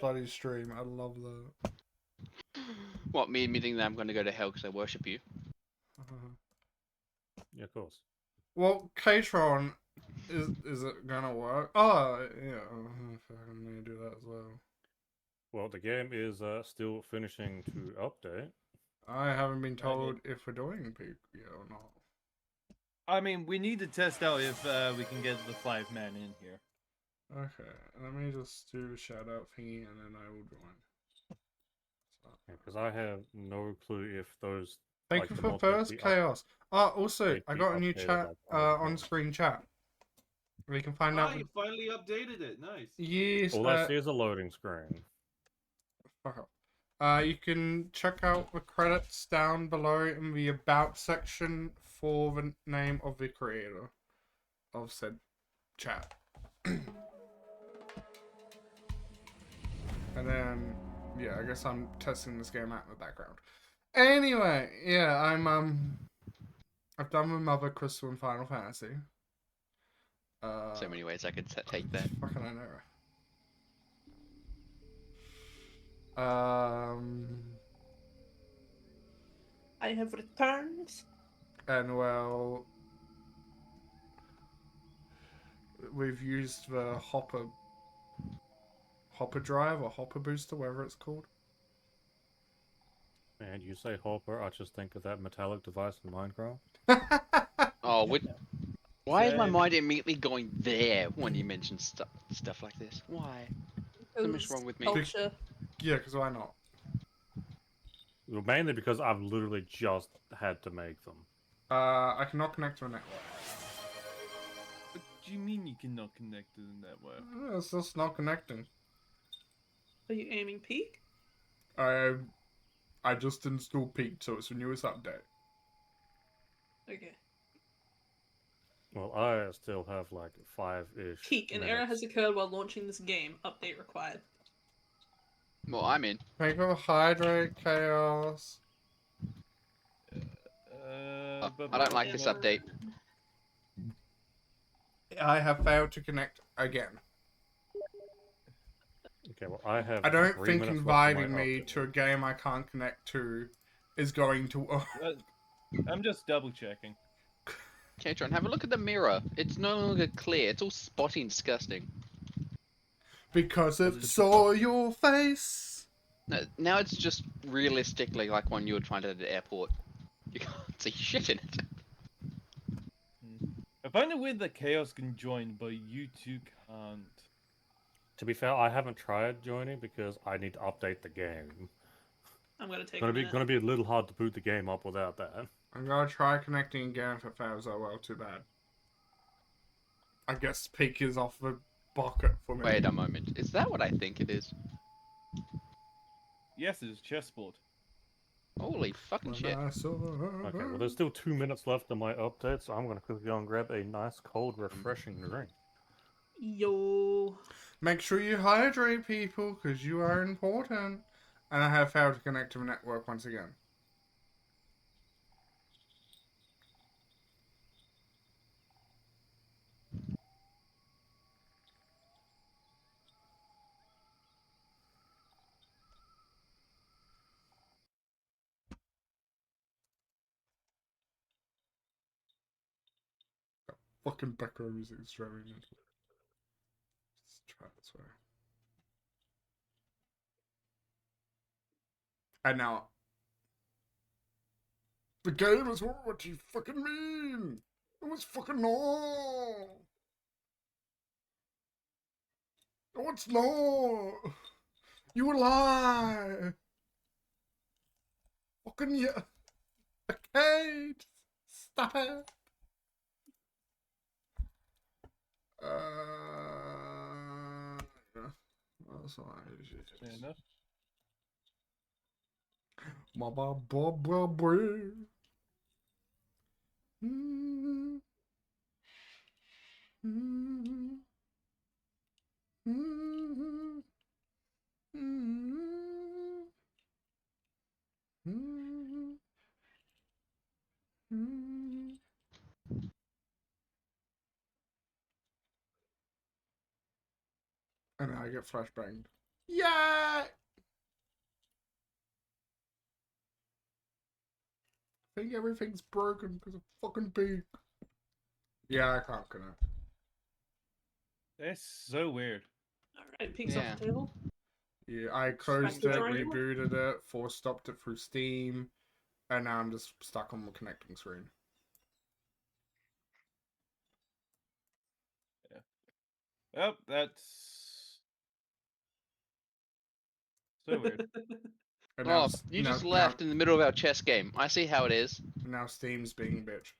bloody stream. I love that. What, me admitting that I'm going to go to hell because I worship you? Yeah, of course. Well, Katron, is it gonna work? Oh, yeah. I'm gonna do that as well. Well, the game is still finishing to update. I haven't been told if we're doing peak yet or not. I mean, we need to test out if we can get the 5-man in here. Okay, let me just do the shout out thingy and then I will join. Because I have no clue if those. Thank like, you the for mods would first be chaos. Also, they'd I be got a new updated, chat like, all the on time. screen chat. We can find out. you finally updated it. Nice. Yes. All I see is a loading screen. Fuck up. You can check out the credits down below in the about section for the name of the creator of said chat. And then, yeah, I guess I'm testing this game out in the background. Anyway, yeah, I've done my Mother Crystal and Final Fantasy. So many ways I could take that. Fucking I know. I have returned. And well, we've used the hopper drive or hopper booster, whatever it's called. And you say Hopper, I just think of that metallic device in Minecraft. Oh, why is my Same. mind immediately going there when you mention stuff like this? Why? Something's wrong with me. Culture. Yeah, because why not? Well, mainly because I've literally just had to make them. I cannot connect to a network. What do you mean you cannot connect to the network? It's just not connecting. Are you aiming peak? I just installed Peak, so it's the newest update. Okay. Well, I still have like 5-ish. Peak. An error has occurred while launching this game. Update required. Well, I'm in. Thank you, Hydrate Chaos. I don't like this update. I have failed to connect again. Okay, well, I have. I don't 3 think minutes left on inviting my me update. to a game I can't connect to is going to work. I'm just double checking. Katron, have a look at the mirror. It's no longer clear. It's all spotty and disgusting. Because it saw your face. No, now it's just realistically like when you were trying to at the airport. You can't see shit in it. I find it weird that Chaos can join, but you two can't. To be fair, I haven't tried joining because I need to update the game. I'm gonna take Gonna a be minute. a little hard to boot the game up without that. I'm gonna try connecting again if it fails. Oh well, too bad. I guess Peak is off the bucket for me. Wait a moment. Is that what I think it is? Yes, it's chessboard. Holy fucking shit. Okay, well, there's still 2 minutes left on my update, so I'm gonna quickly go and grab a nice, cold, refreshing drink. Yo. Make sure you hydrate, people, because you are important. And I have failed to connect to the network once again. Fucking background music is driving me. Let's try it this way. And now, the game is what you fucking mean. It was fucking no. No, it's not. You lie. Fucking yeah. Okay, stop it. That's all right. Fair enough. My boy. Mm-hmm. Mm-hmm. Mm-hmm. Mm-hmm. Mm-hmm. And I get flashbanged. Yeah. I think everything's broken because of fucking Peak. Yeah, I can't connect. That's so weird. Alright, Peek's Yeah. off the table. Yeah, I Back closed to it, drawing board. rebooted it, force stopped it through Steam, and now I'm just stuck on the connecting screen. Oh, that's so weird. And now, Oh, you now, just left in the middle of our chess game. I see how it is. now Steam's being a bitch.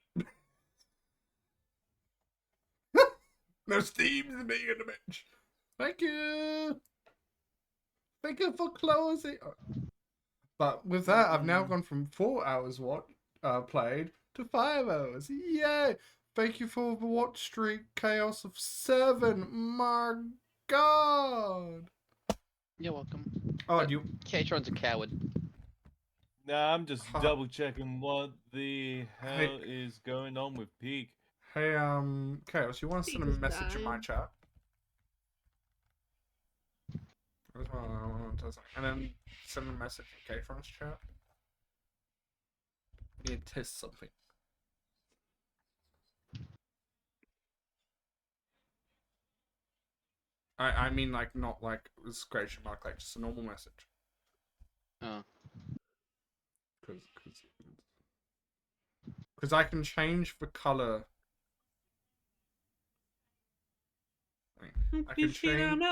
No, Steam's being a bitch. Thank you. Thank you for closing. But with that, I've now gone from 4 hours played to 5 hours. Yay! Thank you for the watch streak chaos of 7. My God. You're welcome. Oh, But- do you? Katron's a coward. Nah, I'm just Huh. double checking what the hell is going on with Peak. Hey, Chaos, you want to send a Peak is message in my dying. chat? And then send a message in Katron's chat. I need to test something. I mean, like, not like a exclamation mark, like just a normal message. Oh. Because I can change the color. I can change.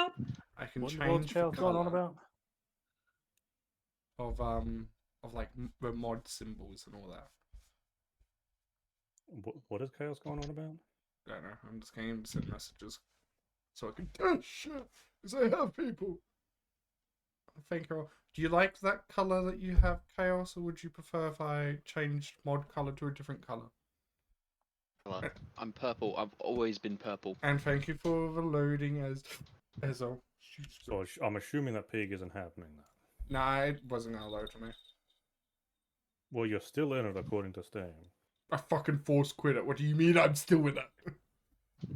I can What in the world's change the Chaos going on color about? of like the mod symbols and all that. What is Chaos going on about? I don't know. I'm just going to send messages so I can. Oh shit! Because I have people. Thank you. Do you like that color that you have, Chaos, or would you prefer if I changed mod color to a different color? Well, I'm purple. I've always been purple. And thank you for the loading as a. So I'm assuming that Pig isn't happening then. Nah, it wasn't gonna load for me. Well, you're still in it according to Steam. I fucking force quit it. What do you mean I'm still in it?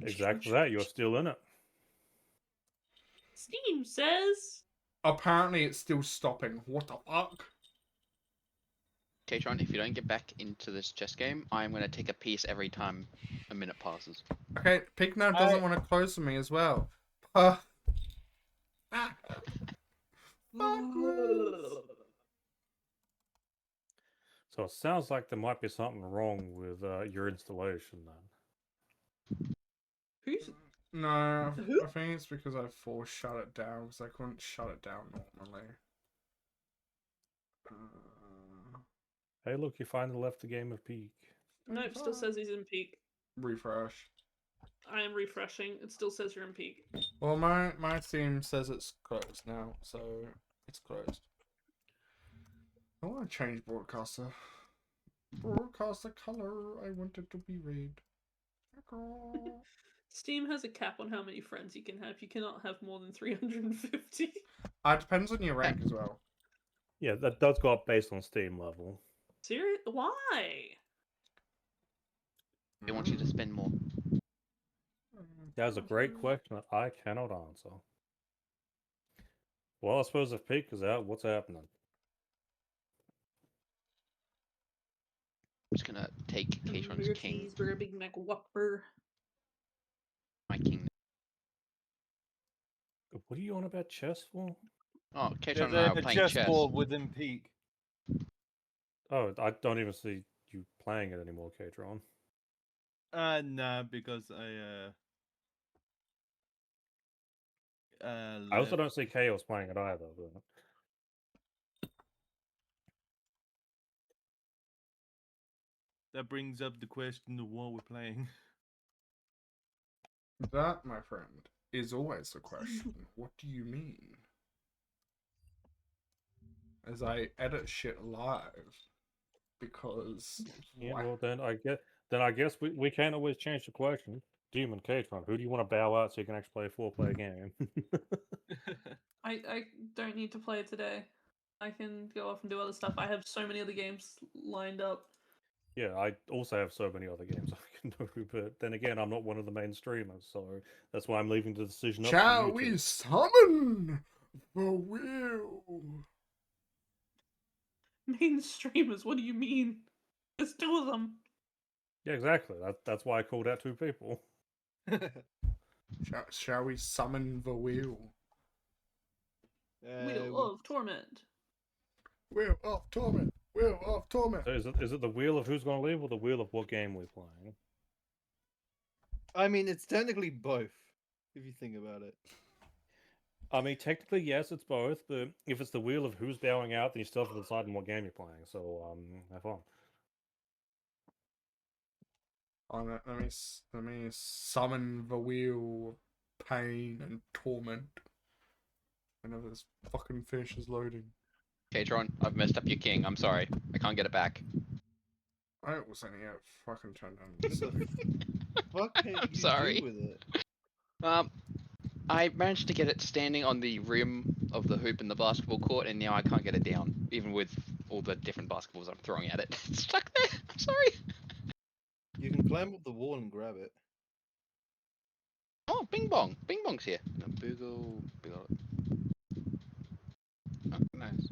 Exactly that. You're still in it. Steam says. Apparently it's still stopping. What the fuck? Katron, if you don't get back into this chess game, I'm gonna take a piece every time a minute passes. Okay, Pig now doesn't want to close for me as well. So it sounds like there might be something wrong with your installation then. Who's No, Who? I think it's because I force shut it down because I couldn't shut it down normally. Hey, look, you finally left the game of Peak. Nope, still says he's in peak. Refresh. I am refreshing. It still says you're in peak. Well, my Steam says it's closed now, so it's closed. I want to change broadcaster. Broadcaster color. I want it to be red. Steam has a cap on how many friends you can have. You cannot have more than 350. It depends on your rank as well. Yeah, that does go up based on Steam level. Serious? Why? They want you to spend more. That's a great question that I cannot answer. Well, I suppose if Peak is out, what's happening? I'm just gonna take Katron's Burger king, cheeseburger, Big Mac Whopper. my king. What are you on about chess for? Oh, Katron There's and I a are playing chess. chessboard within Peak. Oh, I don't even see you playing it anymore, Katron. Nah, because I I also don't see Chaos playing it either. But... That brings up the question of what we're playing. That, my friend, is always the question. What do you mean? As I edit shit live, because Yeah, why- well then I guess we can't always change the question. Demon Katron, who do you want to bow out so you can actually play a 4-player game? I don't need to play it today. I can go off and do other stuff. I have so many other games lined up. Yeah, I also have so many other games I can do, but then again, I'm not one of the main streamers, so that's why I'm leaving the decision up Shall to you we two. summon The wheel. Main streamers, what do you mean? There's two of them. Yeah, exactly. That's why I called out 2 people. Shall we summon the wheel? Wheel of Torment. Wheel of torment. Wheel of torment. So is it the wheel of who's going to live or the wheel of what game we're playing? I mean, it's technically both, if you think about it. I mean, technically, yes, it's both. But if it's the wheel of who's bowing out, then you still have to decide on what game you're playing. So, have fun. Let me summon the wheel of pain and torment. Whenever this fucking fish is loading. Katron, I've messed up your king. I'm sorry. I can't get it back. I was only out fucking turned down the setting. What can I'm you sorry. do with it? I managed to get it standing on the rim of the hoop in the basketball court, and now I can't get it down, even with all the different basketballs I'm throwing at it. It's stuck there. I'm sorry. You can climb up the wall and grab it. Oh, Bing Bong. Bing Bong's here. No, Boogle. Oh, nice.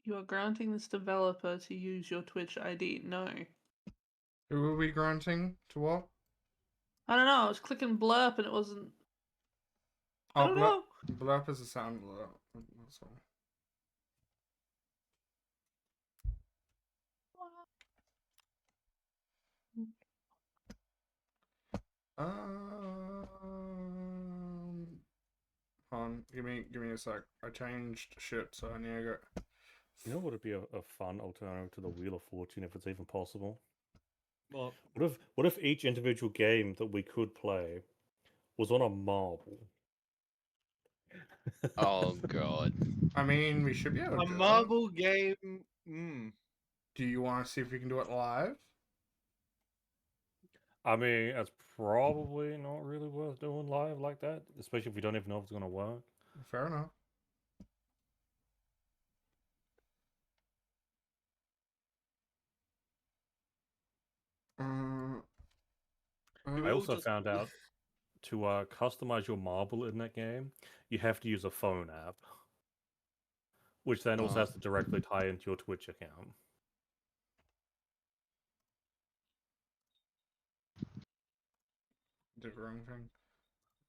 You are granting this developer to use your Twitch ID. No. Who were we granting to what? I don't know. I was clicking blurp and it wasn't. I Oh, don't know. blurp is a sound alert. That's all. Hold on, give me a sec. I changed shit, so I need to go. You know what would be a fun alternative to the Wheel of Fortune if it's even possible? Well, What if each individual game that we could play was on a marble? Oh god. I mean, we should be able to a do it. marble game. Mm. Do you want to see if we can do it live? I mean, that's probably not really worth doing live like that, especially if we don't even know if it's going to work. Fair enough. I also found out to customize your marble in that game, you have to use a phone app, which then also has to directly tie into your Twitch account. Did the wrong thing.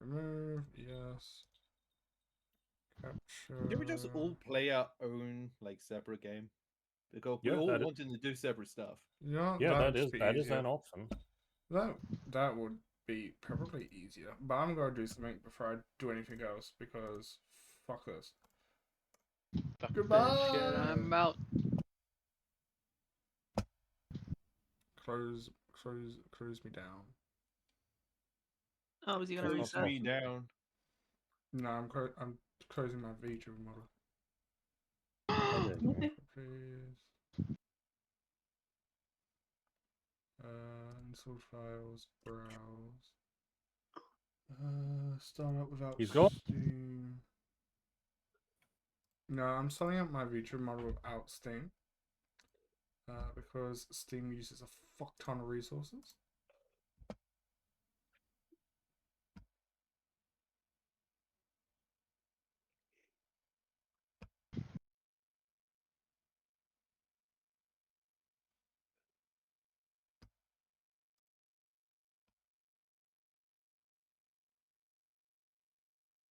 Remove, yes. Capture. Can we just all play our own like separate game? Because Yeah, we're all that is- wanting to do separate stuff. Yeah, Yeah, that'd that be is easier. an option. That would be probably easier. But I'm gonna do something before I do anything else because fuck this. Fuck Goodbye. this shit, I'm out. Close me down. Oh, is he gonna Close reset? me down. No, I'm closing my VTuber model. Okay. Please. Installed files, browse. Start up without He's gone. Steam. No, I'm starting up my VTuber model without Steam. Because Steam uses a fuck ton of resources.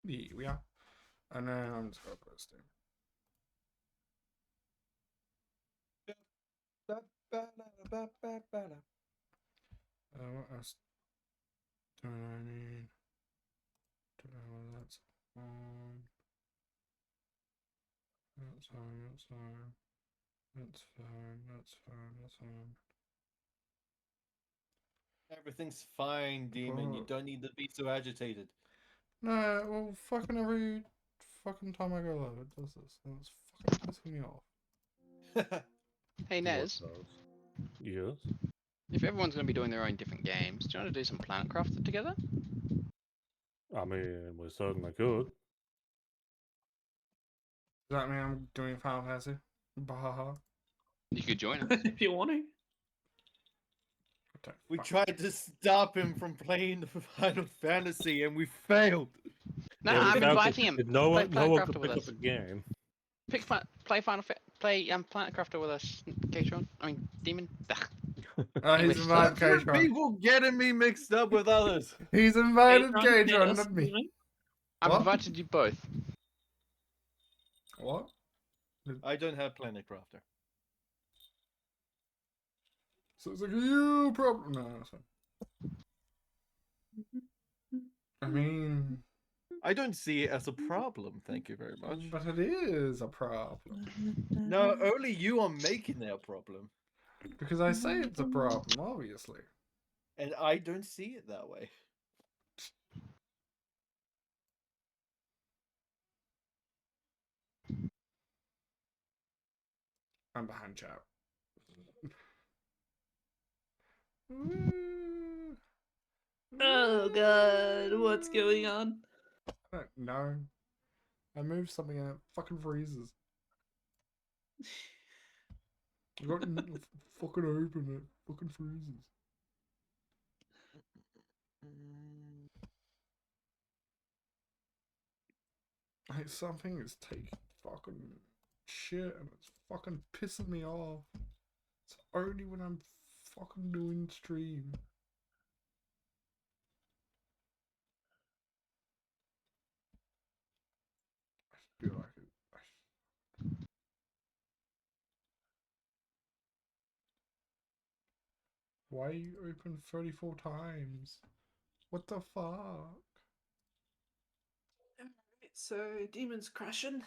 Here we are. And then I'm just gonna put Steam. What else do I need? That's on. That's on. That's on. That's fine. That's fine. That's on. Everything's fine, demon. You But- don't need to be so agitated. No, well, fucking every fucking time I go live, it does this. And it's fucking pissing me off. Hey Nez, Yes. if everyone's gonna be doing their own different games, do you want to do some Planet Crafted together? I mean, we certainly could. Does that mean I'm doing Final Fantasy? Bahaha. You could join us. If you want to. What the We fuck? tried to stop him from playing the Final Fantasy, and we failed. No, Yeah, we I'm found inviting it- him. did No Play one, no one Planetcrafter could with pick us. up a game. Play Planetcrafter with us, Gatron. I mean, Demon. Ugh. Oh, Anyway, he's stop. invited That's for Gatron. people getting me mixed up with others. He's invited Gatron, Gatron, yes, not me. doing. I've What? invited you both. What? I don't have Planet Crafter. So it's like a you problem. No, that's fine. I mean, I don't see it as a problem, thank you very much. but it is a problem No, only you are making it a problem. because I say it's a problem, obviously. And I don't see it that way. I'm behind chat. Oh god, what's going on? I don't know. I moved something and it fucking freezes. I got fucking open it. Fucking freezes. Like something is taking fucking shit and it's fucking pissing me off. It's only when I'm fucking doing stream. I feel like it. Why are you open 34 times? What the fuck? So, Demon's crashing.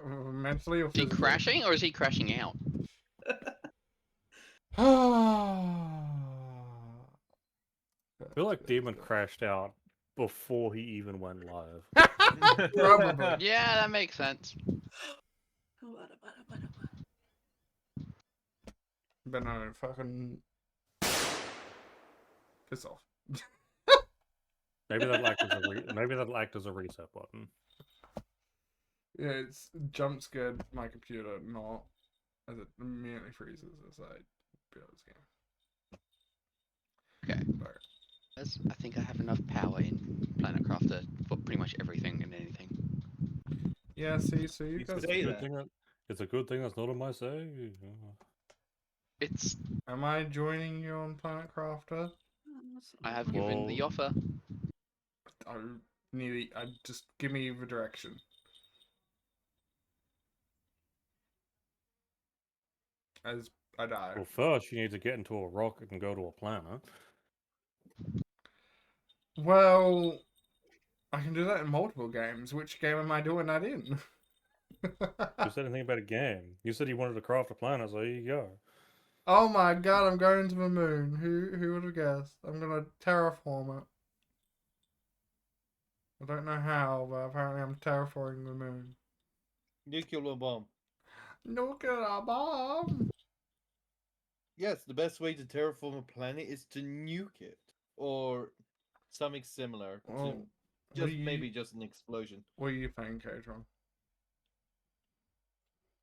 Mentally or Is he physically? crashing or is he crashing out? I feel like Demon crashed out before he even went live. Probably. Yeah, that makes sense. But no, fucking piss off. Maybe that'll act as a maybe that'll act as a reset button. Yeah, it's jump scared my computer, not as it immediately freezes as I build this game. Okay. But I think I have enough power in Planet Crafter for pretty much everything and anything. yeah, see, so you It's guys. say that. It's a good thing that's not on my save. It's. Am I joining you on Planet Crafter? I have given the Well- offer. I need. I just give me the direction. As I die. Well, first you need to get into a rocket and go to a planet. Well, I can do that in multiple games. Which game am I doing that in? You said anything about a game? You said you wanted to craft a planet, so here you go. Oh my god, I'm going to the moon. Who would have guessed? I'm gonna terraform it. I don't know how, but apparently I'm terraforming the moon. Nuclear bomb. Nuclear bomb! Yes, the best way to terraform a planet is to nuke it. Or something similar. Well, To what just do you- maybe just an explosion. What do you think, Adron?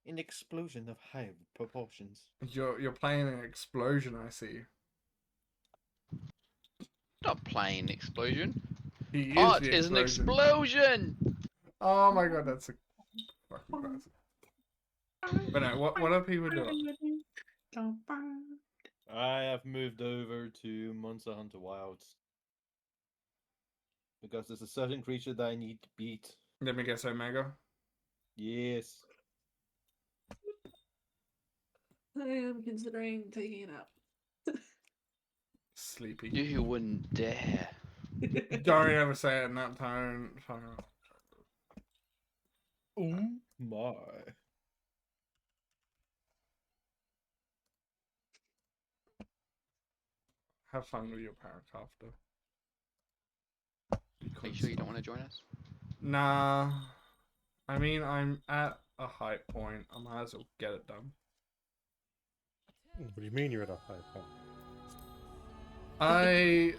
An explosion of high proportions. You're playing an explosion, I see. Not plain explosion. He is Art the is an explosion. explosion! Oh my god, that's a fucking classic. But no, what are people doing? I have moved over to Monster Hunter Wilds. Because there's a certain creature that I need to beat. Let me guess, Omega. Yes. I am considering taking it out. Sleepy. You wouldn't dare. Don't ever say it in that tone. Fuck off. Oh my. Have fun with your parents after. Are you sure you don't want to join us? Nah. I mean, I'm at a high point. I might as well get it done. What do you mean you're at a high point? I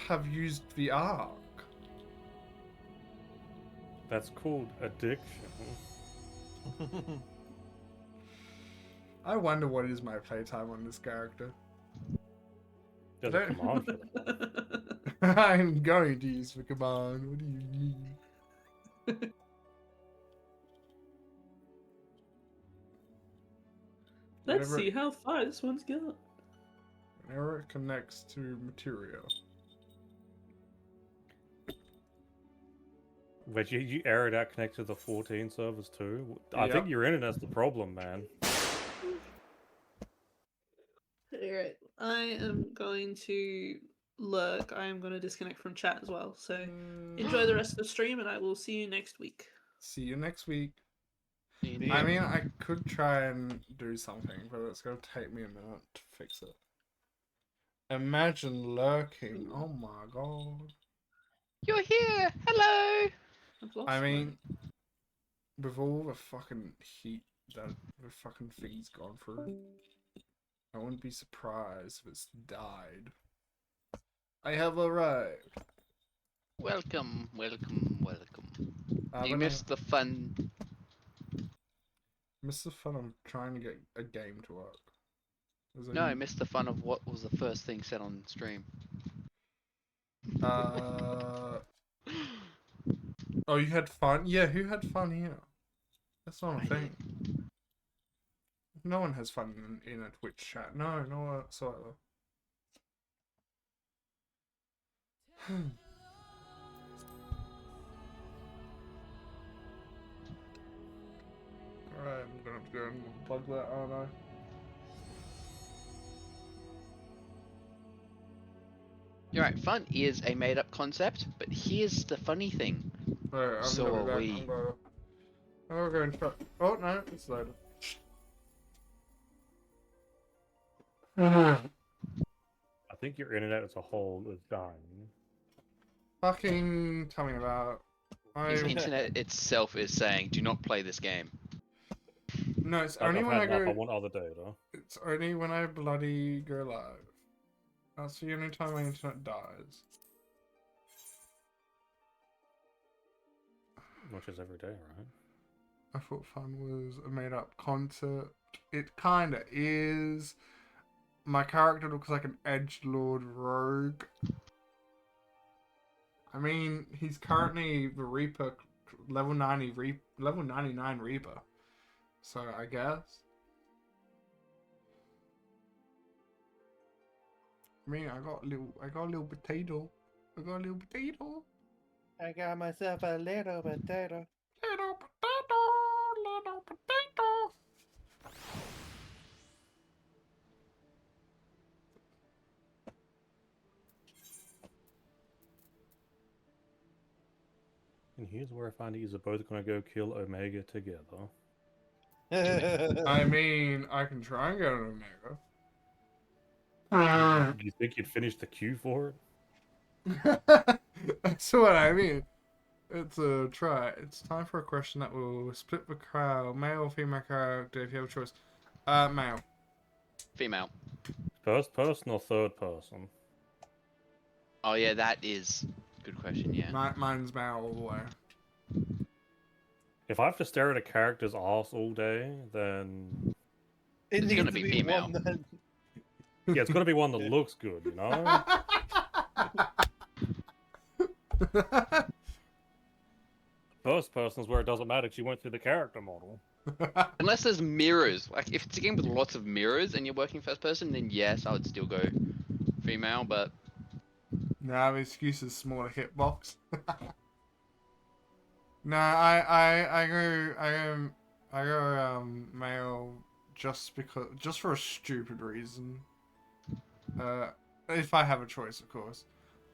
have used the arc. That's called addiction. I wonder what is my playtime on this character. There's a command for that. I'm going to use the command. What do you mean? Let's Whenever- see how far this one's got. Whenever it connects to material. But you errored out connect to the 14 servers too. I Yep. think your internet's the problem, man. Alright, I am going to lurk. I am going to disconnect from chat as well. So enjoy the rest of the stream, and I will see you next week. See you next week. Yeah. I mean, I could try and do something, but it's going to take me a minute to fix it. Imagine lurking. Oh my god. You're here. Hello. I've lost I my- mean, with all the fucking heat that the fucking thing's gone through, I wouldn't be surprised if it's died. I have arrived. Welcome, welcome, welcome. I'm You gonna missed the fun. miss the fun of trying to get a game to work. There's No, I only- missed the fun of what was the first thing said on stream. Oh, you had fun? Yeah, who had fun here? That's not a I thing. No one has fun in a Twitch chat. No, no one whatsoever. Alright, I'm gonna have to go and plug that, aren't I? You're right, fun is a made up concept, but here's the funny thing. Alright, I'm So gonna are be back. we. I'm going to try. Oh no, it's loaded. I think your internet as a whole is dying. Fucking tell me about. His I internet itself is saying, do not play this game. no, it's I've only when I had enough. I go. want other data. It's only when I bloody go live. That's the only time my internet dies. Which is every day, right? I thought fun was a made up concept. It kinda is. My character looks like an edgelord rogue. I mean, he's currently the Reaper, level 99 Reaper. So I guess. I mean, I got a little potato. I got a little potato. I got myself a little potato. Little potato, little potato. And here's where I find these are both going to go kill Omega together. I mean, I can try and get an Omega. Do you think you'd finish the queue for it? That's what I mean. It's a try. It's time for a question that will split the crowd. Male or female character, if you have a choice. Male. Female. First person or third person? Oh yeah, that is a good question, yeah. Mine's male all the way. If I have to stare at a character's ass all day, then It It's needs gonna to be female. one that- yeah, it's got to be one that looks good, you know? First person is where it doesn't matter because you went through the character model. Unless there's mirrors. Like, if it's a game with lots of mirrors and you're working first person, then yes, I would still go female, but Nah, the excuse is smaller hitbox. Nah, I go male just for a stupid reason. If I have a choice, of course.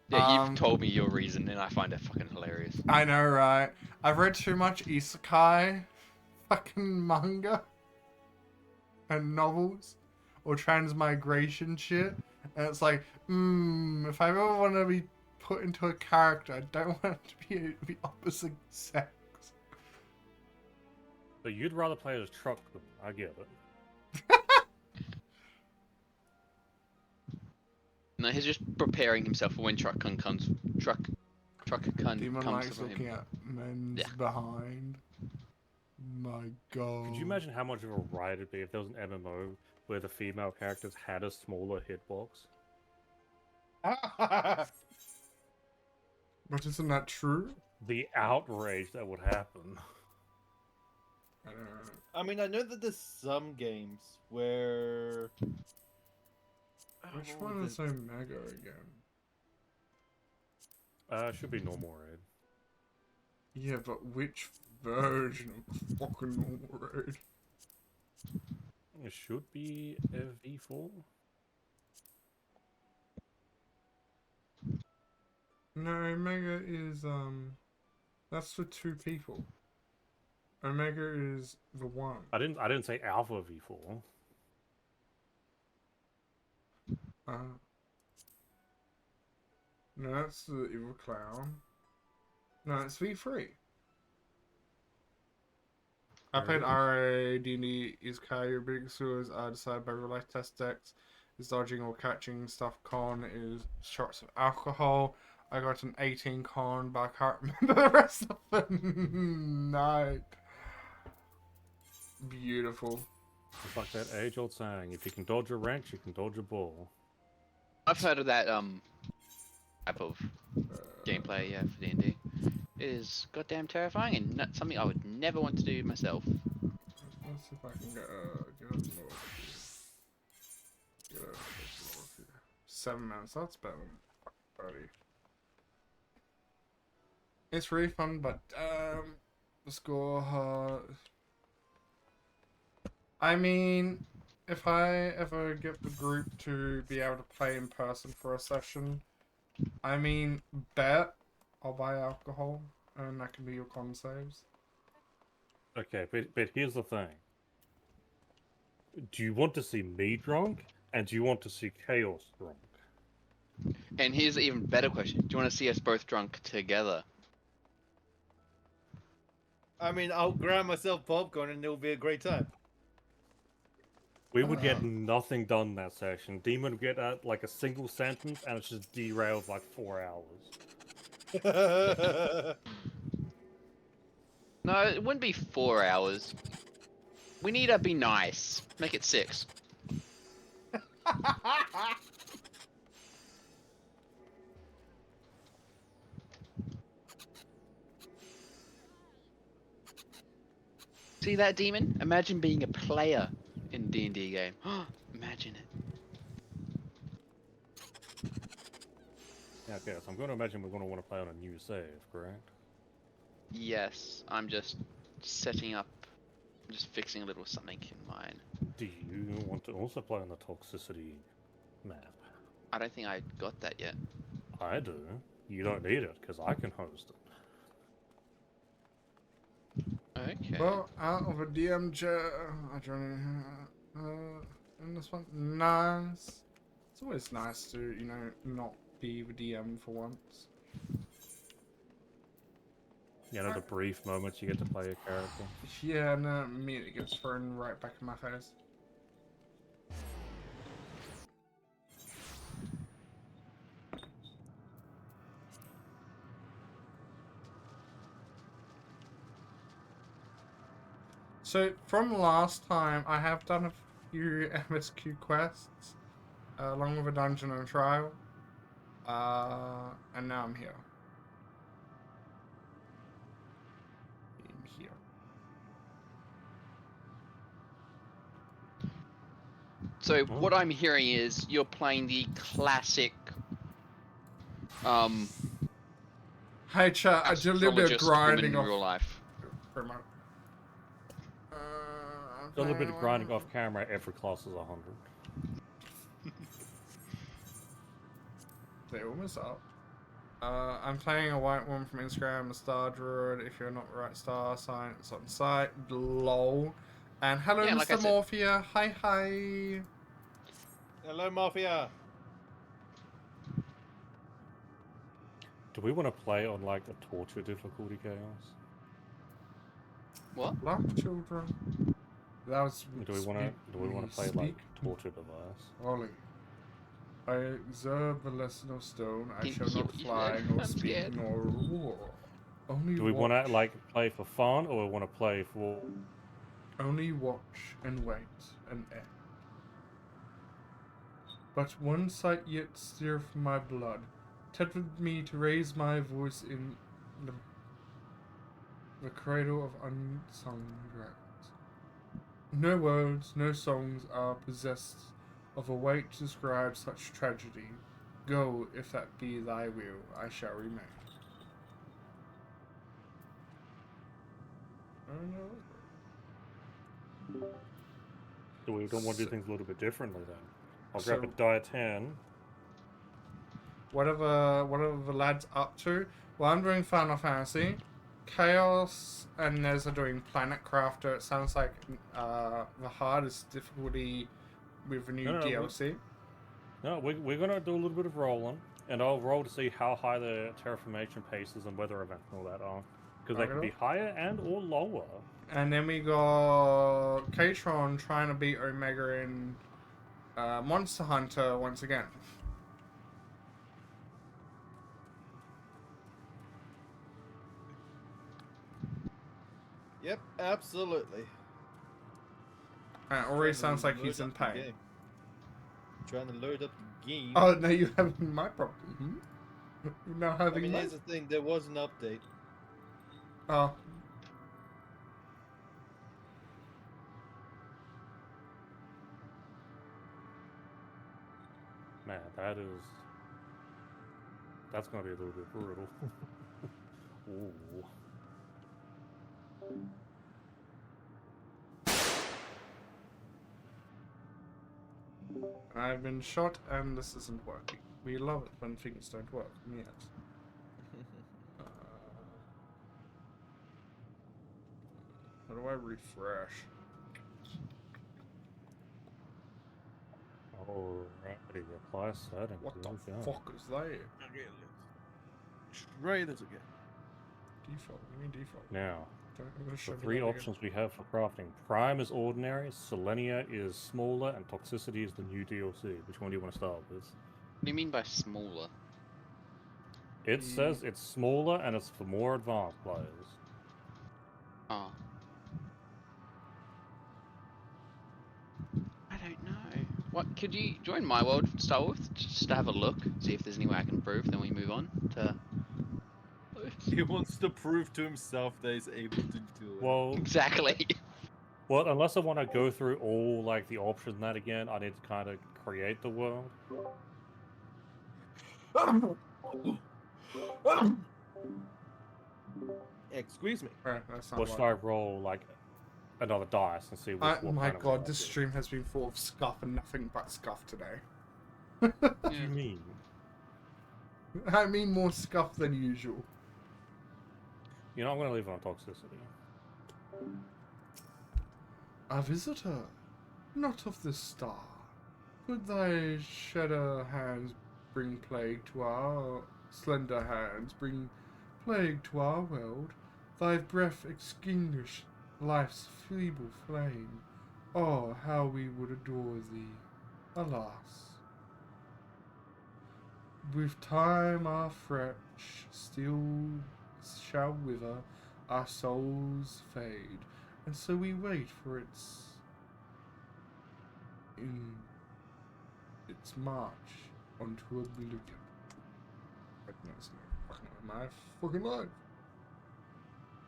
yeah, you've told me your reason and I find it fucking hilarious. I know, right? I've read too much isekai fucking manga and novels or transmigration shit. And it's like, if I ever want to be put into a character, I don't want it to be the opposite sex. So you'd rather play as Truck, I get it. No, he's just preparing himself for when Truck-kun comes. Truck-kun Demon comes likes for looking him. at men's Yeah. behind. My god. Could you imagine how much of a ride it'd be if there was an MMO where the female characters had a smaller hitbox? But isn't that true? The outrage that would happen. I don't know. I mean, I know that there's some games where. Which what one was is it? Omega again? Should be normal raid. Yeah, but which version of fucking normal raid? It should be FV4. No, Omega is that's for 2 people. Omega is the one. I didn't say Alpha V4. No, that's the Evil Clown. No, it's V3. I There it played is. RA, D&D, is Your big sewers are decided by real life test decks. Is dodging or catching stuff. Con is shots of alcohol. I got an 18 con, but I can't remember the rest of the night. Beautiful. It's like that age-old saying: if you can dodge a wrench, you can dodge a ball. I've heard of that type of gameplay, yeah, for D&D. It is goddamn terrifying and not something I would never want to do myself. Let's see if I can get a lower here. Get a lower here. 7 minutes, that's better than 30. It's really fun, but the score. I mean, if I ever get the group to be able to play in person for a session, I mean, bet I'll buy alcohol, and that can be your con saves. Okay, but here's the thing. Do you want to see me drunk, and do you want to see Chaos drunk? And here's an even better question. Do you want to see us both drunk together? I mean, I'll grab myself popcorn and it'll be a great time. We would get nothing done that session. Demon would get like a single sentence, and it's just derailed like 4 hours. No, it wouldn't be 4 hours. We need to be nice. Make it 6. See that, Demon? Imagine being a player in D&D game. Imagine it. Yeah, okay, so I'm going to imagine we're going to want to play on a new save, correct? Yes, I'm just setting up, just fixing a little something in mine. Do you want to also play on the Toxicity map? I don't think I got that yet. I do. You don't need it, because I can host it. Okay. Well, out of a DM chair, I join in this one. Nice. It's always nice to, you know, not be the DM for once. You know, the brief moments you get to play a character. Yeah, and then immediately gets thrown right back in my face. So, from last time, I have done a few MSQ quests, along with a dungeon and trial, and now I'm here. So what I'm hearing is you're playing the classic, Hey chat, I did a little bit of astrologist woman grinding in off. real life. Pretty much. A little bit of grinding off camera, every class is 100. They almost up. I'm playing a white woman from Instagram, a star druid. If you're not the right star sign, it's on site. Lol. And hello, Yeah, like I Mr. said. Morphia. Hi, hi. Hello, Mafia. Do we want to play on like a torture difficulty chaos? What? Black children. That was. Do we want to play like torture device? Ollie. I observe the lesson of stone. I Didn't shall hear not what you fly, said. nor I'm speak, scared. nor roar. Only Do we watch. want to like play for fun, or we want to play for? Only watch and wait and act. but one sight yet stirreth my blood, tempted me to raise my voice in the cradle of unsung dragons. No words, no songs are possessed of a weight to describe such tragedy. Go, if that be thy will, I shall remain. I don't know. So we don't want to do things a little bit differently then. I'll So- grab a die 10. Whatever the lads up to. Well, I'm doing Final Fantasy. Chaos and Nez are doing Planet Crafter. It sounds like the hardest difficulty with the new No, no, DLC. No, we're going to do a little bit of rolling, and I'll roll to see how high the terraformation paces and weather events and all that are. Because they can be higher and or lower. And then we got Katron trying to beat Omega in Monster Hunter once again. Yep, absolutely. And it already sounds like he's in pain. Trying to load up the game. Oh, no, you having my problem. You're now I having mean, my... here's the thing, there was an update. Oh. Man, that's going to be a little bit brutal. Ooh. I've been shot and this isn't working. We love it when things don't work. Yes. How do I refresh? Alrighty, apply settings. What the Here we go. fuck is that? Okay, let's try this again. Default. Give me default. Now, I'm gonna show the you three that again. options we have for crafting. Prime is ordinary, Selenia is smaller, and Toxicity is the new DLC. Which one do you want to start with? What do you mean by smaller? It says it's smaller and it's for more advanced players. Oh. I don't know. What, could you join my world to start with? Just to have a look, see if there's any way I can improve, then we move on to... He wants to prove to himself that he's able to do it. Well, Exactly. well, unless I want to go through all like the options and that again, I need to kind of create the world. Excuse me. Right, that's not Or should right. I roll like another dice and see what My kind of god, world this I do? stream has been full of scuff and nothing but scuff today. What do you mean? I mean more scuff than usual. You know, I'm going to leave it on Toxicity. A visitor, not of this star. Could thy shedder hands bring plague to our slender hands, bring plague to our world? Thy breath extinguish life's feeble flame. Oh, how we would adore thee, alas. With time our flesh still shall wither, our souls fade, and so we wait for its march onto oblivion. My fucking life.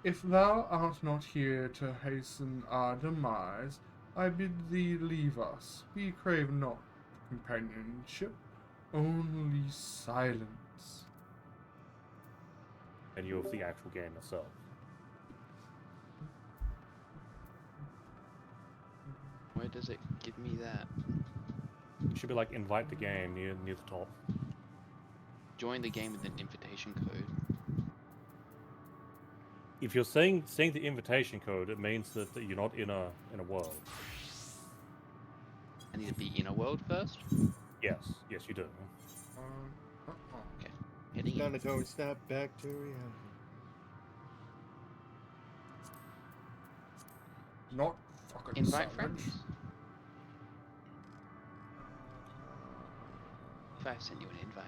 If thou art not here to hasten our demise, I bid thee leave us. We crave not companionship, only silence. And you have the actual game itself. Where does it give me that? It should be like invite the game near the top. Join the game with an invitation code. If you're seeing the invitation code, it means that you're not in a world. I need to be in a world first? Yes, you do. Heading in. Gonna go and snap back to reality. Not fucking Invite savage. friends. If I send you an invite.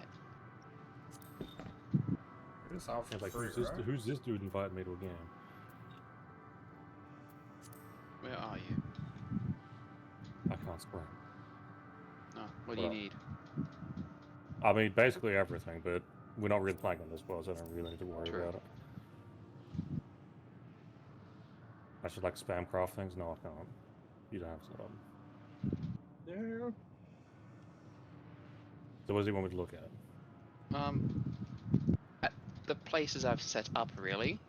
It is Alpha It's like, 3, right? who's this dude invited me to a game? Where are you? I can't scroll. Oh, what do you Well, need? I mean, basically everything, but we're not really playing on this world, so I don't really need to worry True. about it. I should like spam craft things? No, I can't. You don't have some. Yeah. So what does he want me to look at? At the places I've set up, really.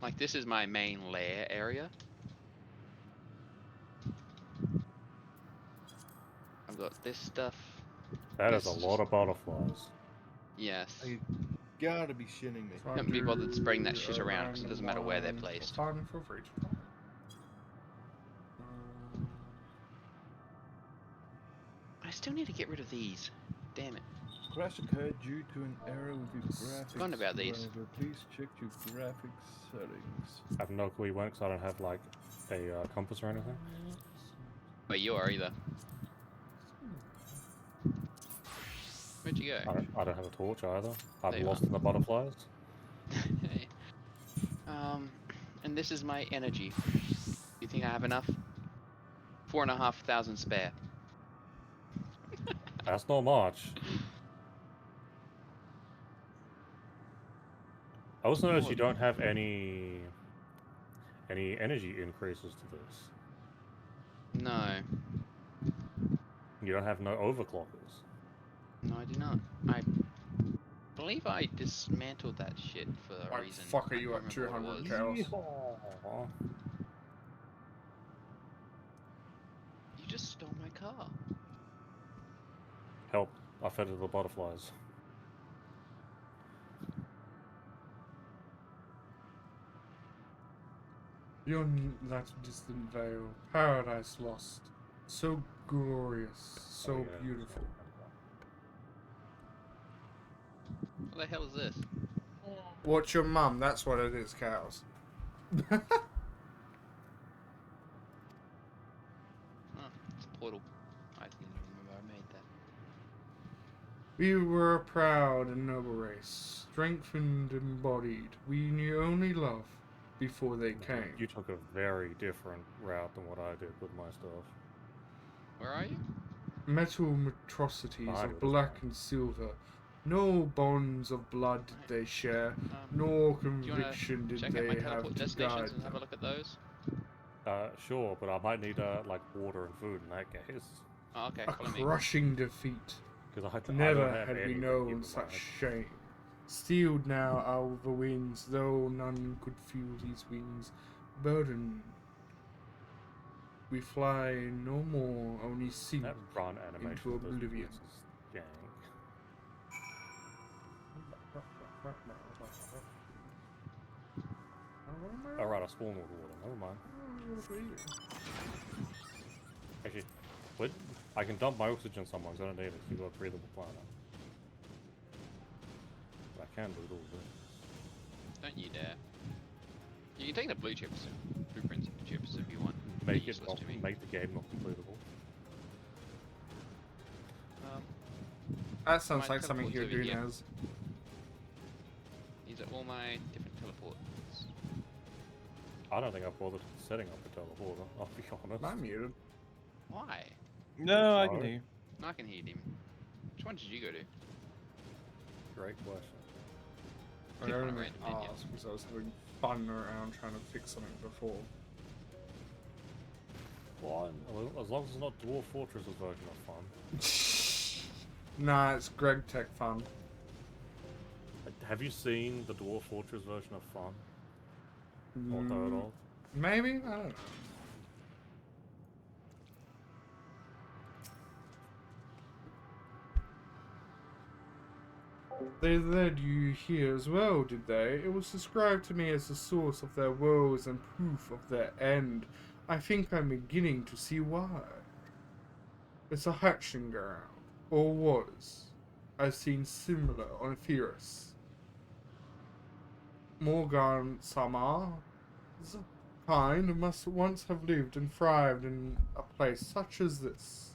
Like, this is my main lair area. I've got this stuff. That is a This- lot of butterflies. Yes. You gotta be shitting me. So I Couldn't be bothered do spreading that shit a around, 'cause it random doesn't matter where they're one for placed. fun, feel free to try. I still need to get rid of these. Damn it. Crash occurred due to an error with your graphics. Forgotten about these. driver. Please check your graphics settings. I have no clue he went because I don't have like a compass or anything. Wait, you are either. Where'd you go? I don't have a torch either. I'm There you lost are. in the butterflies. Hey. And this is my energy. You think I have enough? 4,500 spare. That's not much. I also noticed you don't have any energy increases to this. No. You don't have no overclockers. No, I do not. I believe I dismantled that shit for a Why reason. the fuck are I you can't at remember what it 200 was. cows? Yeehaw. You just stole my car. Help! I fed it to the butterflies. Beyond that distant veil, paradise lost. So glorious, so Oh, yeah. beautiful. What the hell is this? Watch your mum, that's what it is, cows. Oh, it's a portal. I didn't even remember I made that. We were a proud and noble race, strengthened and embodied. We knew only love before they came. You took a very different route than what I did with my stuff. Where are you? Metal atrocities Behind of you, black and silver. No bonds of blood did they share, nor Do you wanna conviction did check out my they have teleport to destinations guide and have a them. look at those? Sure, but I might need like water and food in that case. Oh, okay, A follow me. crushing defeat. Because I Never don't have had we anything known given such mine. shame. Steeled now are the winds, though none could feel these wings. Burden. We fly no more, only sink. That run animation into of those oblivion. boots is jank. Alright, I spawned with water. Never mind. Actually, what? I can dump my oxygen somewhere because I don't need it. You've got a breathable planet. But I can do it all this. Don't you dare. You can take the blue chips, blueprints of the chips if you want. They're Make it useless not, to me. make the game not completable. That sounds My like something teleport's you would over do, here. Naz. These are all my different teleports. I don't think I've bothered setting up a teleporter, I'll be honest. I'm muted. Why? No, I can Sorry. hear you. No, I can hear him. Which one did you go to? Great question. I Pick one only random, didn't you? asked because I was having fun around trying to fix something before. Well, as long as it's not Dwarf Fortress's version of fun. Nah, it's Greg Tech fun. Have you seen the Dwarf Fortress version of fun? Or Mm, heard of? Maybe? I don't know. They led you here as well, did they? It was described to me as the source of their woes and proof of their end. I think I'm beginning to see why. It's a hatching ground, or was. I've seen similar on Etheirus. Morgan Samar, kind must once have lived and thrived in a place such as this.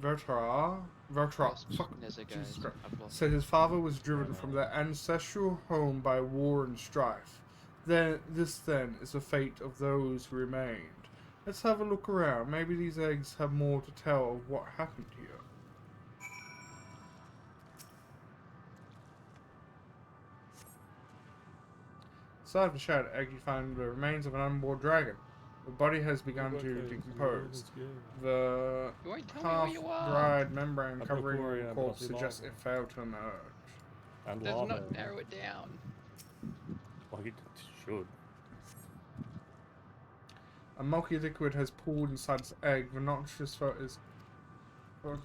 Vertra, Wasps, fuck, Nezuko, Jesus Christ. I've lost. Said his father was driven from their ancestral home by war and strife. This then is the fate of those who remained. Let's have a look around. Maybe these eggs have more to tell of what happened here. Inside the shattered egg, you find the remains of an unborn dragon. The body has begun to decompose. The You won't tell me where you are. half-dried membrane Up covering Aquaria, the but corpse I see suggests lava. it failed to emerge. And Does lava. not narrow it down. Like it should. A milky liquid has pooled inside its egg. The noxious throat is dead.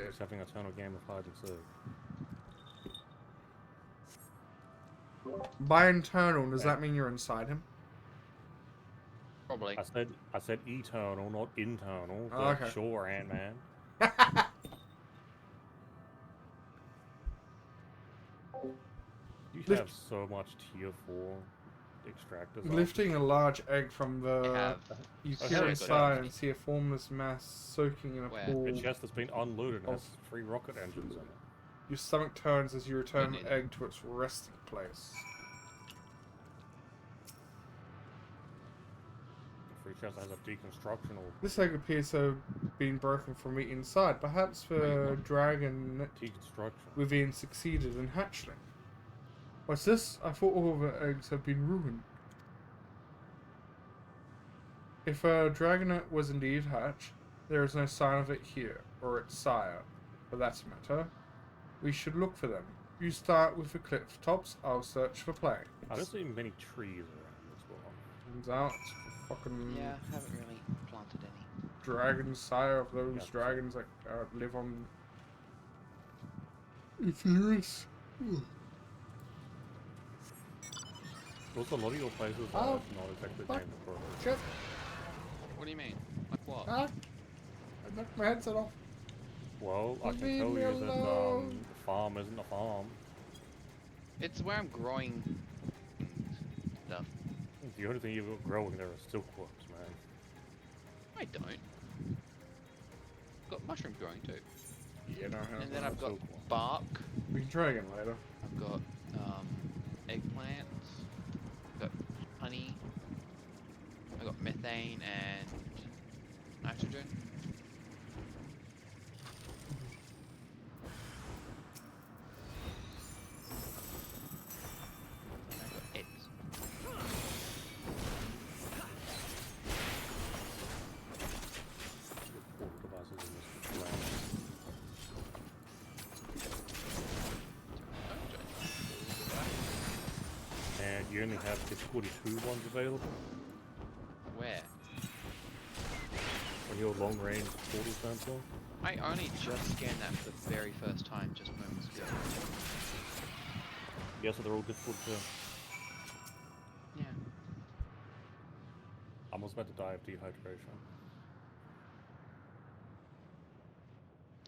It's having a eternal game of hide and seek. By internal, does Okay. that mean you're inside him? Probably. I said eternal, not internal. Oh, But okay. sure, Ant-Man. You Lift- have so much tier 4 extractors. up. Lifting a large egg from I the... have. You I peer have it, inside but- and see a formless mass soaking in a Where? pool. The chest has been unloaded and Oh. has 3 rocket engines in it. Your stomach turns as you return Good the neither. egg to its resting place. The free chest has a deconstructional This egg appears to have been broken from the inside. Perhaps the dragon deconstruction. within succeeded in hatchling. What's this? I thought all the eggs had been ruined. If a dragonet was indeed hatched, there is no sign of it here, or its sire, for that matter. We should look for them. You start with the cliff tops, I'll search for plains. I don't see many trees around as well. Turns out it's the fucking Yeah, I haven't really planted any. dragon sire of those Yeah. dragons that live on Etheirus. Also, a lot of your places Oh, are not exactly fuck. named for it. Shit! What do you mean? Like what? Ah! I knocked my headset off. Well, I can Leave tell me you that alone. the farm isn't a farm. It's where I'm growing stuff. The only thing you've got growing there are silkworms, man. I don't. Got mushrooms growing too. Yeah, no, And then I've got Silkworm. bark. we can try again later. I've got eggplants. I've got honey. I've got methane and nitrogen. And I've got eggs. Portal devices in this round. And you only have difficulty 2 ones available Where? on your long range portal sensor. I only just scanned that for the very first time just moments ago. Yeah, so they're all difficult to. Yeah. I was about to die of dehydration.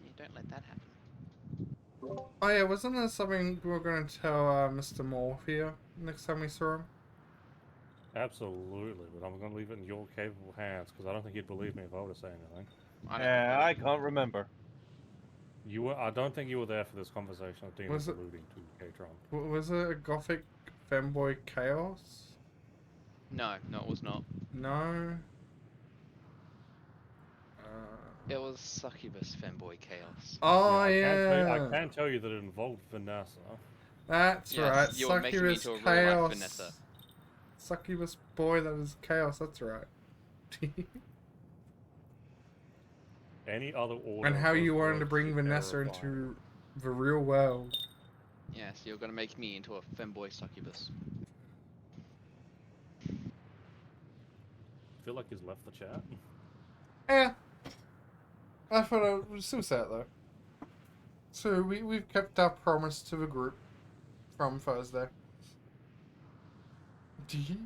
You don't let that happen. Oh yeah, wasn't there something we were going to tell Mr. Morphia next time we saw him? Absolutely, but I'm going to leave it in your capable hands because I don't think you'd believe me if I were to say anything. Yeah, I can't remember. You were. I don't think you were there for this conversation that Dean Was was it- alluding to, Katron. Was it a gothic femboy chaos? No, it was not. No. It was succubus femboy chaos. Oh I yeah, can tell you that it involved Vanessa. that's Yes, right. you were making me Succubus into a real-life chaos. Vanessa. Succubus boy, that is chaos. That's right. Any other order. And how of you those wanted to words bring is Vanessa terrifying. into the real world. Yes, you're gonna make me into a femboy succubus. I feel like he's left the chat. Yeah. I thought I would still say it though. So we've kept our promise to the group from Thursday. Do you?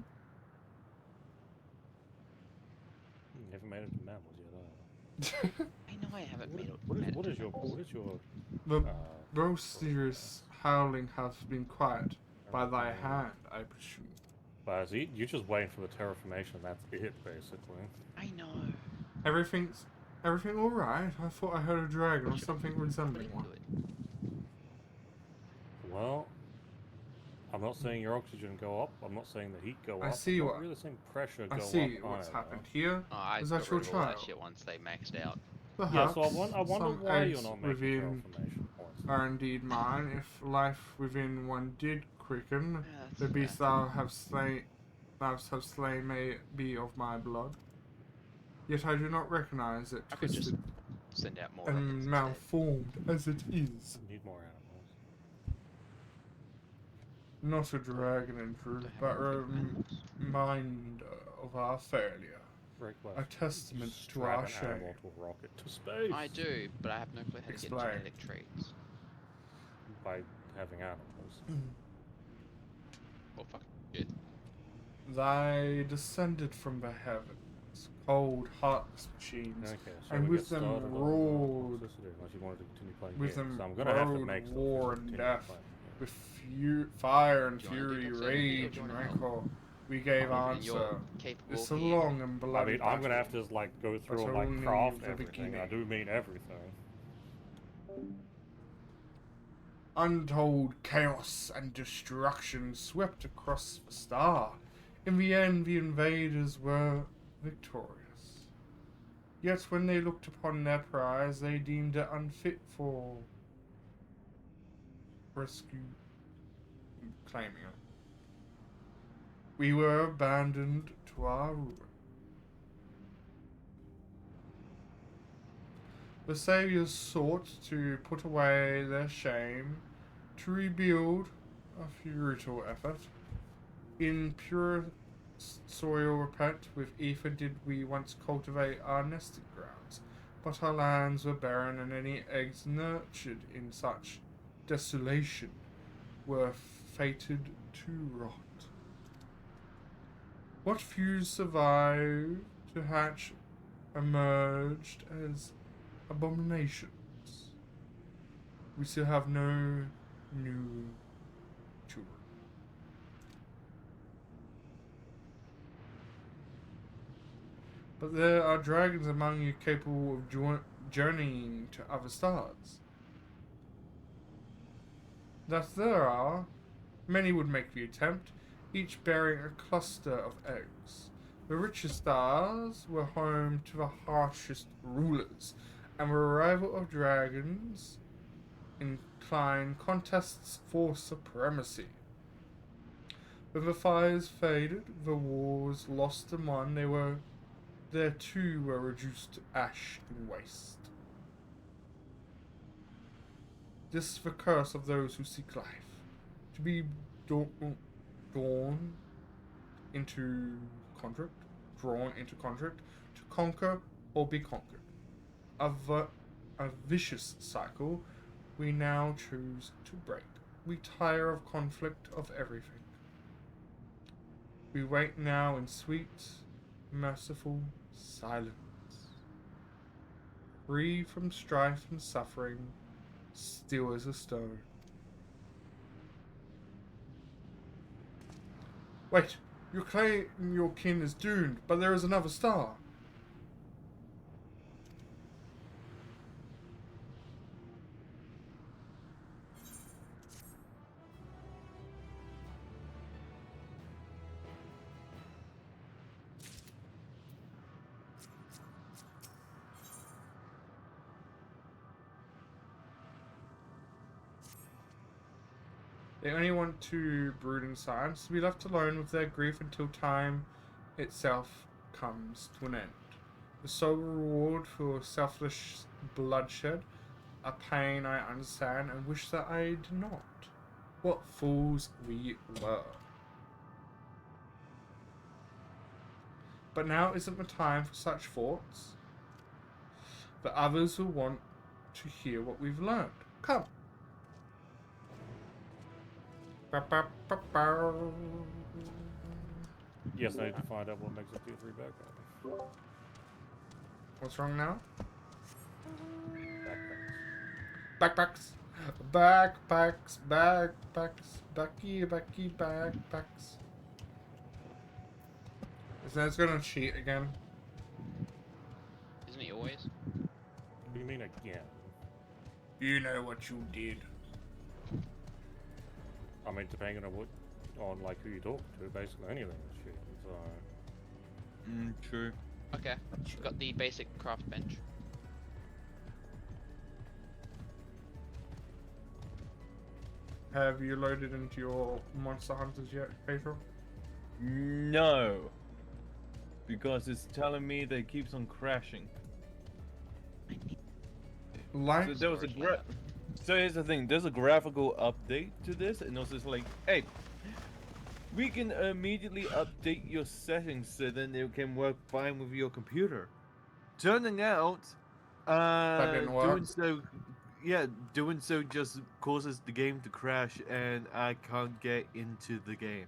You haven't made it to mammals yet, I know I haven't made it. what made it is to your mammals. The most serious howling has been quiet by thy hand, I presume. But you're just waiting for the terraformation. That's it, basically. I know. Everything all right? I thought I heard a dragon or something resembling one. Do it. Well, I'm not saying your oxygen go up. I'm not saying the heat go up. I see I'm not what- really saying pressure go I up. see what's either. happened here. Oh, I Is got that your rid of all that child? shit once they maxed out. Yeah, Perhaps so I wonder some why you're eggs not making within terraformation points. are indeed mine. If life within one did quicken, Yeah, the that's beast fair. thou have slain may be of my blood. Yet I do not recognize it, I could just twisted send out more and weapons instead. malformed as it is. Need more animals. Not a dragon in truth, Don't but have a any animals. reminder of our failure. Great A question. testament Just to strap our an shame. animal to a rocket to space. I do, but I have no clue how to Explain. get genetic traits. By having animals. Well, fuck it. Thy descended from the heavens, cold, heartless machines, Okay, so and we with get them started on rolled toxicity, unless you wanted to continue playing with games. them So I'm gonna have to rolled make stuff war to and continue death. playing. with fire and Do you wanna do fury, toxicity or rage do you and wanna help? rancor. We gave And you're answer. capable It's a here. long and I bloody mean, I'm gonna have battle. to like go through That's and like only craft the everything. I beginning. do mean everything. Untold chaos and destruction swept across the star. In the end, the invaders were victorious. Yet when they looked upon their prize, they deemed it unfit for rescue, claiming it. We were abandoned to our ruin. The saviors sought to put away their shame, to rebuild a futile effort. In pure soil repent, with ether did we once cultivate our nesting grounds, but our lands were barren, and any eggs nurtured in such desolation were fated to rot. What few survived to hatch emerged as abominations. We still have no new children. But there are dragons among you capable of journeying to other stars. That there are. Many would make the attempt, each bearing a cluster of eggs. The richest stars were home to the harshest rulers, and the arrival of dragons inclined contests for supremacy. When the fires faded, the wars lost and won, there too were reduced to ash and waste. This is the curse of those who seek life, to be drawn into conflict, to conquer or be conquered. A vicious cycle we now choose to break. We tire of conflict of everything. We wait now in sweet, merciful silence. Free from strife and suffering, still as a stone. Wait, you claim your kin is doomed, but there is another star. They only want two brooding scions to be left alone with their grief until time itself comes to an end. The sole reward for selfless bloodshed, a pain I understand and wish that I did not. What fools we were. But now isn't the time for such thoughts. The others will want to hear what we've learned. Come. Yes, I need to find out what makes a tier 3 backpack. What's wrong now? Backpacks. Backpacks. Backpacks. Is that gonna cheat again? Isn't he always? What do you mean again? You know what you did. I mean, depending on what on like who you talk to, basically anything and shit. So True. Okay, got the basic craft bench. Have you loaded into your Monster Hunters yet, Pedro? No. Because it's telling me that it keeps on crashing. Like, So there was a So here's the thing, there's a graphical update to this, and also it's like, hey, we can immediately update your settings so then it can work fine with your computer. Turning out, didn't work. doing so just causes the game to crash, and I can't get into the game.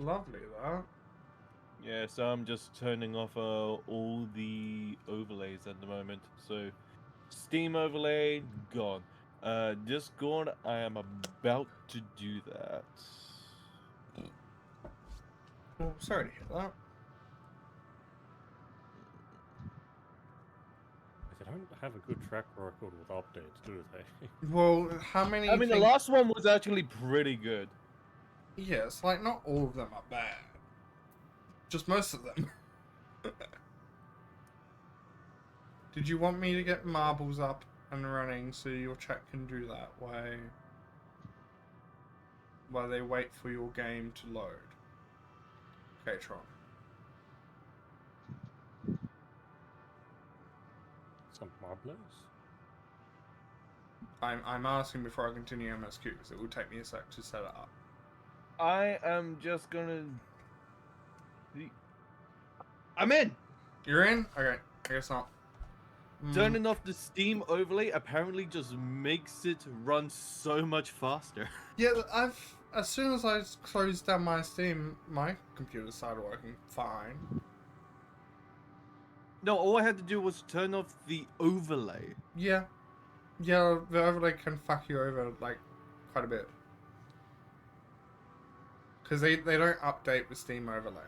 lovely that. Yeah, so I'm just turning off all the overlays at the moment. So, Steam overlay gone. Discord, I am about to do that. Well, sorry to hear that. they don't have a good track record with updates, do they? Well, how many? I mean, the last one was actually pretty good. Yes, like not all of them are bad. Just most of them. Did you want me to get marbles up and running so your chat can do that while they wait for your game to load? Okay, Tron. Some marbles. I'm asking before I continue MSQ because it will take me a sec to set it up. I am just gonna. I'm in! You're in? Okay, I guess not. Turning off the Steam overlay apparently just makes it run so much faster. Yeah, as soon as I closed down my Steam, my computer started working fine. No, all I had to do was turn off the overlay. Yeah. Yeah, the overlay can fuck you over, like, quite a bit. Because they don't update with Steam overlay.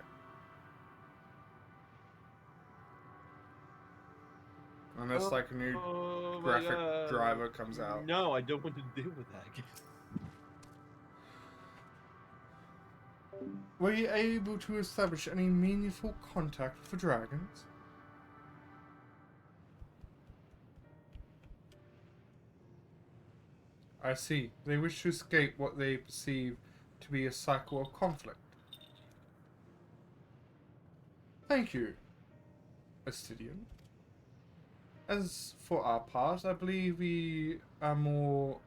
Unless, like, a new graphic driver comes out. No, I don't want to deal with that again. Were you able to establish any meaningful contact with the dragons? I see. They wish to escape what they perceive to be a cycle of conflict. Thank you, Astidian. As for our part, I believe we are more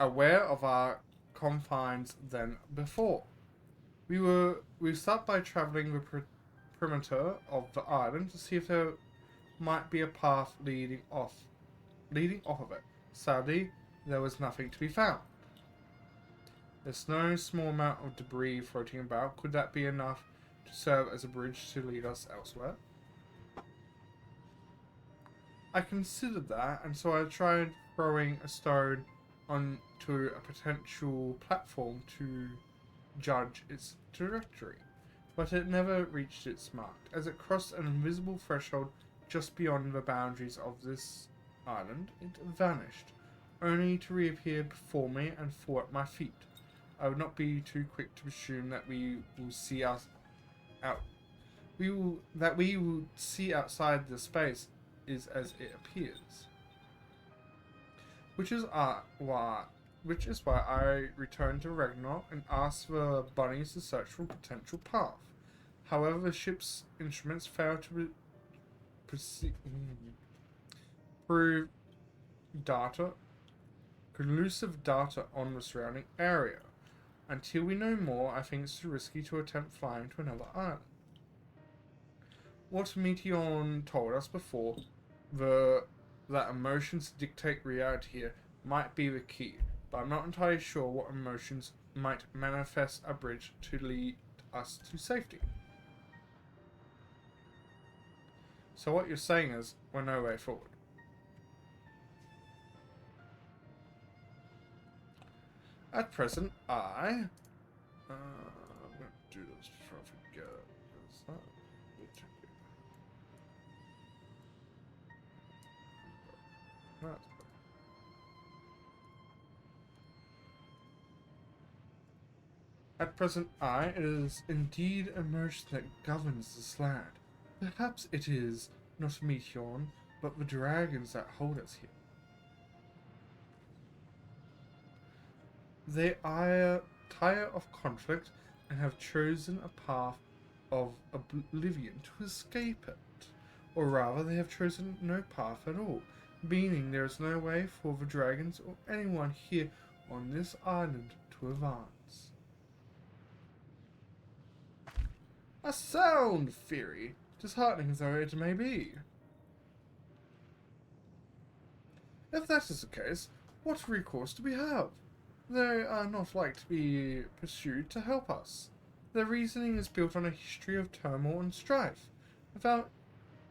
aware of our confines than before. We start by traveling the perimeter of the island to see if there might be a path leading off of it. Sadly, there was nothing to be found. There's no small amount of debris floating about. Could that be enough to serve as a bridge to lead us elsewhere? I considered that, and so I tried throwing a stone onto a potential platform to judge its trajectory, but it never reached its mark. As it crossed an invisible threshold just beyond the boundaries of this island, it vanished, only to reappear before me and fall at my feet. I would not be too quick to assume that we will see outside the space is as it appears. Which is why I returned to Ragnarok and asked the bunnies to search for a potential path. However, the ship's instruments failed to prove conclusive data on the surrounding area. Until we know more, I think it's too risky to attempt flying to another island. What Meteon told us before, that emotions dictate reality here, might be the key, but I'm not entirely sure what emotions might manifest a bridge to lead us to safety. So what you're saying is, we're no way forward. At present, I'm going to do this before I forget. At present, it is indeed a merchant that governs this land. Perhaps it is not Meteion, but the dragons that hold us here. They are tired of conflict and have chosen a path of oblivion to escape it. Or rather, they have chosen no path at all, meaning there is no way for the dragons or anyone here on this island to advance. A sound theory, disheartening though it may be. If that is the case, what recourse do we have? They are not like to be pursued to help us. Their reasoning is built on a history of turmoil and strife. Without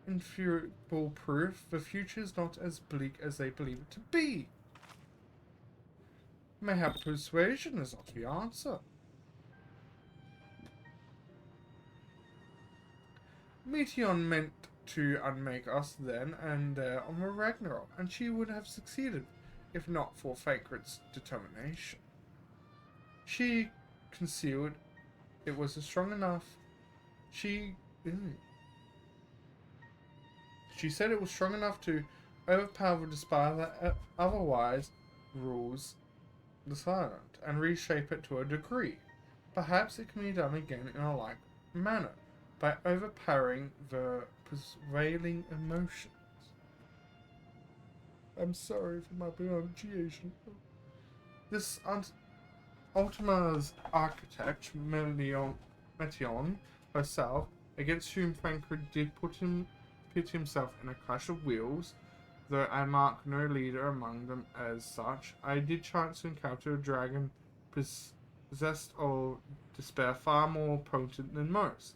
infallible proof, the future is not as bleak as they believe it to be. Mayhap persuasion is not the answer. Meteion meant to unmake us then and there on the Ragnarok, and she would have succeeded, if not for Fakrit's determination. She concealed it was strong enough. She said it was strong enough to overpower the despair that otherwise rules this island, and reshape it to a degree. Perhaps it can be done again in a like manner, by overpowering the prevailing emotions. I'm sorry for my pronunciation. This Ultima's architect, Meteion herself, against whom Fankred did pit himself in a clash of wills, though I mark no leader among them as such, I did chance to encounter a dragon possessed of despair far more potent than most.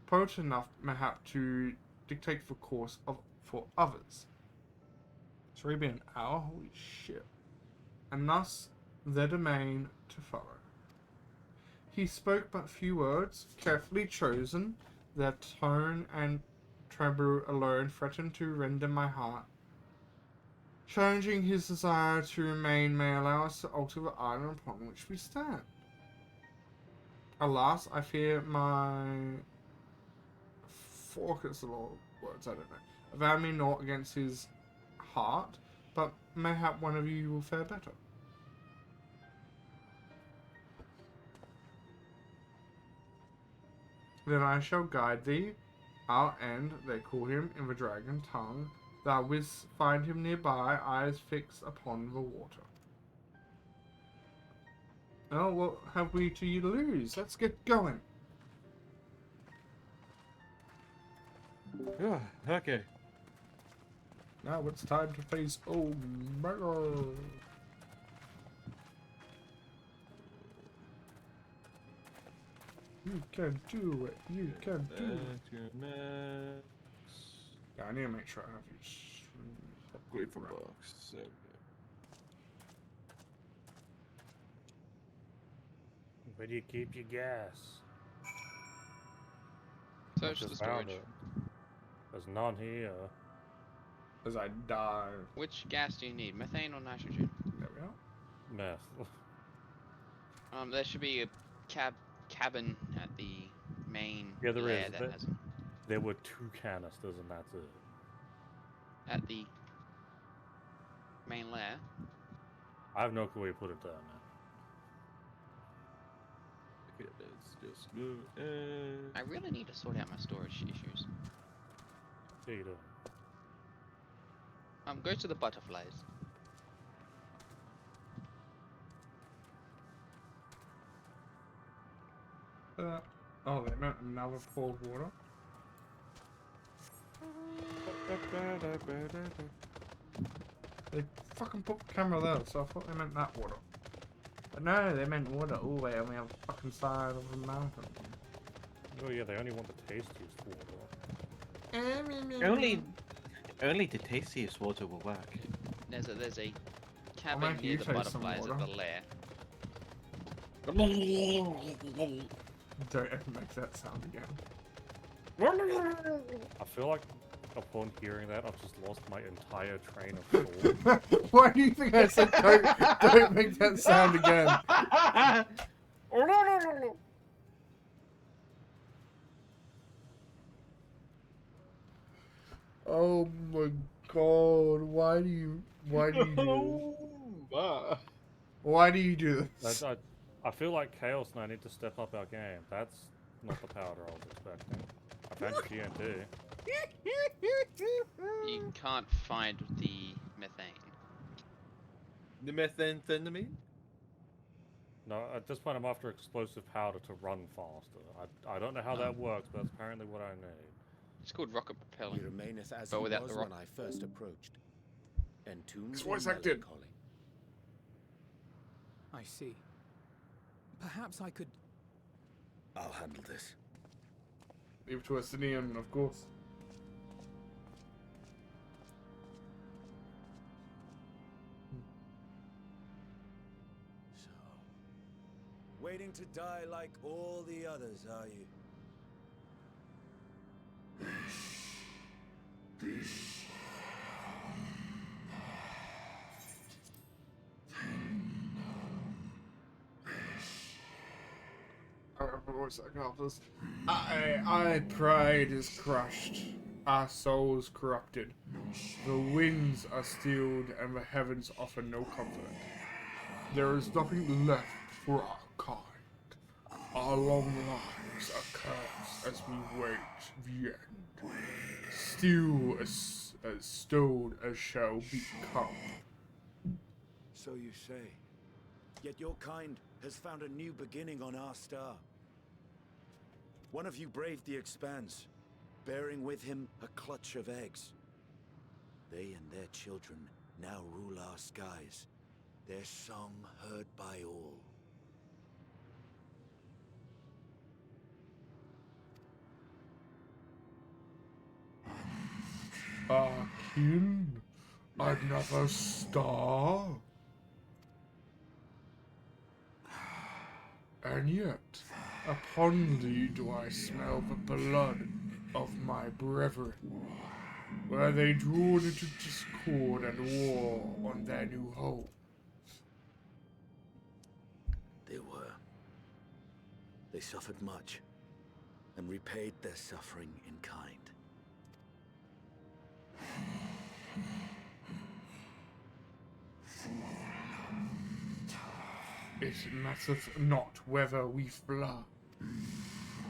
Potent enough, mayhap, to dictate the course for others. It's already been an hour? Holy shit. And thus, their domain to follow. He spoke but few words, carefully chosen. Their tone and tremble alone threatened to render my heart. Challenging his desire to remain may allow us to alter the island upon which we stand. Alas, I fear my focus a lot of words, I don't know. Avow me not against his heart, but mayhap one of you will fare better. Then I shall guide thee. Our end, they call him in the dragon tongue. Thou wilt find him nearby, eyes fixed upon the water. Oh, what have we to lose? Let's get going. Okay. Now it's time to face Omega. You can do it. You can do it. Yeah, I need to make sure I have you. Upgrade for box. Okay. Where do you keep your gas? Search the Just found storage. it. There's none here. As I die. Which gas do you need? Methane or nitrogen? There we are. Meth. There should be a cabin at the main Yeah, there lair is. that has it. There were 2 canisters and that's it. At the main lair. I have no clue where you put it down, man. Okay, let's just go. I really need to sort out my storage issues. There you go. Go to the butterflies. Oh, they meant another pool of water. They fucking put the camera there, so I thought they meant that water. But no, they meant water all the way on the other fucking side of the mountain. Oh yeah, they only want the tastiest water. Only the tastiest water will work. There's a cabin make near you the taste some butterflies at water. the lair. Don't ever make that sound again. I feel like upon hearing that, I've just lost my entire train of thought. Why do you think I said don't make that sound again? Oh, no, no, no, no. Oh my god, why do you do this? Why do you do this? I feel like Chaos and I need to step up our game. That's not the powder I was expecting. I found your TNT. You can't find the methane. The methamphetamine? No, at this point I'm after explosive powder to run faster. I don't know how that works, but that's apparently what I need. It's called rocket He propellant. remaineth as But he without was the rock. when I first approached. Entombed It's in voice acted. melancholy. I see. Perhaps I could... I'll handle this. Leave it to Asinian, of course. So, waiting to die like all the others, are you? I remember voice acting after this. Our pride is crushed, our souls corrupted. The winds are stilled, and the heavens offer no comfort. There is nothing left for our kind. Our long lives are cursed as we wait the end. Still as stone as shall become. So you say. Yet your kind has found a new beginning on our star. One of you braved the Expanse, bearing with him a clutch of eggs. They and their children now rule our skies, their song heard by all. Our kin, another star. And yet, upon thee do I smell the blood of my brethren. Were they drawn into discord and war on their new home? They were. They suffered much, and repaid their suffering in kind. It matters not whether we fly.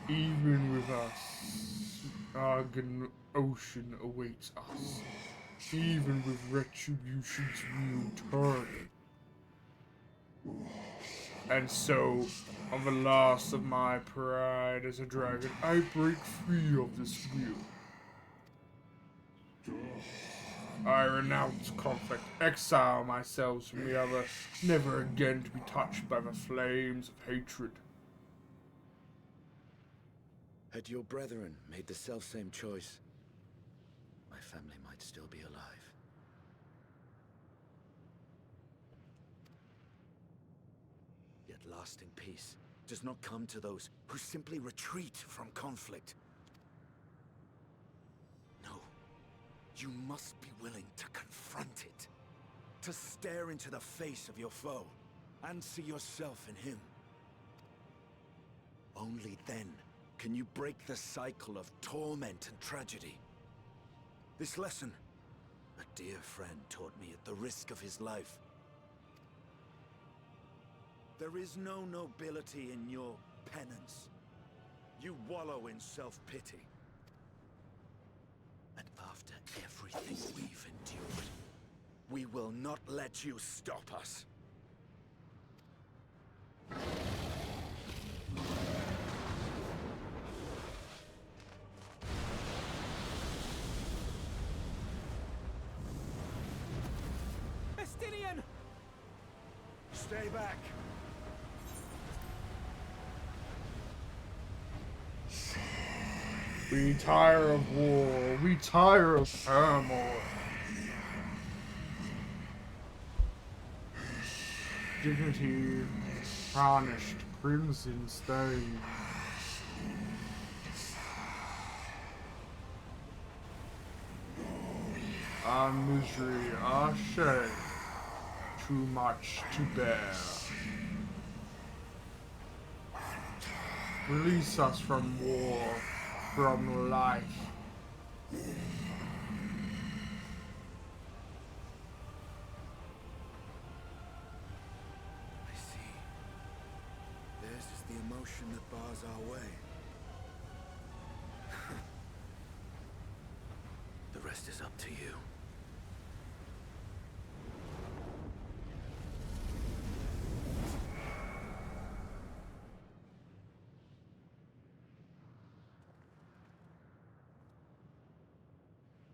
Even with us, Argon ocean awaits us. Even with retribution's wheel turning. And so, on the last of my pride as a dragon, I break free of this wheel. I renounce conflict, exile myself from the other, never again to be touched by the flames of hatred. Had your brethren made the selfsame choice, my family might still be alive. Yet lasting peace does not come to those who simply retreat from conflict. No, you must be willing to confront it, to stare into the face of your foe, and see yourself in him. Only then can you break the cycle of torment and tragedy. This lesson, a dear friend taught me at the risk of his life. There is no nobility in your penance. You wallow in self-pity. And after everything we've endured, we will not let you stop us. Estinian! Stay back. We tire of war, we tire of turmoil. Dignity tarnished, crimson stained. Our misery, our shame, too much to bear. Release us from war, from life. I see. Theirs is the emotion that bars our way. The rest is up to you.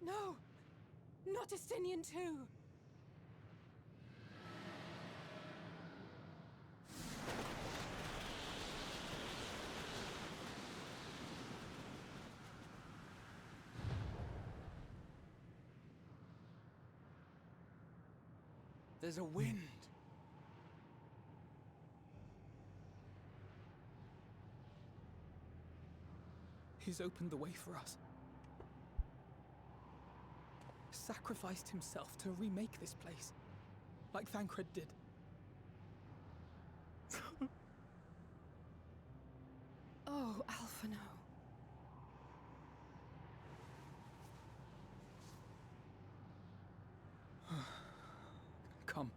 No! Not Estinian too! There's a wind. He's opened the way for us. Sacrificed himself to remake this place, like Thancred did. Oh, Alphino. Come.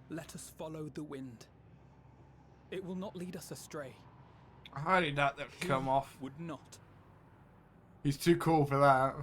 Let us follow the wind. It will not lead us astray. I highly doubt that would come He off. Would not. He's too cool for that.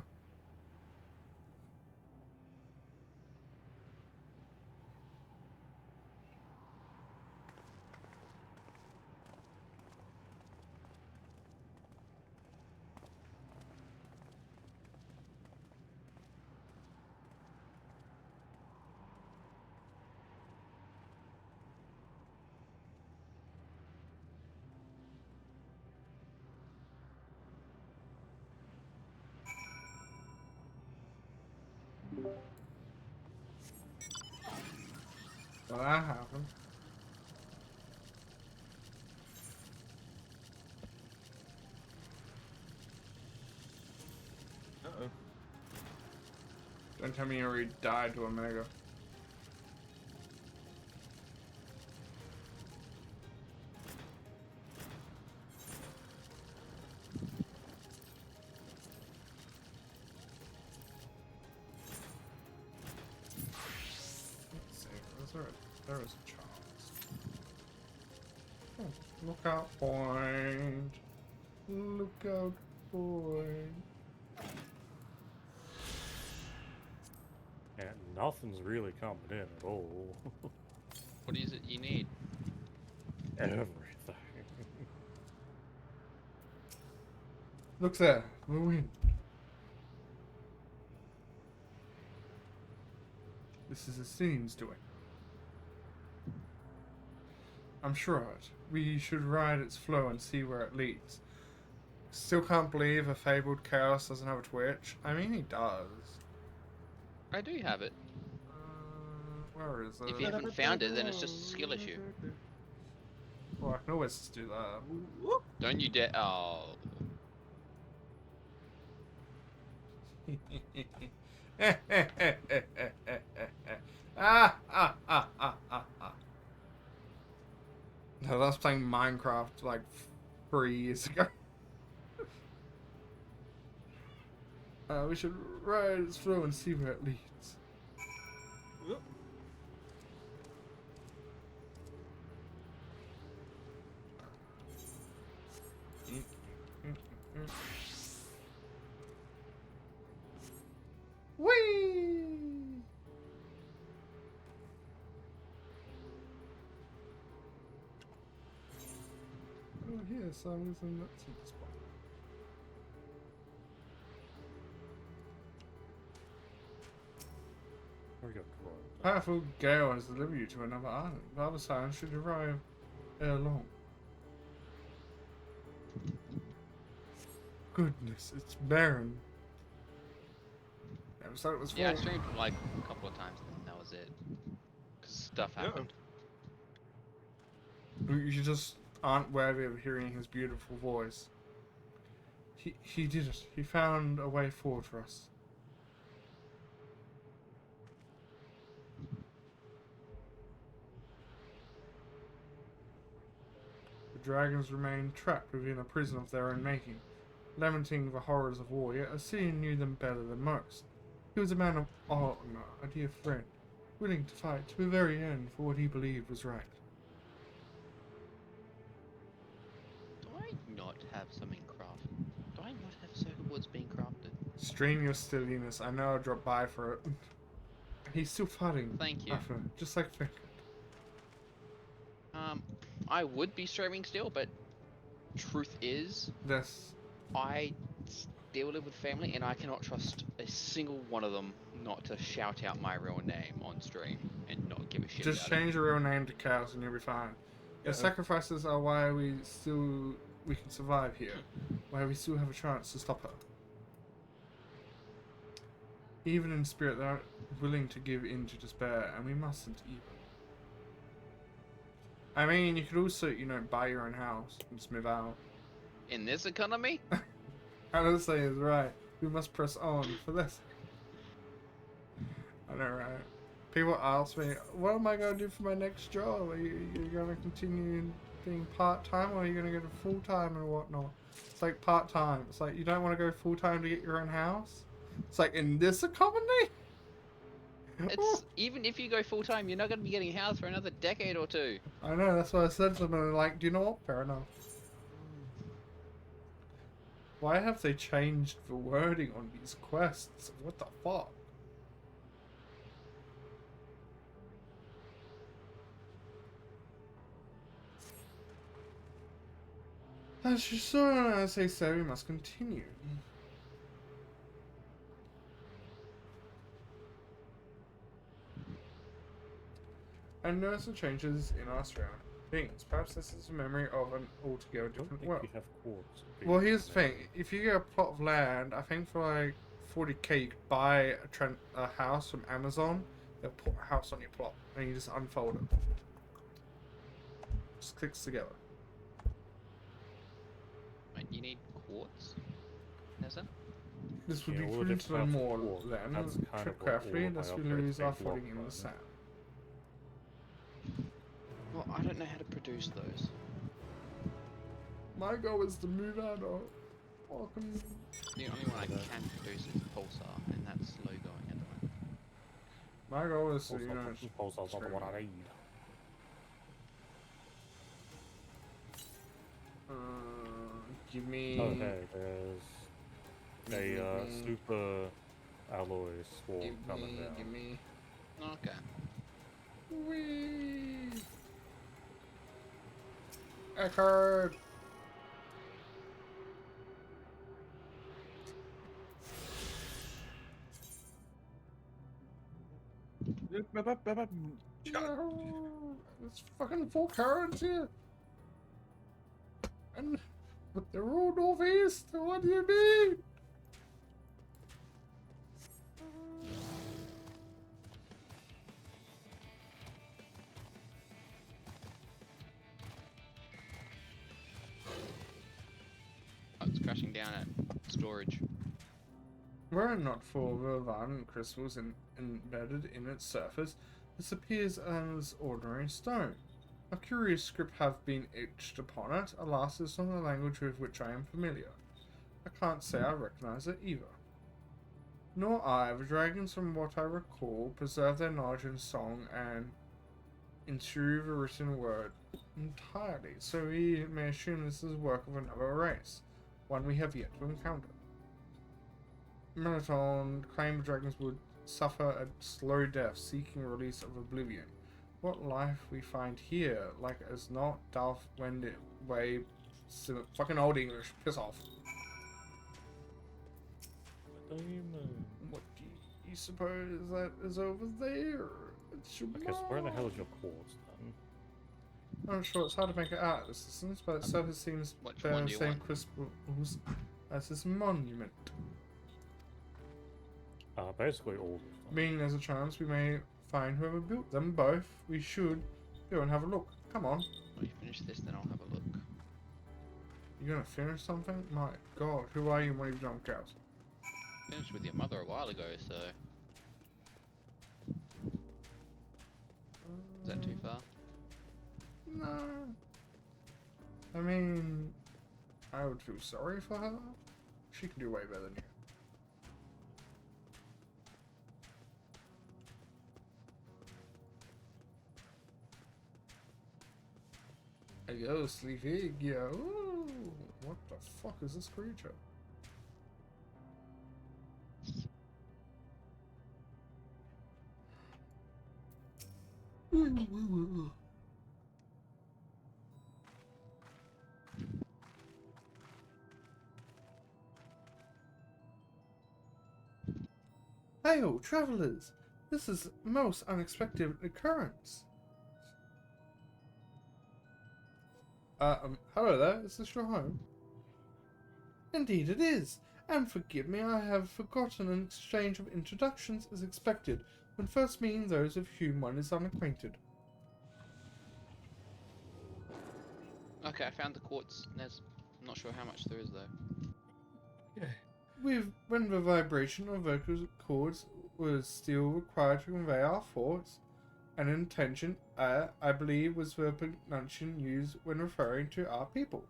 Well, that happened. Uh-oh. Don't tell me you already died to Omega. Let's see, there is a chance. Oh, lookout point. Lookout point. And nothing's really coming in at all. What is it you need? Everything. Look there, the wind. This is Astine's doing. I'm sure of it. We should ride its flow and see where it leads. Still can't believe a fabled chaos doesn't have a twitch. I mean, he does. I do have it. Where is it? If you haven't found it, then it's just a skill issue. Well, I can always just do that. Don't you dare. Oh. No, I was playing Minecraft like 3 years ago. We should ride its flow and see where it leads. Whee! Oh, yes, I was in that sweet spot. Where we go? Powerful gale has delivered you to another island. The other side should arrive ere long. Goodness, it's barren. Never thought it was full. Yeah, I streamed like a couple of times and that was it. Because stuff happened. You just aren't worthy of hearing his beautiful voice. He did it. He found a way forward for us. dragons remained trapped within a prison of their own making, lamenting the horrors of war, yet Asinian knew them better than most. He was a man of honor, a dear friend, willing to fight to the very end for what he believed was right. Do I not have something crafted? Do I not have circuit boards being crafted? Stream your steadiness. I know I'll drop by for it. He's still fighting. Thank you. After, just like Fink. I would be streaming still, but truth is, This. I still live with family, and I cannot trust a single one of them not to shout out my real name on stream and not give a shit Just about change your real name to Chaos and you'll be fine. Your sacrifices are why we can survive here. Why we still have a chance to stop her. Even in spirit, they aren't willing to give in to despair, and we mustn't either. I mean, you could also, buy your own house and just move out. it. In this economy? Honestly, is right. We must press on for this. I know, right? People ask me, what am I going to do for my next job? Are you going to continue being part-time, or are you going to go to full-time and whatnot? It's like part-time. It's like, you don't want to go full-time to get your own house? It's like, in this economy? It's even if you go full time, you're not going to be getting a house for another decade or two. I know, that's what I said to them, and they're like, do you know what? Fair enough. Why have they changed the wording on these quests? What the fuck? As you saw, as they say, we must continue. I noticed the changes in our surroundings. Perhaps this is a memory of an altogether I don't different think world. we have quartz. Well, here's the thing. If you get a plot of land, I think for like 40k, you could buy a house from Amazon. They'll put a house on your plot, and you just unfold it. Just clicks together. Wait, you need quartz? Is it? This would Yeah, be all the prudent to different learn more quartz. then. That's kind Trip of what all carefully, of my lest we upgrades lose our take block footing in the right sand. Well, I don't know how to produce those. My goal is to move out of fucking. The only one I can produce is Pulsar, and that's slow going at the moment. My goal is to, Pulsar's not the one I need. give me. Oh, hey, there's a super alloy swarm coming down. Give me. Okay. Whee! Eckard! No, it's fucking full current here. And but they're all northeast. What do you mean? Oh, it's crashing down at storage. Were it not for the violent crystals embedded in its surface, this appears as ordinary stone. A curious script have been etched upon it, alas, is not a language with which I am familiar. I can't say I recognize it either. Nor I. The dragons, from what I recall, preserve their knowledge in song and eschew the written word entirely, so we may assume this is work of another race, one we have yet to encounter. Melaton claimed the dragons would suffer a slow death, seeking release of oblivion. What life we find here, like as not, Darth Wendit way, fucking old English, piss off. What do you suppose that is over there? It's your I guess where the hell is your quartz then? I'm not sure, it's hard to make it out at this distance, but its surface seems Which bear one the do you same want? crystals as this monument. Basically all of them. Being there's a chance we may find whoever built them both, we should go and have a look. Come on. When you finish this, then I'll have a look. You gonna finish something? My god, who are you and what have you done, cows? Finished with your mother a while ago, so is that too far? No. I mean, I would feel sorry for her. She can do way better than you. Yo, sleepy, yo. What the fuck is this creature? Hail, travelers! This is a most unexpected occurrence. Hello there, is this your home? Indeed it is, and forgive me, I have forgotten an exchange of introductions as expected, when first meeting those of whom one is unacquainted. Okay, I found the quartz. There's, I'm not sure how much there is though. When the vibration of vocal cords was still required to convey our thoughts and intention, I believe was the pronunciation used when referring to our people.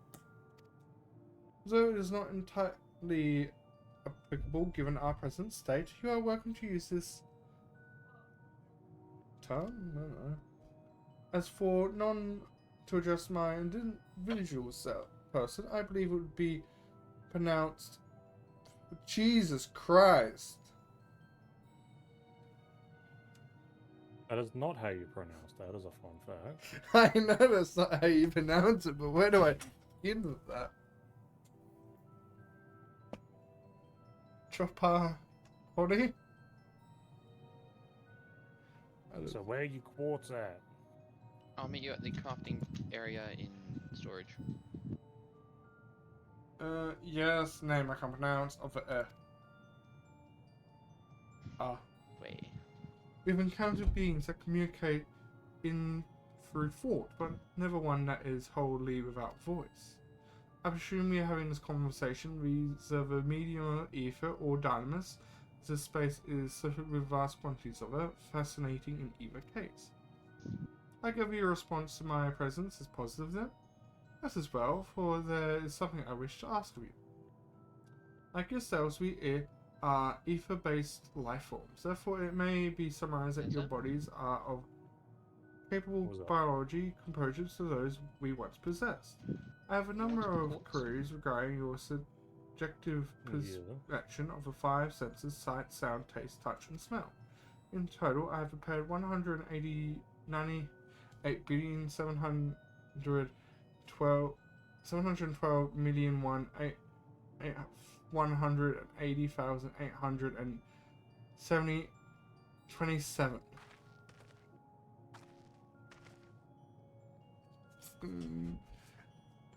Though it is not entirely applicable given our present state, you are welcome to use this term. No. As for to adjust my individual person, I believe it would be pronounced Jesus Christ. That is not how you pronounce that, is a fun fact. I know that's not how you pronounce it, but where do I begin with that? Chopper Holly? So where are you quartz at? I'll meet you at the crafting area in storage. Yes, name I can pronounce of the Wait. We've encountered beings that communicate through thought, but never one that is wholly without voice. I presume we are having this conversation with a medium ether or dynamis, as this space is stuffed with vast quantities of it, fascinating in either case. I gather your response to my presence is positive then? That as well, for there is something I wish to ask of you. Like yourselves, we are ether-based life forms. Therefore, it may be summarized that your bodies are of capable biology composures to those we once possessed. I have a number of queries regarding your subjective perception of the five senses: sight, sound, taste, touch, and smell. In total, I have prepared 180,827.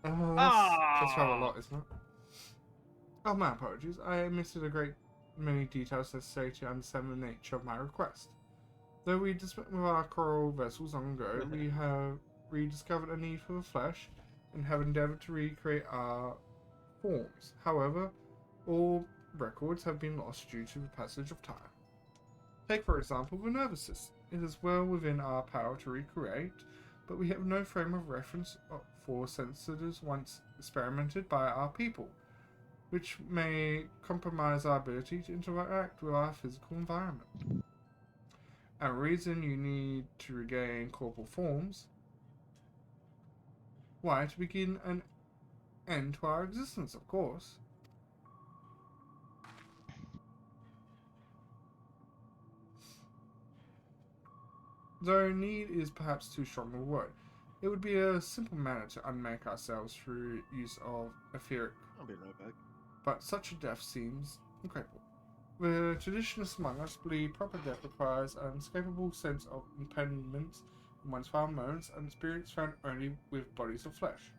That's rather a lot, isn't it? Oh, my apologies. I omitted a great many details necessary to understand the nature of my request. Though we dispensed with our coral vessels long ago, we have rediscovered a need for the flesh and have endeavored to recreate our forms. However, all records have been lost due to the passage of time. Take, for example, the nervous system. It is well within our power to recreate, but we have no frame of reference for sensors once experimented by our people, which may compromise our ability to interact with our physical environment. A reason you need to regain corporal forms. Why, to begin an end to our existence, of course. Though need is perhaps too strong a word, it would be a simple matter to unmake ourselves through use of etheric. I'll be right back. But such a death seems incredible. The traditionalists among us believe proper death requires an unescapable sense of impediments in one's final moments, and experience found only with bodies of flesh.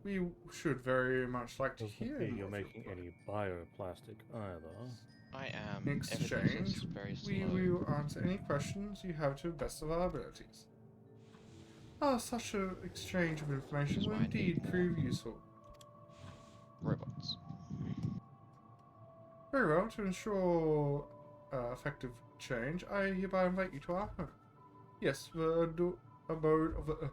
We should very much like to hear. You're making any bioplastic either. I am. In exchange, very we will answer any questions you have to the best of our abilities. Such an exchange of information will indeed prove useful. Robots. Very well. To ensure effective change, I hereby invite you to our home. Yes, the abode of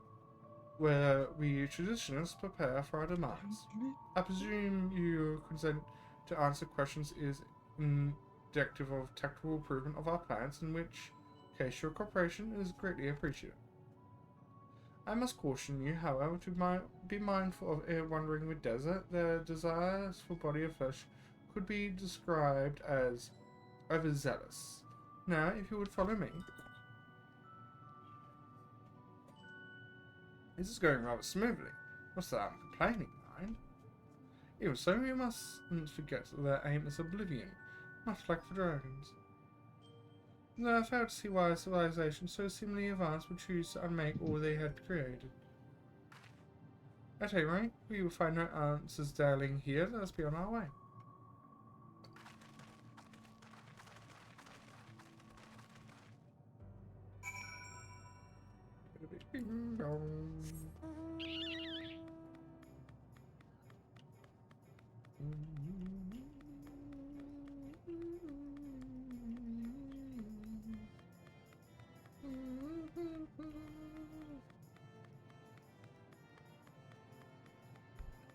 where we traditionalists prepare for our demise. I presume you consent to answer questions is indicative of tactical improvement of our plans, in which case your cooperation is greatly appreciated. I must caution you, however, to be mindful of air wandering the desert. Their desires for body of flesh could be described as overzealous. Now, if you would follow me. This is going rather smoothly. What's that I'm complaining, mind? Even so, we mustn't forget that their aim is oblivion, much like the dragons. Though I fail to see why a civilization so seemingly advanced would choose to unmake all they had created. At any rate, we will find no answers darling here. Let us be on our way.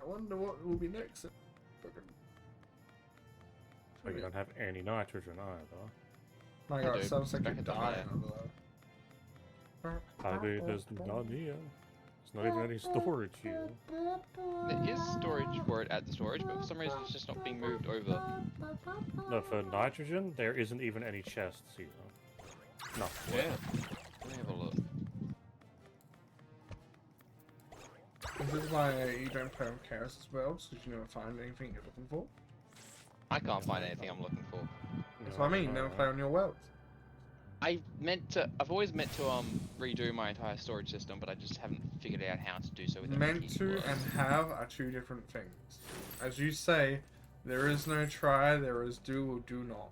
I wonder what will be next. So you don't have any nitrogen either. My I god, do. it sounds like Back you're at the dying fire. over there. Maybe there's none here. There's not even any storage here. There is storage for it at the storage, but for some reason it's just not being moved over. No, for nitrogen, there isn't even any chests either. No. Yeah. Let me have a look. This is why you don't play on Chaos as well, so you never find anything you're looking for. I can't find anything I'm looking for. That's what I mean, never play on your worlds. I've always meant to redo my entire storage system, but I just haven't figured out how to do so without Meant making it to work. and have are two different things. As you say, there is no try, there is do or do not.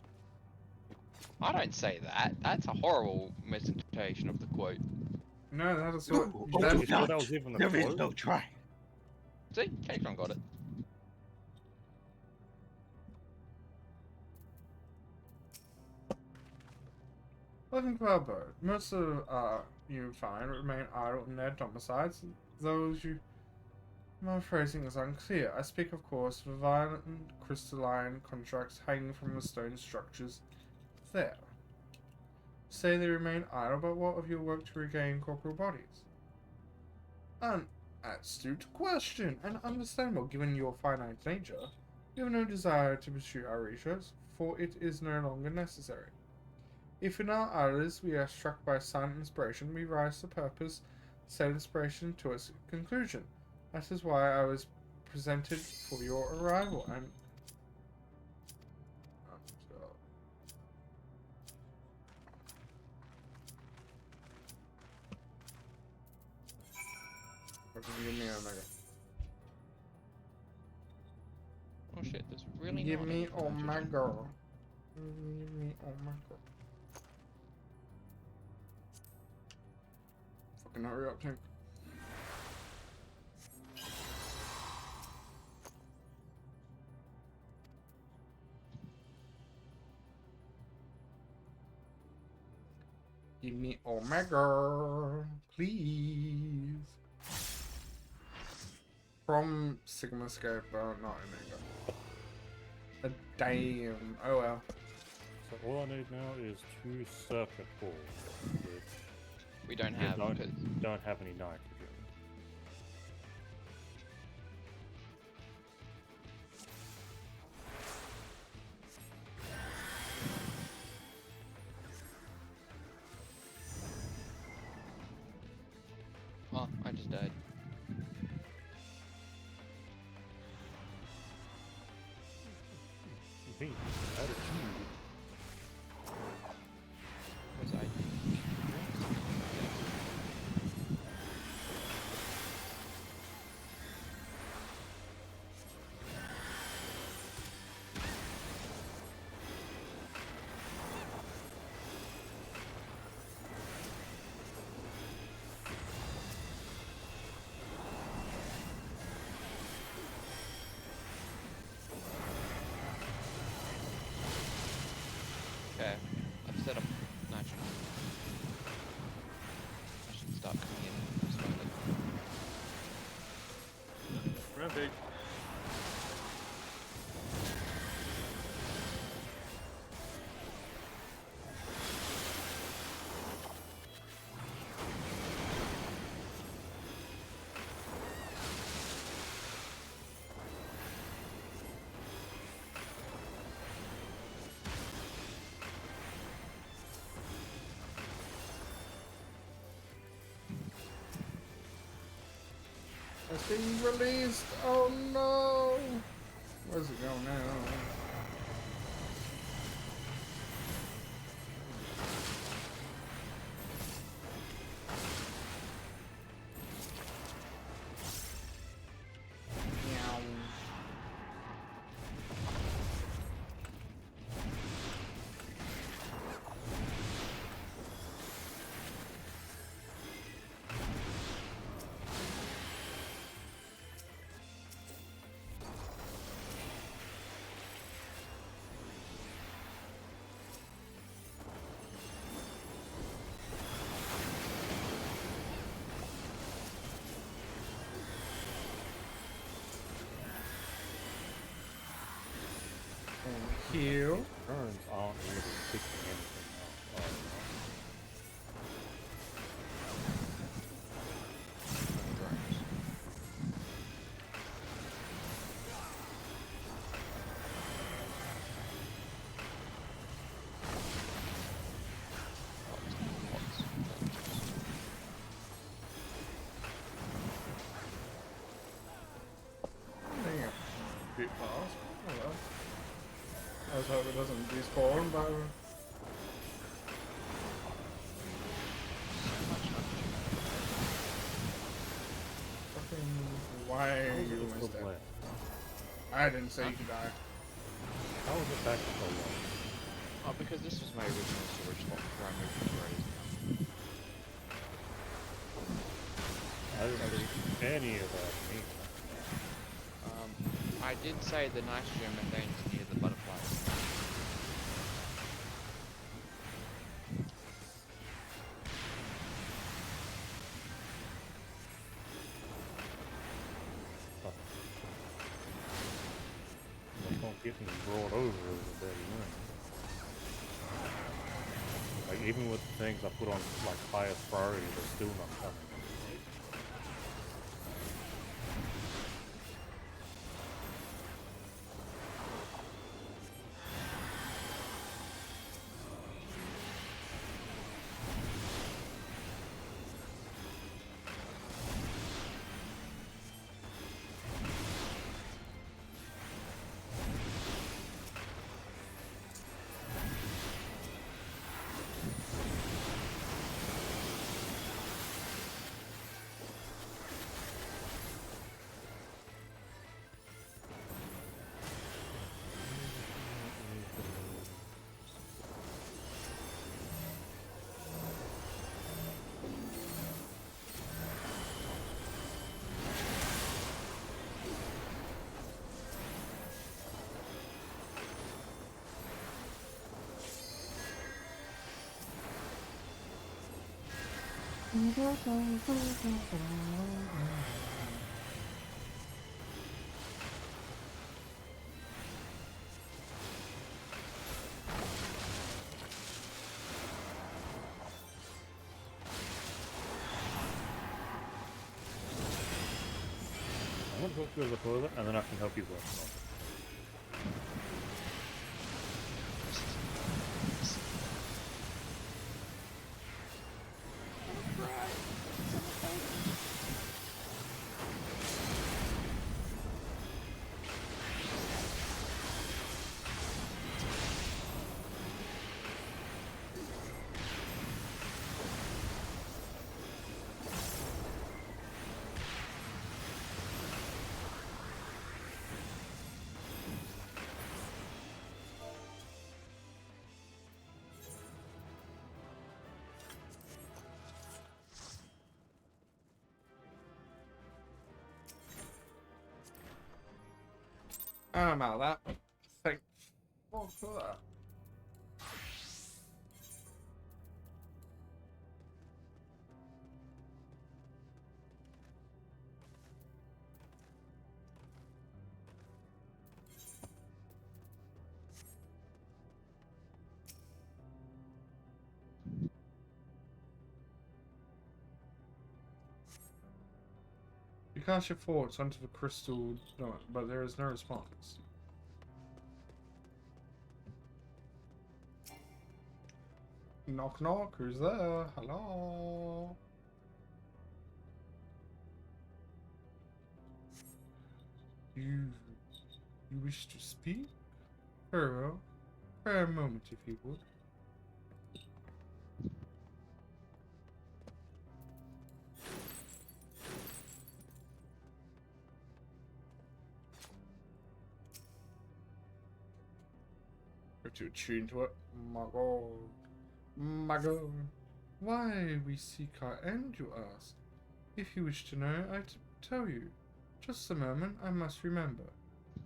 I don't say that. That's a horrible misinterpretation of the quote. No, that is what. You That, sure that was even a quote? try. See, Catron got it. looking for a bird. Most of you find remain idle in their domiciles. Those you. My phrasing is unclear. I speak, of course, of violent crystalline constructs hanging from the stone structures there. Say they remain idle, but what of your work to regain corporeal bodies? An astute question, and understandable given your finite nature. You have no desire to pursue our research, for it is no longer necessary. If in our idleness we are struck by silent inspiration, we rise to purpose, set inspiration to its conclusion. That is why I was presented for your arrival, and give me Omega. Oh shit, there's really Give not me any nitrogen. Omega. Give me Omega. Fucking hurry up, Tank. Give me Omega, please. From Sigma Scope, but not Omega. Damn. Oh well. So all I need now is 2 circuit boards, which We don't have don't, because don't have any nitrogen. oh, I just died. Me, attitude. Was I? It's being released. Oh no! Where's it going now? Heal. Turns aren't really picking anything up. Dang it. Bit fast. Oh well. Let's hope it doesn't despawn, but. Fucking. Why are you It's missed the that? blast. I didn't say you could die. How was it back so long? Oh, because this was my original storage slot before I moved to where it is now. I didn't see any of that. I did say the nitrogen methane is near the butterflies. They don't get me brought over as a better win. Like even with the things I put on like highest priority, they're still not coming. I'm gonna go through the toilet and then I can help you work on it. I'm out of that. Thank God for that. You cast your thoughts onto the crystal, but there is no response. Knock knock, who's there? Hello? You wish to speak? Very well. For a moment, if you would. Are you attuned to it? My god. My god. Why we seek our end, you ask? If you wish to know, I tell you. Just a moment, I must remember.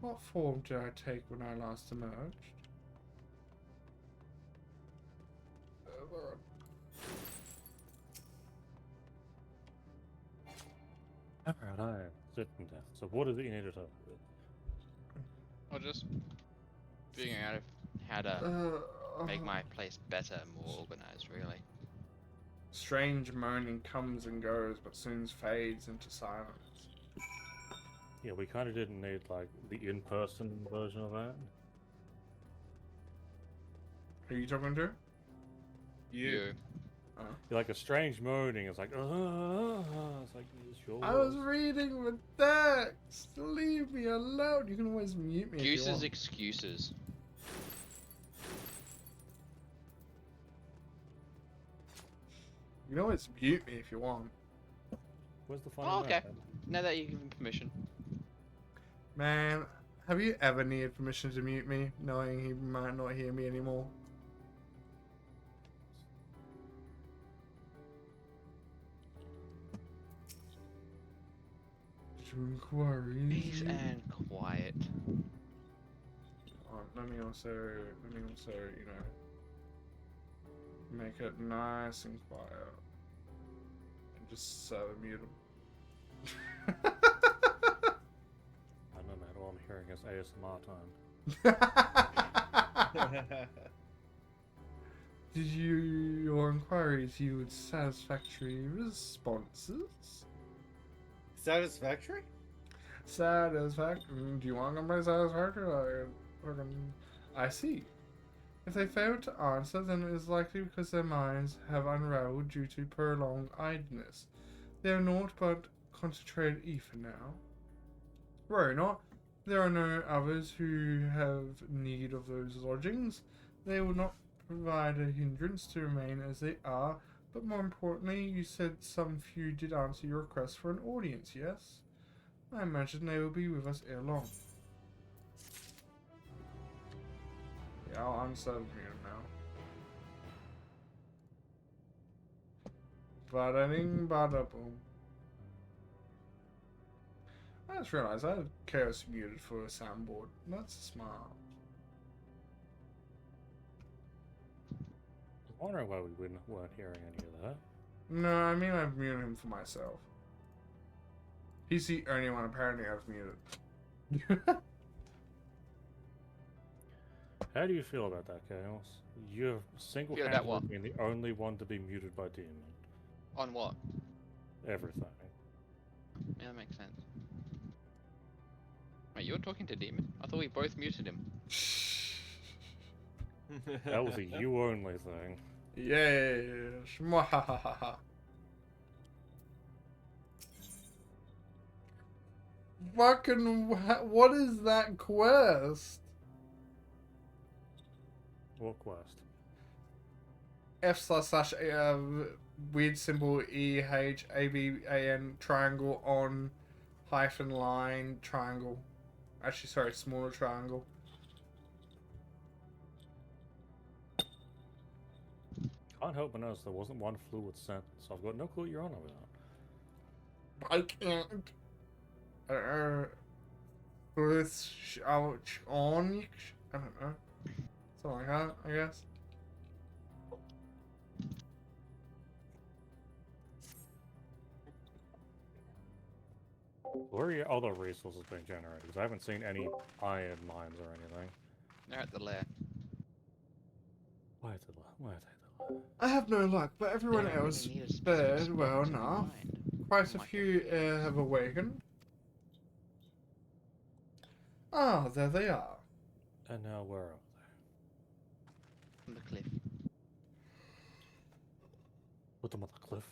What form did I take when I last emerged? Alright, I am sitting down. So what is it you need to talk about? Or just figuring out how to make my place better, more organized, really. Strange moaning comes and goes, but soon fades into silence. Yeah, we kind of didn't need like the in-person version of that. Who are you talking to? You. Like a strange moaning. It's like, it's like it's yours. I was reading the text. Leave me alone. You can always mute me. If you Excuses, want. excuses. You can always mute me if you want. Where's the fun? Oh, in okay. that, then? Now that you've given permission. Man, have you ever needed permission to mute me, knowing he might not hear me anymore? Inquiries. Peace and quiet. Let me also, you know, make it nice and quiet, and just mute him. I know, man. All I'm hearing is ASMR time. Did your inquiries yield satisfactory responses? Satisfactory? Satisfactory. Do you want to play satisfactory? I see. If they fail to answer, then it is likely because their minds have unraveled due to prolonged idleness. They are naught but concentrated ether now. Worry not. There are no others who have need of those lodgings. They will not provide a hindrance to remain as they are, but more importantly, you said some few did answer your request for an audience, yes? I imagine they will be with us ere long. Yeah, I'll unsub you now. Bada ding, bada boom. I just realized I had Chaos muted for a soundboard. That's smart. I'm wondering why we weren't hearing any of that. No, I mean I've muted him for myself. He's the only one apparently I've muted. How do you feel about that, Chaos? You're single-handedly being the only one to be muted by Demon. On what? Everything. Yeah, that makes sense. Wait, you're talking to Demon? I thought we both muted him. That was a you-only thing. Yes. Mwahahaha. Fucking, what is that quest? What quest? F// weird symbol EHABAN triangle on hyphen line triangle. Actually, sorry, smaller triangle. Can't help but notice there wasn't one fluid sentence, so I've got no clue what you're on about. I can't. This on. I don't know. Something like that, I guess. Where are your other resources being generated? Because I haven't seen any iron mines or anything. They're at the lair. Why are they there? I have no luck, but everyone They don't else really need a specific fared spot well to be enough. mined. Quite a Like few have awakened. Ah, there they are. And now where are on the cliff. they? Put them on the cliff.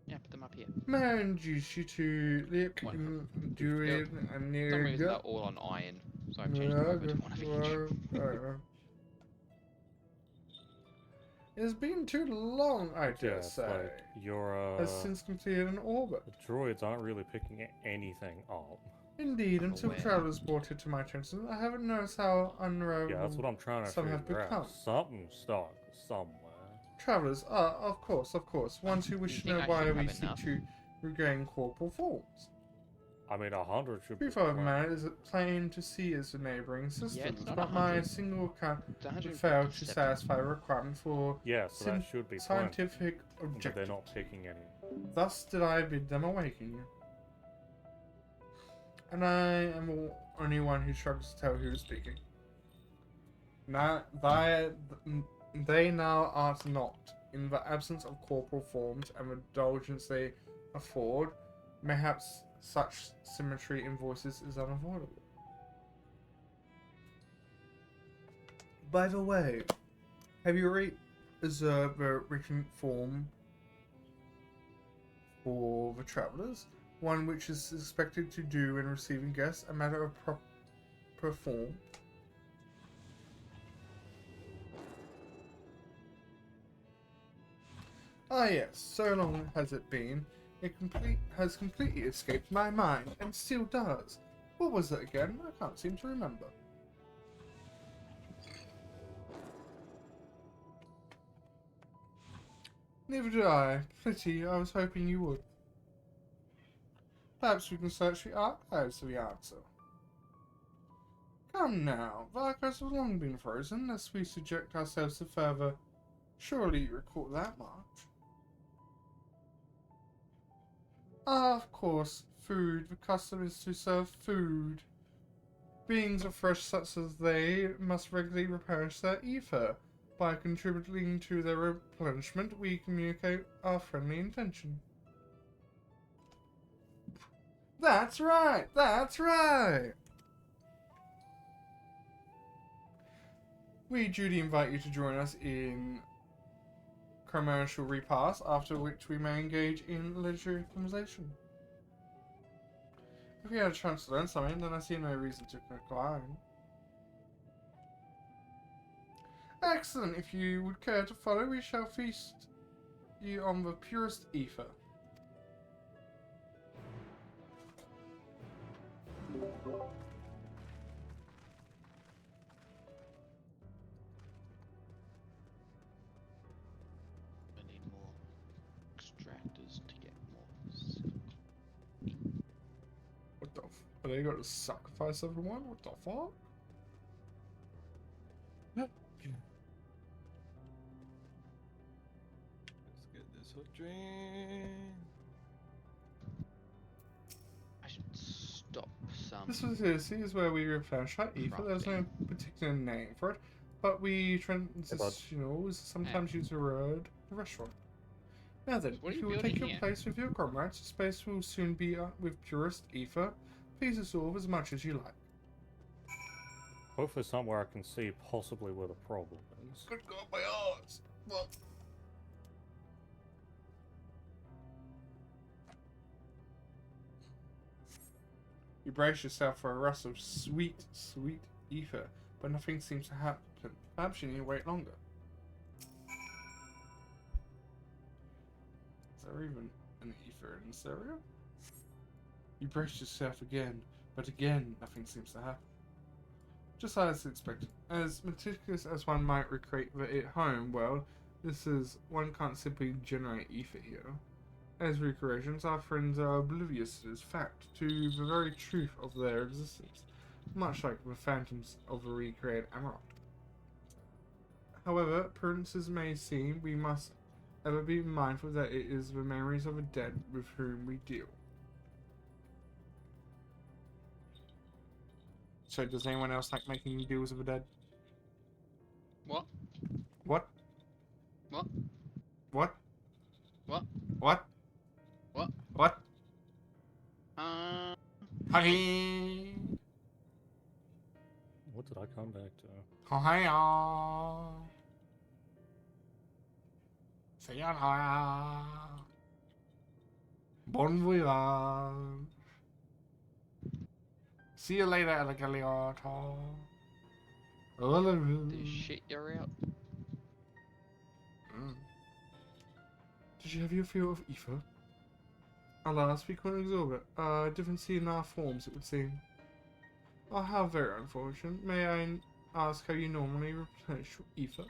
Yeah, put them up here. May I introduce you to Lick One. and Durin and For some reason they're Nirga? all on iron, so I've changed them over to one of each. It has been too long, I Yeah, dare it's say. like your Has since completed an orbit. the droids aren't really picking anything up. Indeed, I'm until aware. travelers brought it to my attention, I haven't noticed how unraveled Yeah, that's what I'm trying to some figure have become. out. Something stuck somewhere. Travelers are, of course, ones who wish to think know I why should we have seek enough. to regain corporal forms. I mean, 100 should be Proof of fine. man is plain to see as the neighbouring systems, not but my 100. single account It's would fail to 157. satisfy the requirement for Yeah, so that should be fine. scientific But objectives. they're not picking any. Thus did I bid them awaken you. And I am the only one who struggles to tell who is speaking. Now, they now art not, in the absence of corporal forms and the indulgence they afford, mayhaps such symmetry in voices is unavoidable. By the way, have you observed the written form for the travellers? One which is expected to do when receiving guests, a matter of proper form. Ah yes, so long has it been. It has completely escaped my mind, and still does. What was it again? I can't seem to remember. Neither do I. Pity, I was hoping you would. Perhaps we can search the archives for the answer. Come now, the archives have long been frozen, lest we subject ourselves to further. Surely you recall that much. Ah, of course, food. The custom is to serve food. Beings of flesh such as they must regularly replenish their ether. By contributing to their replenishment, we communicate our friendly intention. That's right! That's right! We duly invite you to join us in commercial repast, after which we may engage in literary conversation. If we had a chance to learn something, then I see no reason to decline. Excellent! If you would care to follow, we shall feast you on the purest ether. I need more extractors to get more silk. What the are they going to sacrifice everyone? What the fuck? Let's get this hook drain. I should stop some. This facility is where we replenish our ether. There's no particular name for it, but we transitionals sometimes use the word restaurant. Now then, What are if you you will building take your here? place with your comrades, the space will soon be with purest ether. Please absorb as much as you like. Hopefully somewhere I can see possibly where the problem is. Good God, my eyes! What? You brace yourself for a rush of sweet, sweet ether, but nothing seems to happen. Perhaps you need to wait longer. Is there even an ether in this area? You brace yourself again, but again nothing seems to happen. Just as expected. As meticulous as one might recreate the at-home world, one can't simply generate ether here. As recreations, our friends are oblivious to this fact, to the very truth of their existence, much like the phantoms of the recreated Amarok. However, appearances may seem, we must ever be mindful that it is the memories of the dead with whom we deal. So, does anyone else like making deals with the dead? What? What? What? What? What? What? What? What? Hi. What did I come back to? Oh, hiya. Sayonara. Bon voyage. See you later, alligator. Do you shit your out? Did you have your fill of ether? Alas, we couldn't absorb it. Different in our forms, it would seem. Oh, how very unfortunate. May I ask how you normally replenish your ether?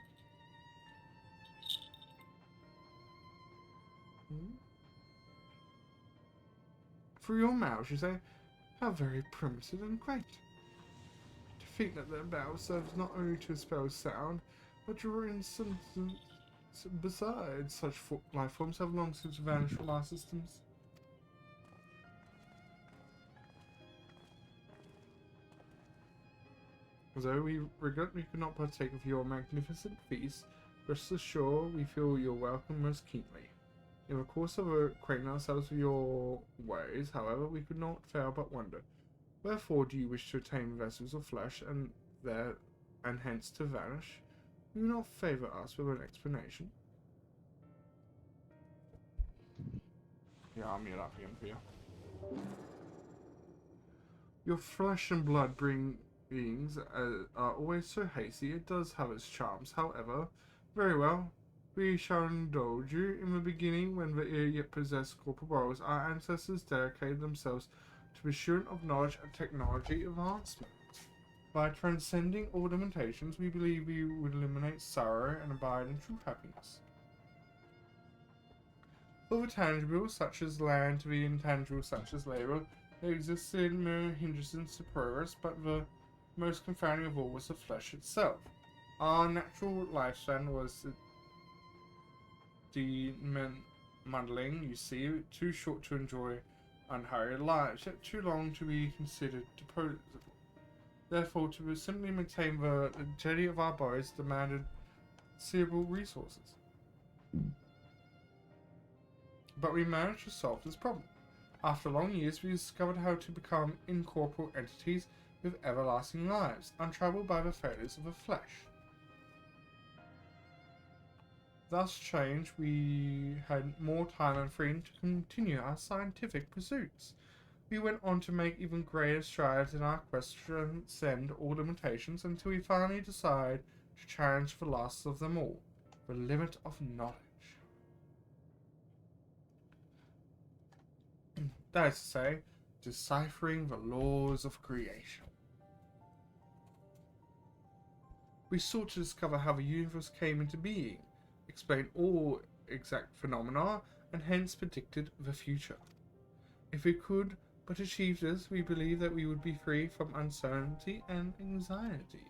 Through your mouth, you say? How very primitive and quaint. To think that the bell serves not only to expel sound, but draw in substance. Besides, such life forms have long since vanished from our systems. Though we regret we could not partake of your magnificent feast, rest assured we feel your welcome most keenly. In the course of acquainting ourselves with your ways, however, we could not fail but wonder, wherefore do you wish to attain vessels of flesh and hence to vanish? Will you not favour us with an explanation? Yeah, I'll mute up again for you. Your flesh and blood beings are always so hasty. It does have its charms, however. Very well. We shall indulge you. In the beginning, when the ear yet possessed corporal bodies, our ancestors dedicated themselves to the pursuit of knowledge and technology advancement. By transcending all limitations, we believe we would eliminate sorrow and abide in true happiness. For the tangible, such as land, to the intangible, such as labor, there existed no hindrance to progress, but the most confounding of all was the flesh itself. Our natural lifespan was demodeling, you see, too short to enjoy unhurried lives, yet too long to be considered disposable. Therefore, to simply maintain the longevity of our bodies demanded considerable resources. But we managed to solve this problem. After long years, we discovered how to become incorporeal entities with everlasting lives, untroubled by the failures of the flesh. Thus changed, we had more time and freedom to continue our scientific pursuits. We went on to make even greater strides in our quest to transcend all limitations until we finally decided to challenge the last of them all, the limit of knowledge. That is to say, deciphering the laws of creation. We sought to discover how the universe came into being, explain all exact phenomena, and hence predicted the future. If we could but achieve this, we believe that we would be free from uncertainty and anxiety.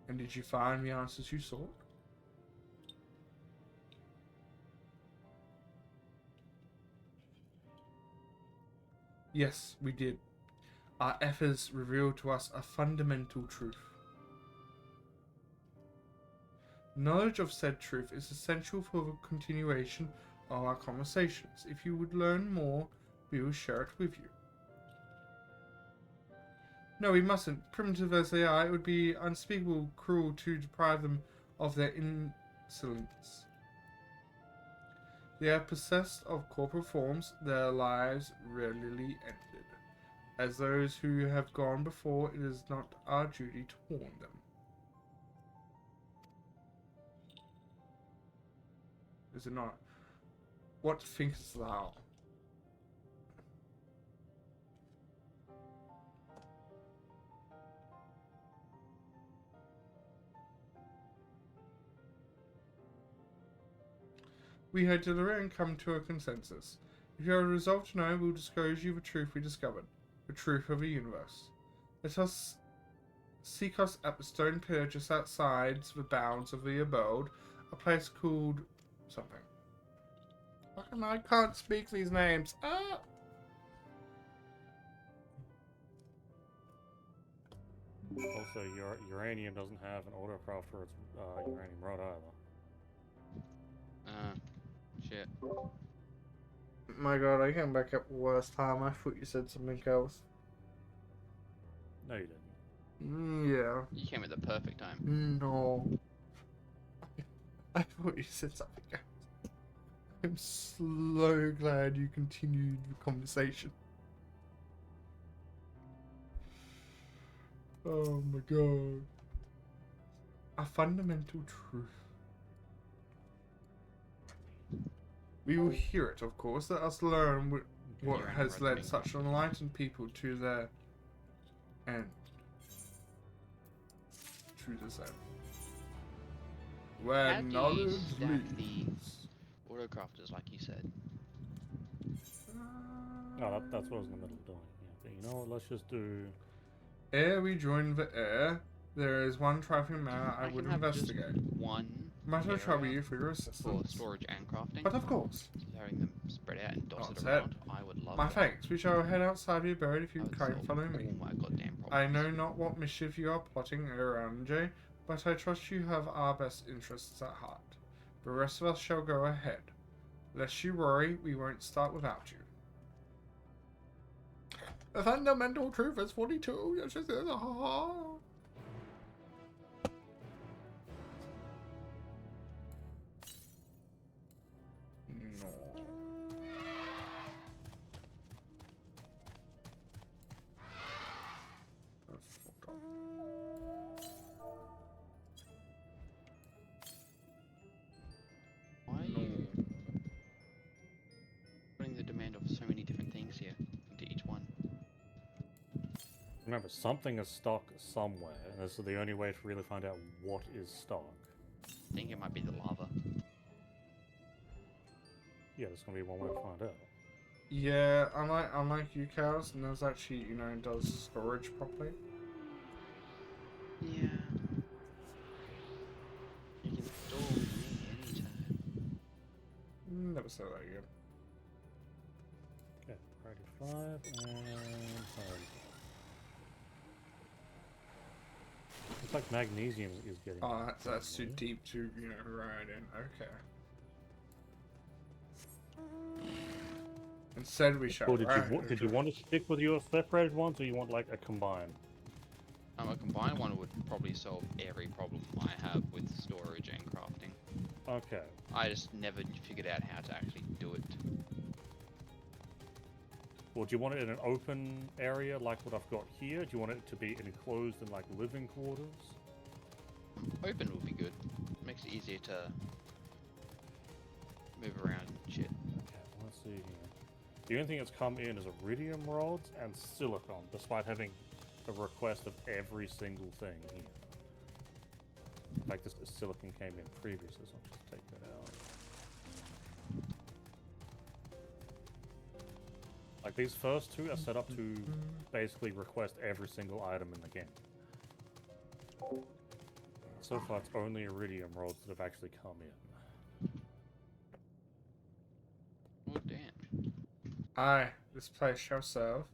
And did you find the answers you sought? Yes, we did. Our efforts revealed to us a fundamental truth. Knowledge of said truth is essential for the continuation of our conversations. If you would learn more, we will share it with you. No, we mustn't. Primitive as they are, it would be unspeakable cruel to deprive them of their insolence. They are possessed of corporal forms, their lives rarely ended. As those who have gone before, it is not our duty to warn them. Is it not? What thinkest thou? We had deliberate and come to a consensus. If you are resolved to know, we will disclose you the truth we discovered, the truth of the universe. Let us seek us at the stone pillar just outside the bounds of the abode, a place called something. Fucking I can't speak these names. Ah! Also, uranium doesn't have an autocraft for its uranium rod either. Shit. My god, I came back at the worst time. I thought you said something else. No, you didn't. Yeah. You came at the perfect time. No. I thought you said something else. I'm so glad you continued the conversation. Oh my god. A fundamental truth. We will hear it, of course. Let us learn what You're has led interrupting. such enlightened people to their end. To this end. Where How do you knowledge stack leads. Autocrafters, like you said. No, that's what I was in the middle of doing. Yeah, but you know what? Let's just do. Ere we join the air, there is one trifling matter I would can have just investigate. one Might I trouble area you for your for assistance? storage and crafting. But of course. So having them spread out and dotted Not around, I would love My that. thanks. We shall head outside your abode if I you would kindly solve follow me. all my goddamn problems. I know not what mischief you are plotting around, Jay, but I trust you have our best interests at heart. The rest of us shall go ahead. Lest you worry, we won't start without you. The fundamental truth is 42. Yes, yes, yes. No. Why are you putting the demand of so many different things here into each one? Remember, something is stock somewhere, and this is the only way to really find out what is stock. I think it might be the lava. Yeah, there's gonna be one way to find out. Yeah, unlike you cows, and those actually, does storage properly. Yeah. You can store with me anytime. Never said that again. Okay, priority 5 and priority 5. Looks like magnesium is getting. Oh, that's too deep to, ride in. Okay. Instead, we shall. Or did you want to stick with your separated ones, or you want like a combined? A combined one would probably solve every problem I have with storage and crafting. Okay. I just never figured out how to actually do it. Well, do you want it in an open area like what I've got here? Do you want it to be enclosed in like living quarters? Open would be good. Makes it easier to move around and shit. Okay, let's see here. The only thing that's come in is iridium rods and silicon, despite having a request of every single thing here. In fact, this silicon came in previously, so I'll just take that out. Like, these first two are set up to basically request every single item in the game. So far, it's only iridium rods that have actually come in. Oh damn. Aye, this place shall serve.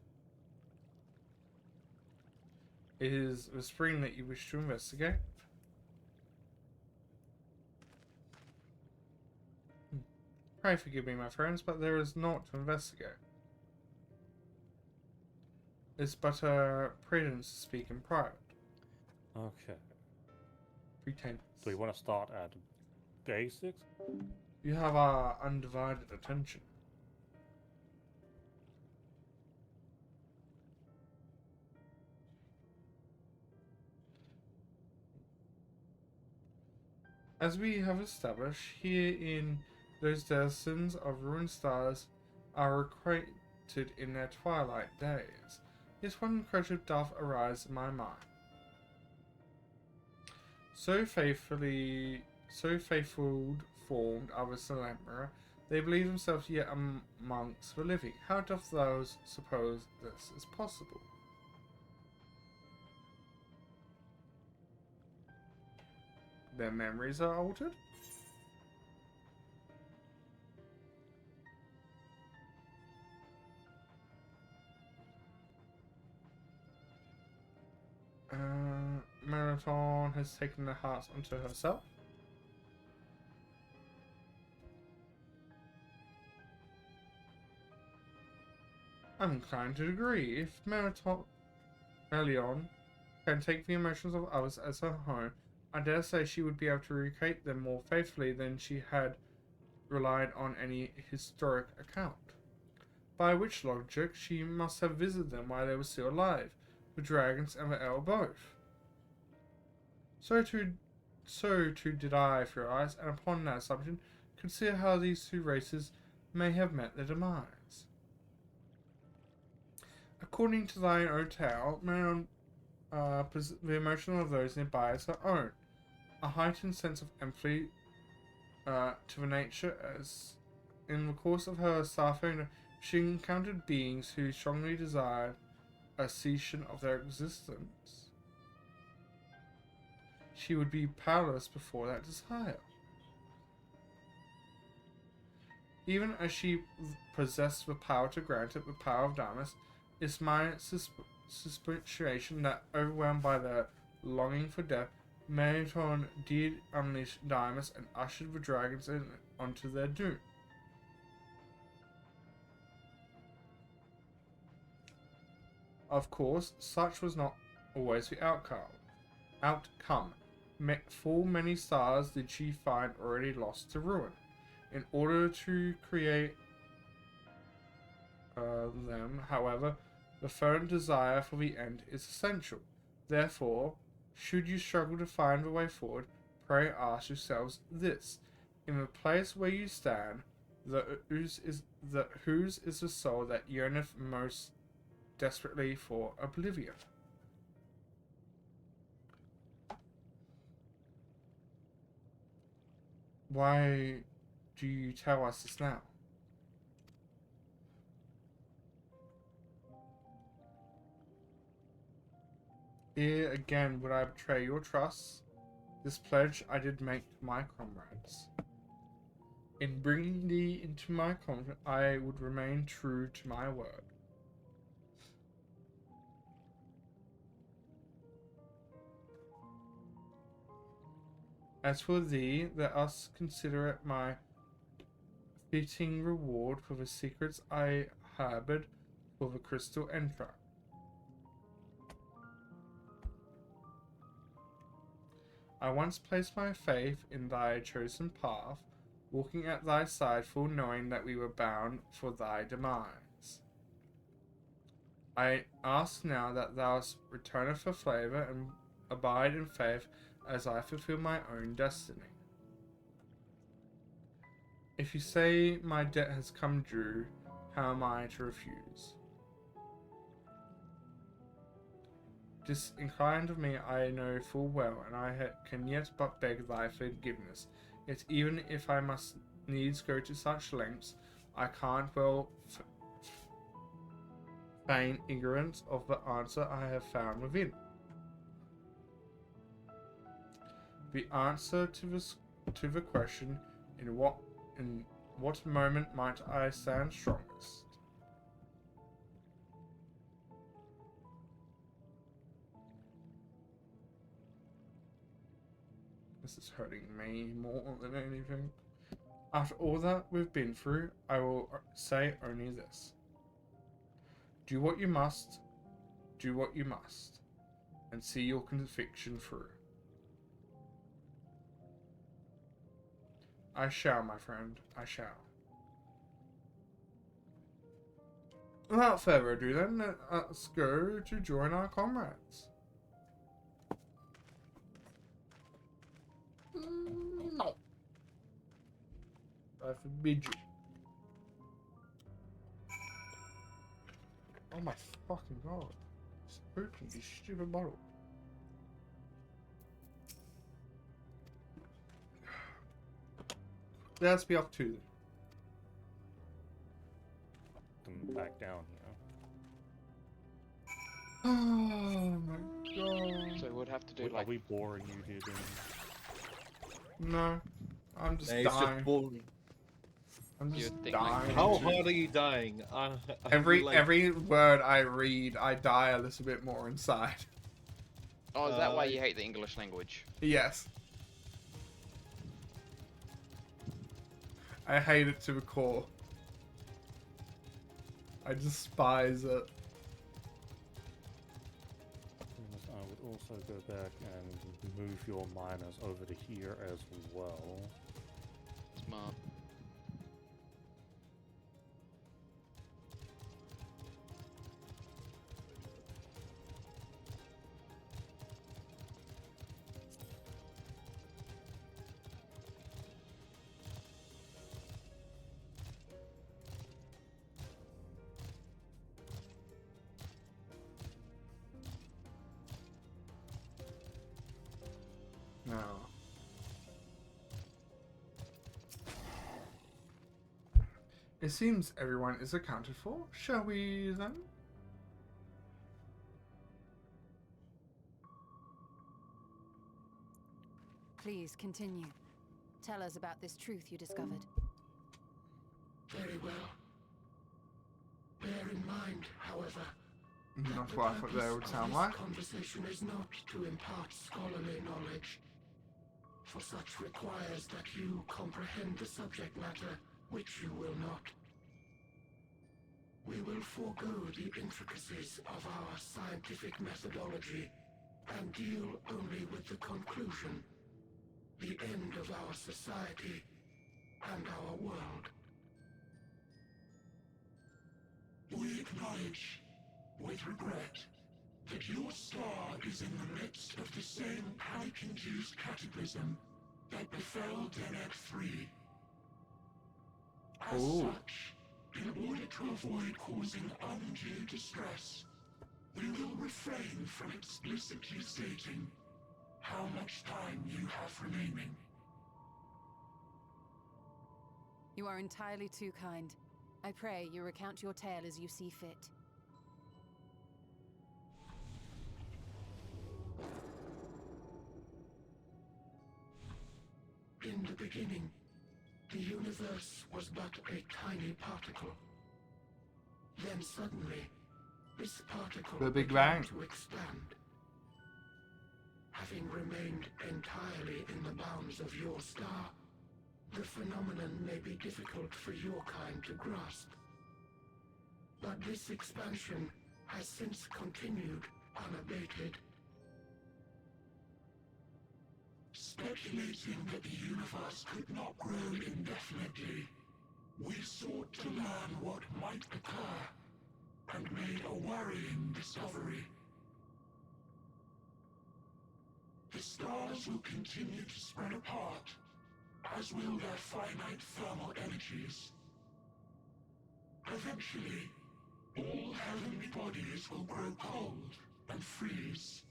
It is the spring that you wish to investigate. Pray forgive me, my friends, but there is naught to investigate. It's but a prudence to speak in private. Okay. Pretense. Do we want to start at basics? You have our undivided attention. As we have established, here in those denizens of ruined stars are acquainted in their twilight days. Yet one question doth arise in my mind. So faithful formed are the Salembra, they believe themselves yet amongst the living. How doth those suppose this is possible? Their memories are altered? Marathon has taken the hearts unto herself. I'm inclined to agree. If Melion can take the emotions of others as her home, I dare say she would be able to recreate them more faithfully than she had relied on any historic account. By which logic, she must have visited them while they were still alive, the dragons and the L both. So too did I theorize, and upon that assumption, consider how these two races may have met their demise. According to thine own tale, the emotion of those nearby is her own, a heightened sense of empathy to the nature, as in the course of her suffering she encountered beings who strongly desired a cessation of their existence. She would be powerless before that desire. Even as she possessed the power to grant it the power of darkness, it's my suspicion that, overwhelmed by the longing for death, Marathon did unleash Darkness and ushered the dragons onto their doom. Of course, such was not always the outcome. Full many stars did she find already lost to ruin. In order to create them, however, the fervent desire for the end is essential. Therefore, should you struggle to find the way forward, pray ask yourselves this: in the place where you stand, whose is the soul that yearneth most desperately for oblivion? Why do you tell us this now? Here again would I betray your trust. This pledge I did make to my comrades. In bringing thee into my confidence, I would remain true to my word. As for thee, let us consider it my fitting reward for the secrets I harbored for the crystal entrap. I once placed my faith in thy chosen path, walking at thy side, full knowing that we were bound for thy demise. I ask now that thou returneth for favour and abide in faith as I fulfill my own destiny. If you say my debt has come due, how am I to refuse? Disinclined of me I know full well, and I can yet but beg thy forgiveness. Yet even if I must needs go to such lengths, I can't well feign ignorance of the answer I have found within. The answer to the question, in what moment might I stand strongest? This is hurting me more than anything. After all that we've been through, I will say only this. Do what you must, and see your conviction through. I shall, my friend, I shall. Without further ado then, let's go to join our comrades. No. I forbid you. Oh my fucking god. It's open this stupid bottle. Let's be off to Them back down, Oh my god. So we'd have to do Are like we boring you here, Dean? No. I'm just It's just dying. boring. I'm You'd just think, like, dying. How hard are you dying? I Every feel like- every word I read, I die a little bit more inside. Oh, is that why you hate the English language? Yes. I hate it to the core. I despise it. I would also go back and move your miners over to here as well. Smart. Now. It seems everyone is accounted for. Shall we then? Please continue. Tell us about this truth you discovered. Very well. Bear in mind, however, Not what I thought they would sound like. conversation is not to impart scholarly knowledge, for such requires that you comprehend the subject matter, which you will not. We will forego the intricacies of our scientific methodology and deal only with the conclusion, the end of our society and our world. We acknowledge, with regret, that your star is in the midst of the same panic-induced cataclysm that befell Deneb 3. As such, in order to avoid causing undue distress, we will refrain from explicitly stating how much time you have remaining. You are entirely too kind. I pray you recount your tale as you see fit. In the beginning, the universe was but a tiny particle. Then suddenly, this particle The Big began Bang. to expand. Having remained entirely in the bounds of your star, the phenomenon may be difficult for your kind to grasp. But this expansion has since continued unabated. Speculating that the universe could not grow indefinitely, we sought to learn what might occur, and made a worrying discovery. The stars will continue to spread apart, as will their finite thermal energies. Eventually, all heavenly bodies will grow cold and freeze.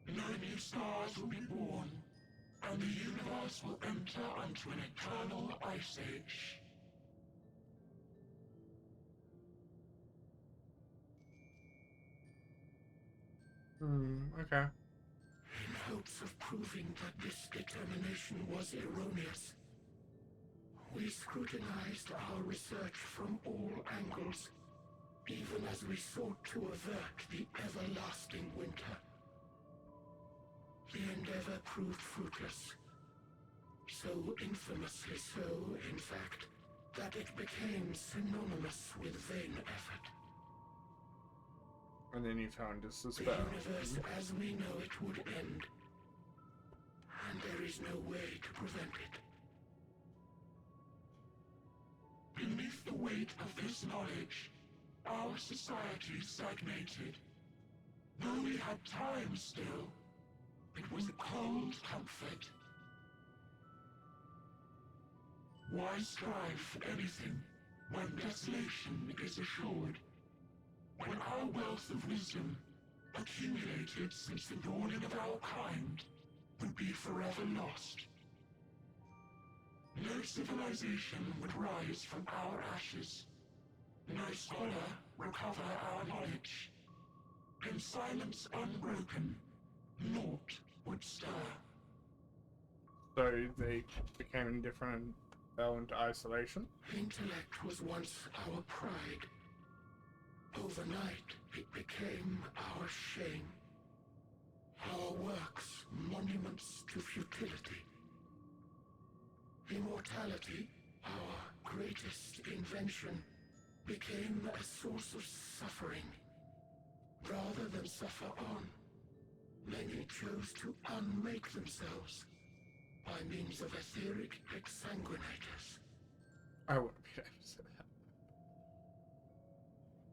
No new stars will be born, and the universe will enter onto an eternal ice age. Okay. In hopes of proving that this determination was erroneous, we scrutinized our research from all angles, even as we sought to avert the everlasting winter. The endeavor proved fruitless. So infamously so, in fact, that it became synonymous with vain effort. And then you found us as The well. universe as we know it would end, and there is no way to prevent it. Beneath the weight of this knowledge, our society stagnated. Though we had time still, it was a cold comfort. Why strive for anything when desolation is assured? When our wealth of wisdom, accumulated since the dawning of our kind, would be forever lost. No civilization would rise from our ashes. No scholar recover our knowledge. In silence unbroken, naught would stir. So they became indifferent and fell into isolation. Intellect was once our pride. Overnight, it became our shame. Our works, monuments to futility. Immortality, our greatest invention, became a source of suffering. Rather than suffer on, many chose to unmake themselves by means of etheric exsanguinators. I wouldn't be able to say that.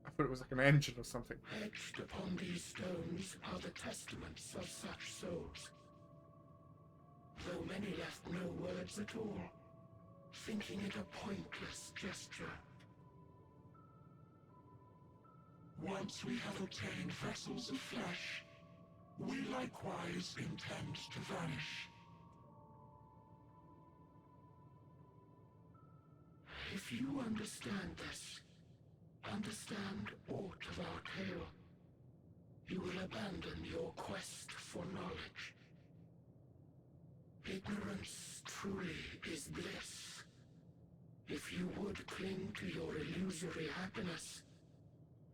I thought it was like an engine or something. Etched upon these stones are the testaments of such souls. Though many left no words at all, thinking it a pointless gesture. Once we have obtained vessels of flesh, we likewise intend to vanish. you understand this, understand aught of our tale, you will abandon your quest for knowledge. Ignorance truly is bliss. If you would cling to your illusory happiness,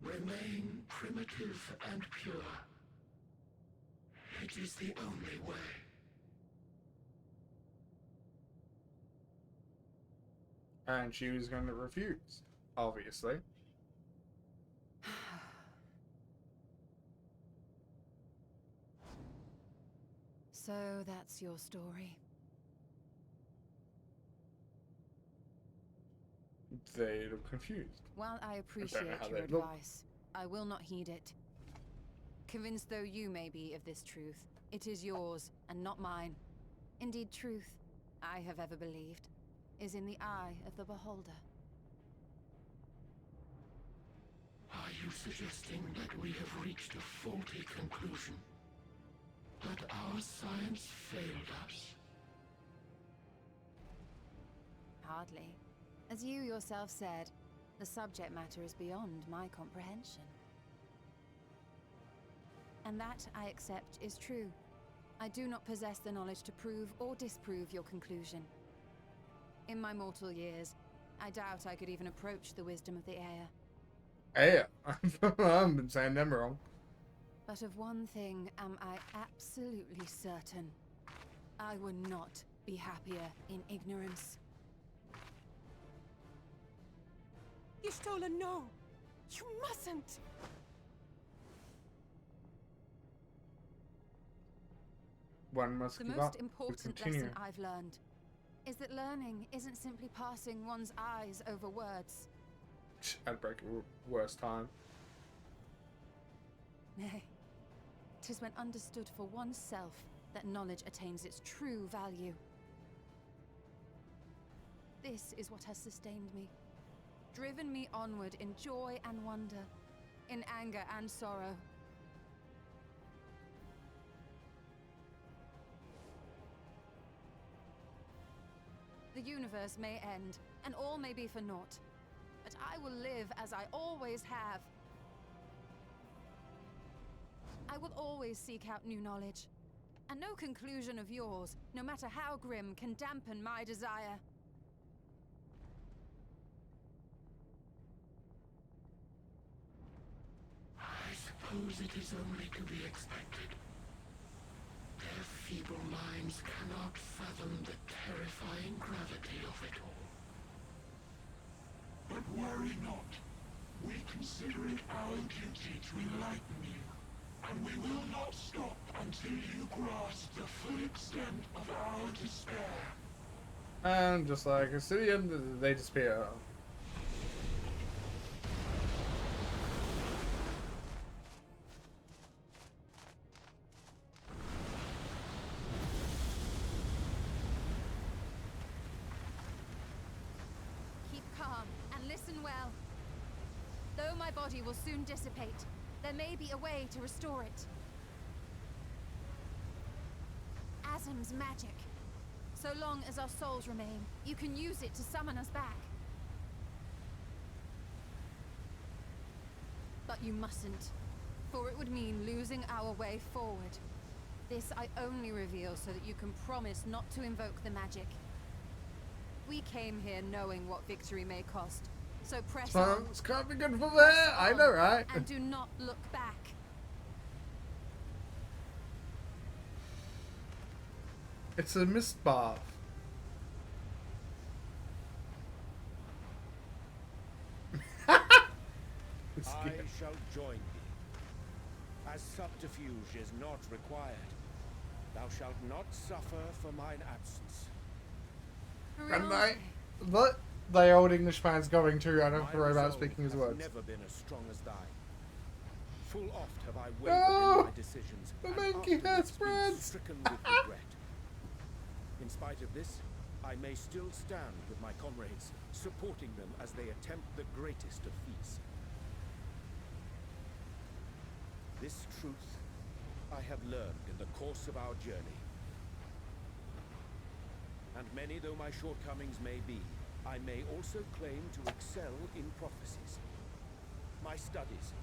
remain primitive and pure. It is the only way. And she was going to refuse, obviously. So that's your story. They look confused. While I appreciate how your they look. advice, I will not heed it. Convinced though you may be of this truth, it is yours and not mine. Indeed, truth, I have ever believed, is in the eye of the beholder. Are you suggesting that we have reached a faulty conclusion? That our science failed us? Hardly. As you yourself said, the subject matter is beyond my comprehension. And that, I accept, is true. I do not possess the knowledge to prove or disprove your conclusion. In my mortal years, I doubt I could even approach the wisdom of the Air. Hey, I've been saying them wrong. But of one thing am I absolutely certain. I would not be happier in ignorance. Y'shtola, no! You mustn't! One must The give most up. We important continue. lesson I've learned is that learning isn't simply passing one's eyes over words. I'd break it worst time. Nay, 'tis when understood for oneself that knowledge attains its true value. This is what has sustained me, driven me onward in joy and wonder, in anger and sorrow. The universe may end, and all may be for naught, but I will live as I always have. I will always seek out new knowledge, and no conclusion of yours, no matter how grim, can dampen my desire. I suppose it is only to be expected. Their feeble minds cannot fathom the terrifying gravity of it all. But worry not. We consider it our duty to enlighten you, and we will not stop until you grasp the full extent of our despair. And just like Obsidian, they disappear. Keep calm and listen well. Though my body will soon dissipate, there may be a way to restore it. Azim's magic. So long as our souls remain, you can use it to summon us back. But you mustn't, for it would mean losing our way forward. This I only reveal so that you can promise not to invoke the magic. We came here knowing what victory may cost, so press on. It's can't be good for there. I know, right? And do not look back. It's a mist bath. I shall join thee. As subterfuge is not required, thou shalt not suffer for mine absence. And the old Englishman's going to, I don't have to worry about speaking his words. Never been as strong as thine. Full oft have I wavered in my decisions, The and monkey has afterwards been spreads. stricken with regret. In spite of this, I may still stand with my comrades, supporting them as they attempt the greatest of feats. This truth I have learned in the course of our journey. And many though my shortcomings may be, I may also claim to excel in prophecies. My studies,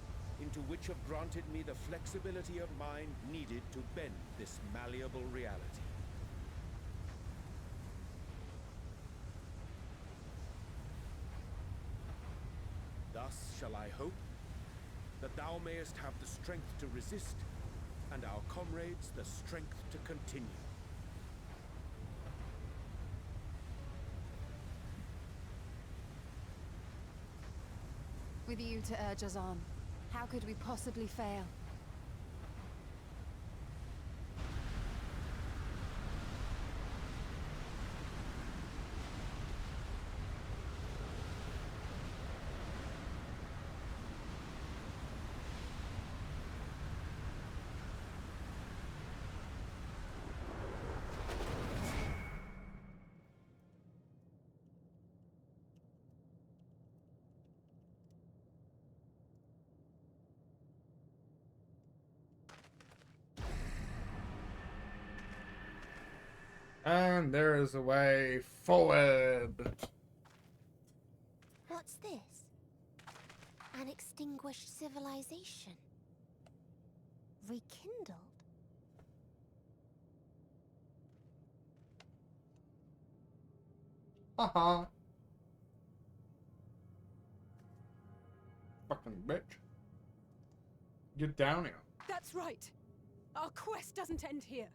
into which have granted me the flexibility of mind needed to bend this malleable reality. Thus shall I hope that thou mayest have the strength to resist, and our comrades the strength to continue. With you to urge us on, how could we possibly fail? And there is a way forward. What's this? An extinguished civilization. Rekindled. Haha. Fucking bitch. Get down here. That's right. Our quest doesn't end here.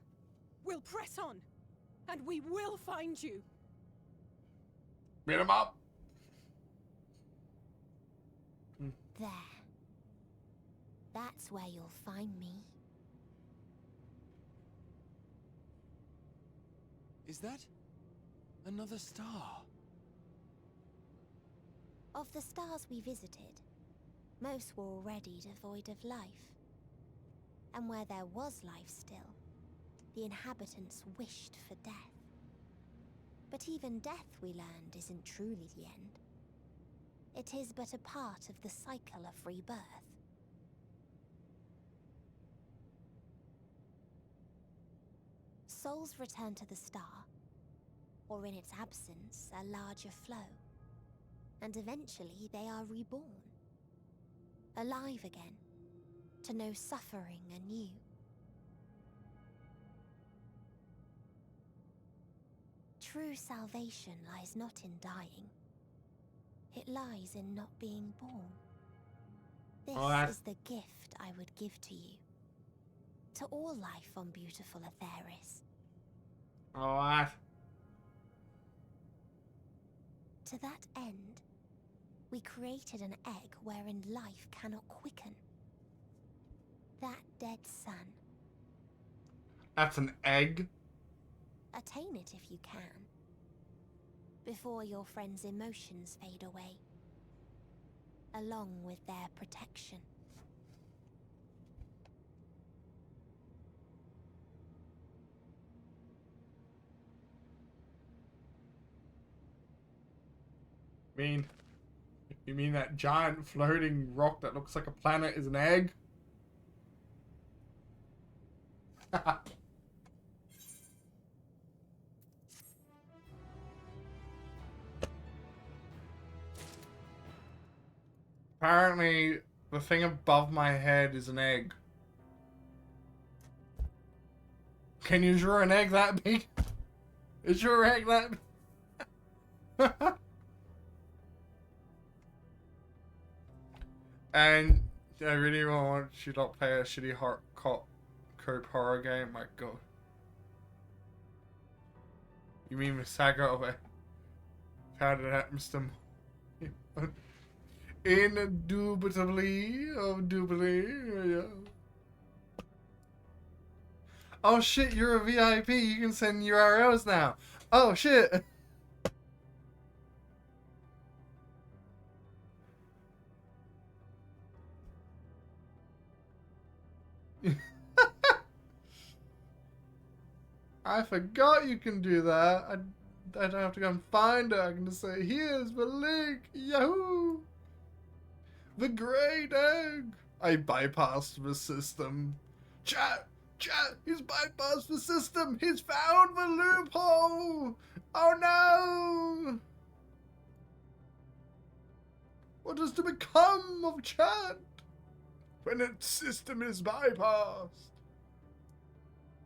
We'll press on, and we will find you. Beat him up. There. That's where you'll find me. Is that another star? Of the stars we visited, most were already devoid of life. And where there was life still, the inhabitants wished for death. But even death, we learned, isn't truly the end. It is but a part of the cycle of rebirth. Souls return to the star, or in its absence, a larger flow. And eventually they are reborn. Alive again, to know suffering anew. True salvation lies not in dying. It lies in not being born. This is the gift I would give to you. To all life on beautiful Atheris. Alright. To that end, we created an egg wherein life cannot quicken. That dead sun. That's an egg? Attain it if you can. Before your friends' emotions fade away. Along with their protection. You mean that giant floating rock that looks like a planet is an egg? Apparently, the thing above my head is an egg. Can you draw an egg that big? Is your egg that big? And I really want you to not play a shitty cope horror game. My god. You mean the saga of it? How did that, Mr. Indubitably, yeah. Oh shit, you're a VIP. You can send URLs now. Oh shit. I forgot you can do that. I don't have to go and find it. I can just say, here's the link. Yahoo! The great egg. I bypassed the system. Chat, he's bypassed the system. He's found the loophole. Oh no! What is to become of Chad when its system is bypassed?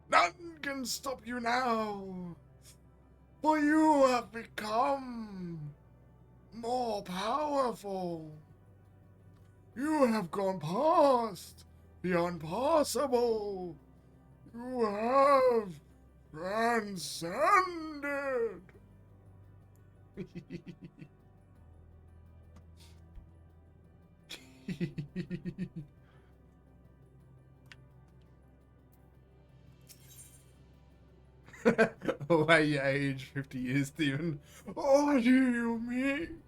None can stop you now, for you have become more powerful. You have gone past the unpassable. You have transcended. Why you age 50 years, Stephen? What do you mean?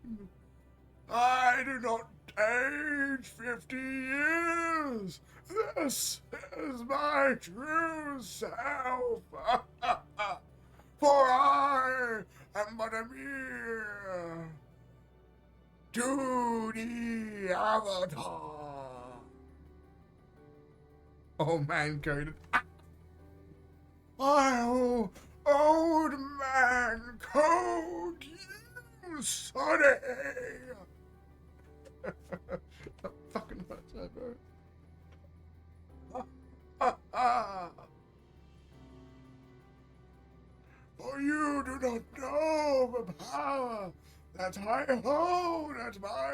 I do not age 50 years. This is my true self. For I am but a mere 2D avatar. Oh man coded. I'll old man code you, Sonny. That fucking hurts, bro. For you do not know the power that I hold at my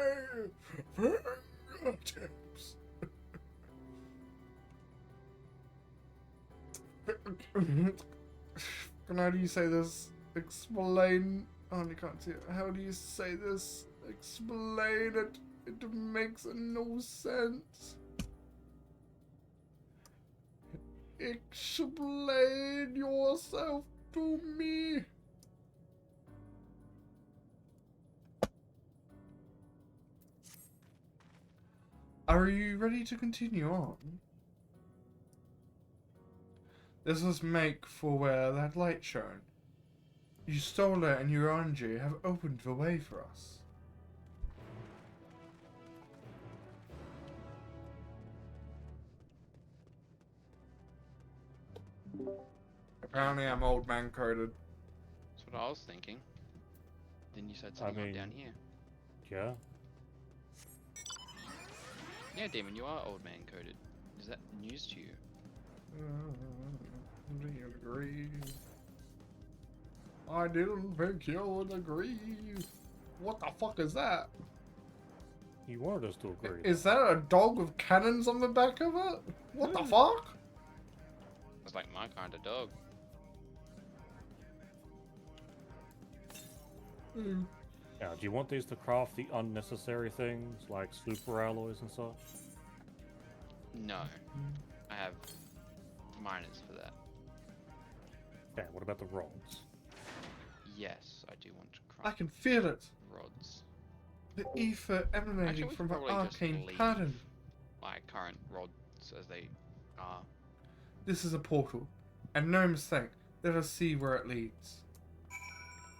fingertips. How do you say this? Explain. Oh, you can't see it. How do you say this? Explain it. It makes no sense. Explain yourself to me. Are you ready to continue on? This was make for where that light shone. You stole it and your energy have opened the way for us. Apparently I'm old man coded. That's what I was thinking. Then you said something down here. Yeah. Yeah, Demon, you are old man coded. Is that news to you? Do you agree? I didn't think you would agree. What the fuck is that? You wanted us to agree. Is that a dog with cannons on the back of it? What the fuck? It's like my kind of dog. Now, do you want these to craft the unnecessary things like super alloys and such? No. I have miners for that. Okay, what about the rods? Yes, I do want to craft I can feel it. rods. The ether emanating Actually, we from could an probably just arcane leave pattern. my current rods as they are. This is a portal, and no mistake. Let us see where it leads.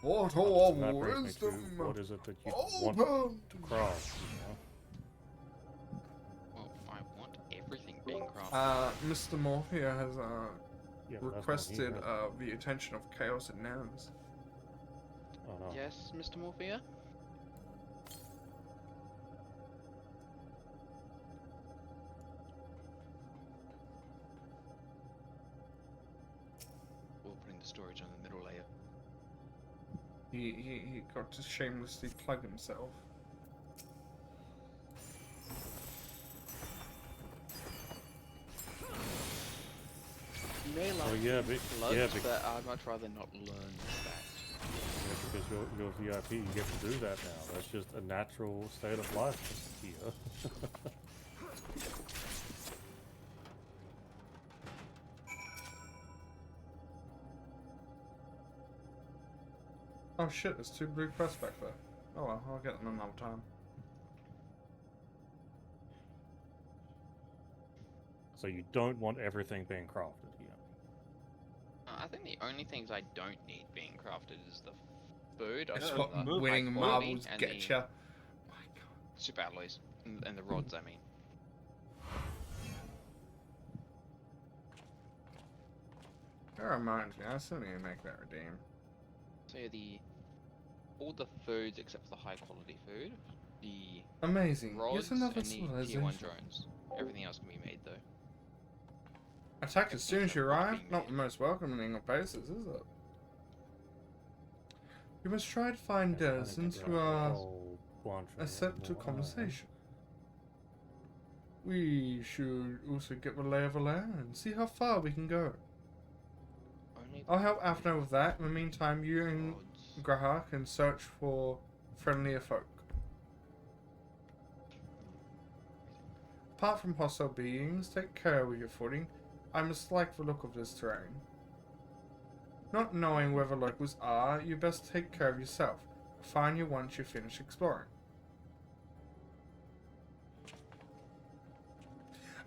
Portal of That brings me to, wisdom. what is it that you Open. want to craft? You know? Well, I want everything being crafted. Mr. Morphia has Yeah, but that's not requested here. the attention of Chaos and Nouns. Oh no. Yes, Mr. Morphia? We're putting the storage on the middle layer. He got to shamelessly plug himself. You may like Oh, yeah, but- floods, yeah, but I'd much rather not learn that. Yeah, because you're VIP, you get to do that now. That's just a natural state of life here. Oh shit, there's 2 blue quests back there. Oh well, I'll get them another time. So you don't want everything being crafted here. I think the only things I don't need being crafted is the food. That's the what high winning quality marbles and get the ya. super alloys and the rods. I mean. That reminds me, I still need to make that redeem. So yeah, all the foods except for the high quality food, the Amazing. rods Yet another and the Tier 1 civilization. drones. Everything else can be made though. Attack as soon as you Everything's arrive? being Not the made. most welcoming of places, is it? You must try to find Yeah, I think denizens I'd who rather are roll one for accept to one. conversation. We should also get the lay of the land and see how far we can go. Only I'll help Avner with that. In the meantime, you and rods. Graha can search for friendlier folk. Apart from hostile beings, take care with your footing. I must like the look of this terrain. Not knowing where the locals are, you best take care of yourself. Find you once you finish exploring.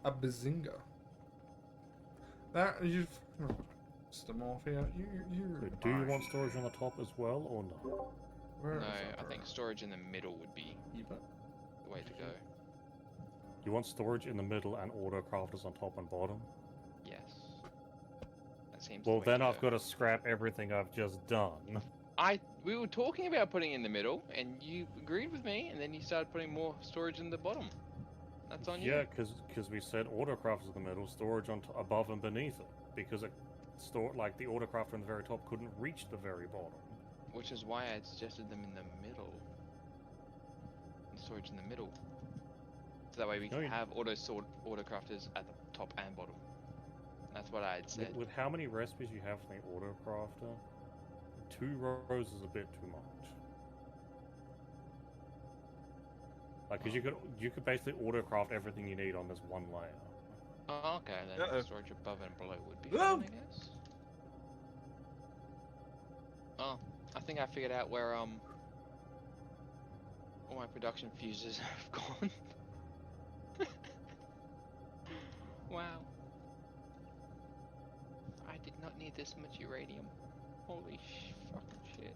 A bazinga. That you've Stamorphia. You. Wait, do you want storage on the top as well, or not? Where No, is I that think storage in the middle would be road? the way to go. You want storage in the middle and autocrafters on top and bottom? Yes. That seems Well, the way then to I've go. got to scrap everything I've just done. We were talking about putting in the middle, and you agreed with me, and then you started putting more storage in the bottom. That's on Yeah, you. because we said autocrafters in the middle, storage on above and beneath it, because it like the autocrafter in the very top couldn't reach the very bottom. Which is why I suggested them in the middle. Storage in the middle. So that way we No, can you- have autocrafters at the top and bottom. That's what I had said. With how many recipes you have for the autocrafter, 2 rows is a bit too much. Like, cause you could basically autocraft everything you need on this one layer. Oh, okay, then Uh-oh. storage above and below would be Whoa! fine, I guess. Oh, I think I figured out where all my production fuses have gone. Wow. I did not need this much uranium. Holy fucking shit.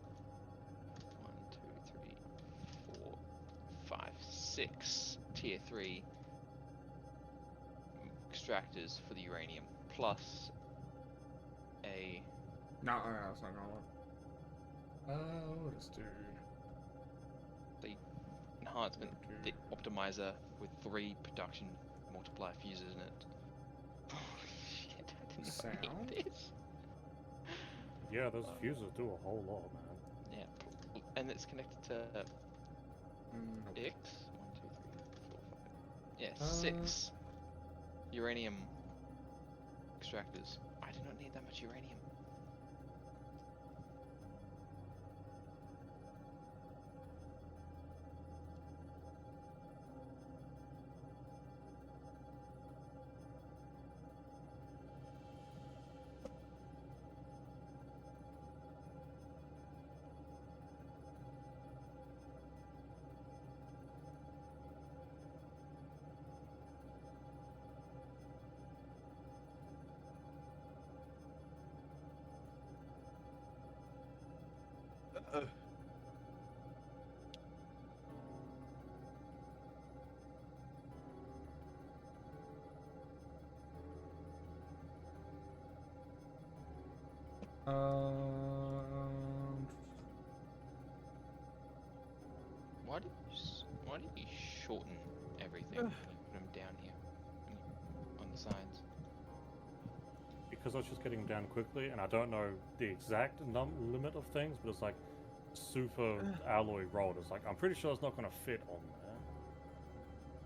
1, 2, 3, 4, 5, 6 tier 3 extractors for the uranium, plus a No, that's not gonna work. Oh, this dude. enhancement the optimizer with 3 production multiplier fuses in it. Holy shit, I did not Sound? need this. Yeah, those fuses do a whole lot, man. Yeah, and it's connected to X. 1, 2, 3, 4, 5. Yeah, 6 uranium extractors. I did not need that much uranium. Why did you shorten everything and put them down here on the sides? Because I was just getting them down quickly, and I don't know the exact limit of things, but it's like super alloy rod. It's like, I'm pretty sure it's not going to fit on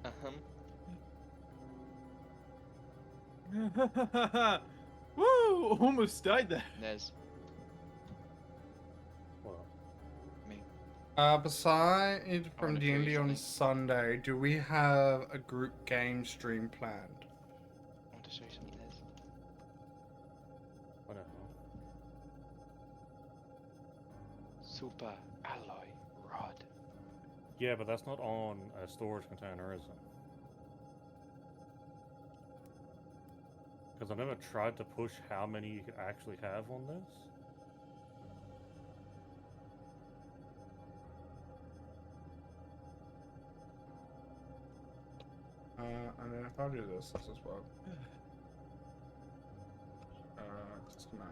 there. Woo! Almost died there. There's Well, me. Beside from wanna show you D&D on something. Sunday, do we have a group game stream planned? I want to show you something. There's I don't know. super alloy rod. Yeah, but that's not on a storage container, is it? Because I've never tried to push how many you could actually have on this. And then if I do this as well. Just command.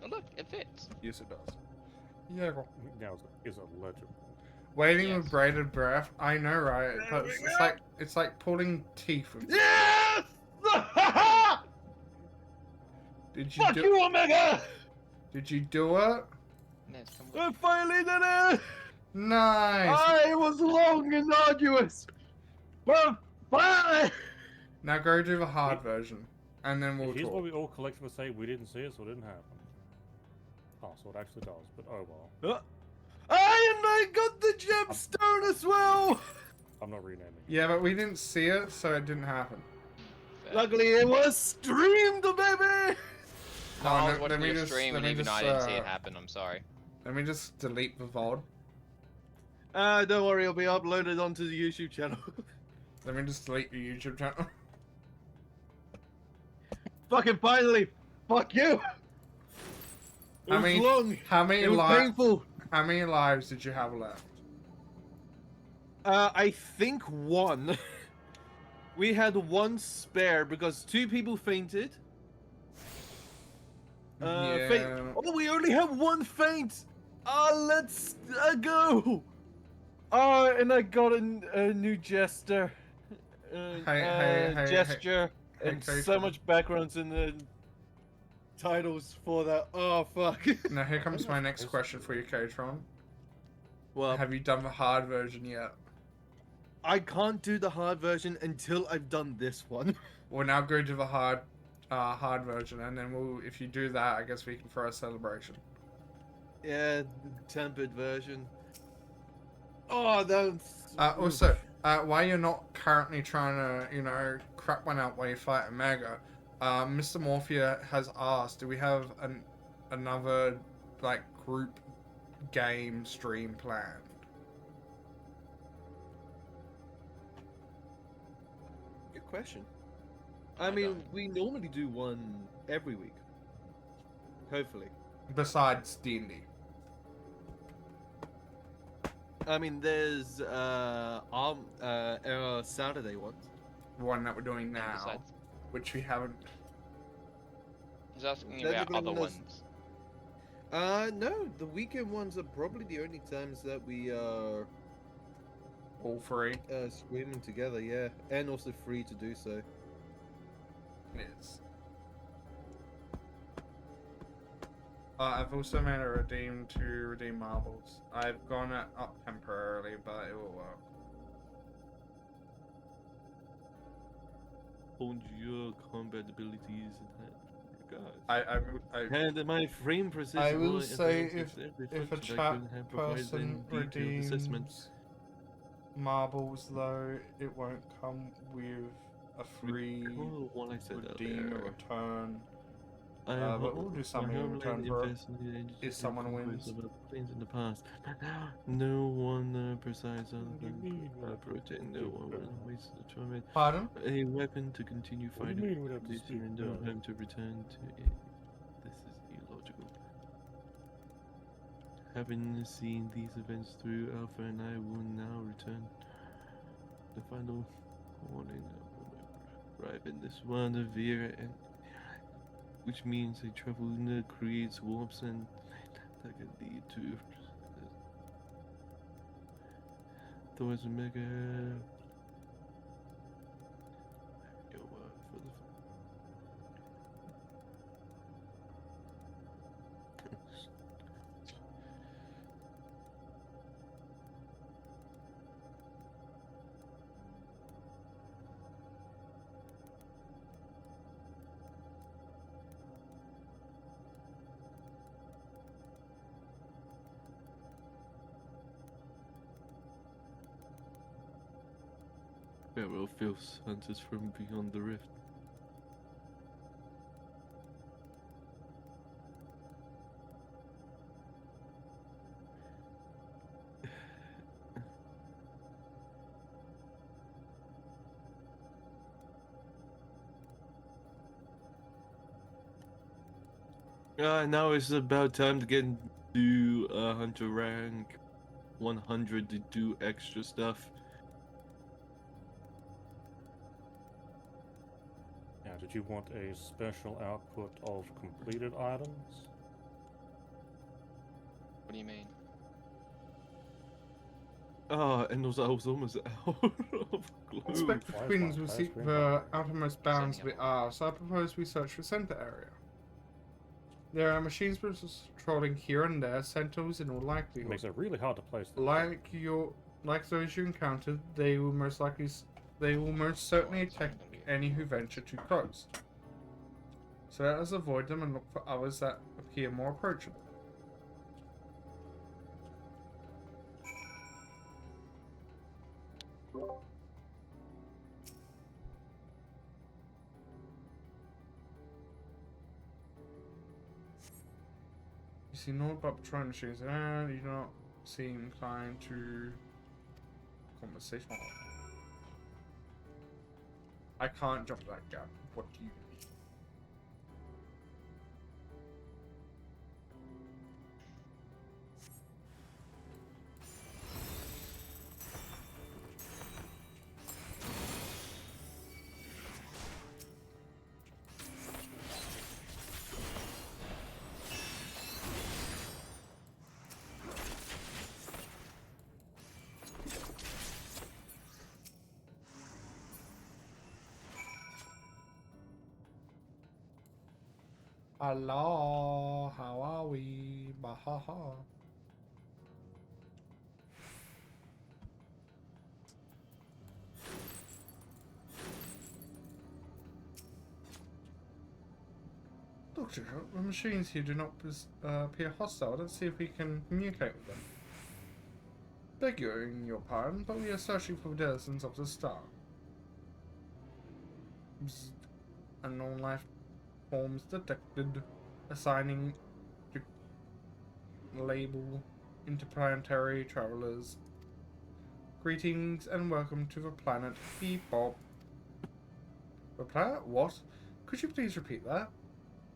Oh look, it fits. Yes, it does. Yeah, go. Now, is it legible? Waiting with bated breath. I know, right? But it's like pulling teeth. Yes! Did you Fuck do? you, Omega! Did you do it? I finally did it! Nice. It was long and arduous, but finally. Now go do the hard version, and then we'll Here's talk. what we all collectively say: we didn't see it, so it didn't happen. Oh, so it actually does, but oh well. I got the gemstone as well! I'm not renaming it. Yeah, but we didn't see it, so it didn't happen. Luckily, it was streamed, baby! No, I was let watching me your just- stream let and me even just, I didn't see it happen, I'm sorry. Let me just delete the VOD. Don't worry, it'll be uploaded onto the YouTube channel. Let me just delete the YouTube channel. Fucking finally! Fuck you! It was long. How many It was painful. How many lives did you have left? I think one. We had one spare because 2 people fainted. Yeah. Oh, we only have 1 faint. Let's go. And I got a new jester. Gesture. And so much backgrounds in the titles for that. Oh, fuck. Now here comes my next question for you, Katron. Well, have you done the hard version yet? I can't do the hard version until I've done this one. Well, now go to the hard version, and then if you do that, I guess we can throw a celebration. Yeah, the tempered version. Oh, that's... Also, while you're not currently trying to, crap one out while you fight Omega, Mr. Morphia has asked, do we have another, group game stream planned? Good question. I mean, we normally do one every week. Hopefully. Besides D&D. I mean, there's our Saturday ones. One that we're doing now, besides- which we haven't. He's asking about Technically, other there's- ones. No, the weekend ones are probably the only times that we are all free. Streaming together, yeah, and also free to do so. Yes. I've also made a redeem to redeem marbles. I've gone it up temporarily, but it will work. Bonjour, combat abilities and I and my frame precision. I will was say advanced if with a every function I chat couldn't have provided person in detailed assessment. redeems marbles, though, it won't come with a free Recall what I said redeem or earlier. return. I But we'll do something in return for it if someone wins. Things in the past. No one precise other than protect no one wastes the torment. Pardon? A weapon to continue What do you fighting. mean we have to speak and down? no home to return to it. This is illogical. Having seen these events through, Alpha and I will now return. The final warning will arrive in this one of Vera, and which means a travel creates warps and that can lead to Thor's Omega. Your word for the Farewell, Phil's hunters from beyond the rift. Now it's about time to get into hunter rank 100 to do extra stuff. Now, did you want a special output of completed items? What do you mean? Ah, and those elves almost out of glue. Inspector Queens will seek the outermost bounds of the R, so I propose we search the center area. There are machines patrolling here and there, sentinels in all It likelihood. makes it really hard to place them. Like those you encountered, they will most certainly attack any who venture too close. So let us avoid them and look for others that appear more approachable. You see no but patrol machines and you do not seem inclined to conversation. I can't jump that gap. What do you mean? Hello, how are we? Bahaha. Doctor, the machines here do not appear hostile. Let's see if we can communicate with them. Begging your pardon, but we are searching for denizens of the star. Bzz. Unknown life forms detected. Assigning label interplanetary travelers. Greetings and welcome to the planet Bebop. The planet? What? Could you please repeat that?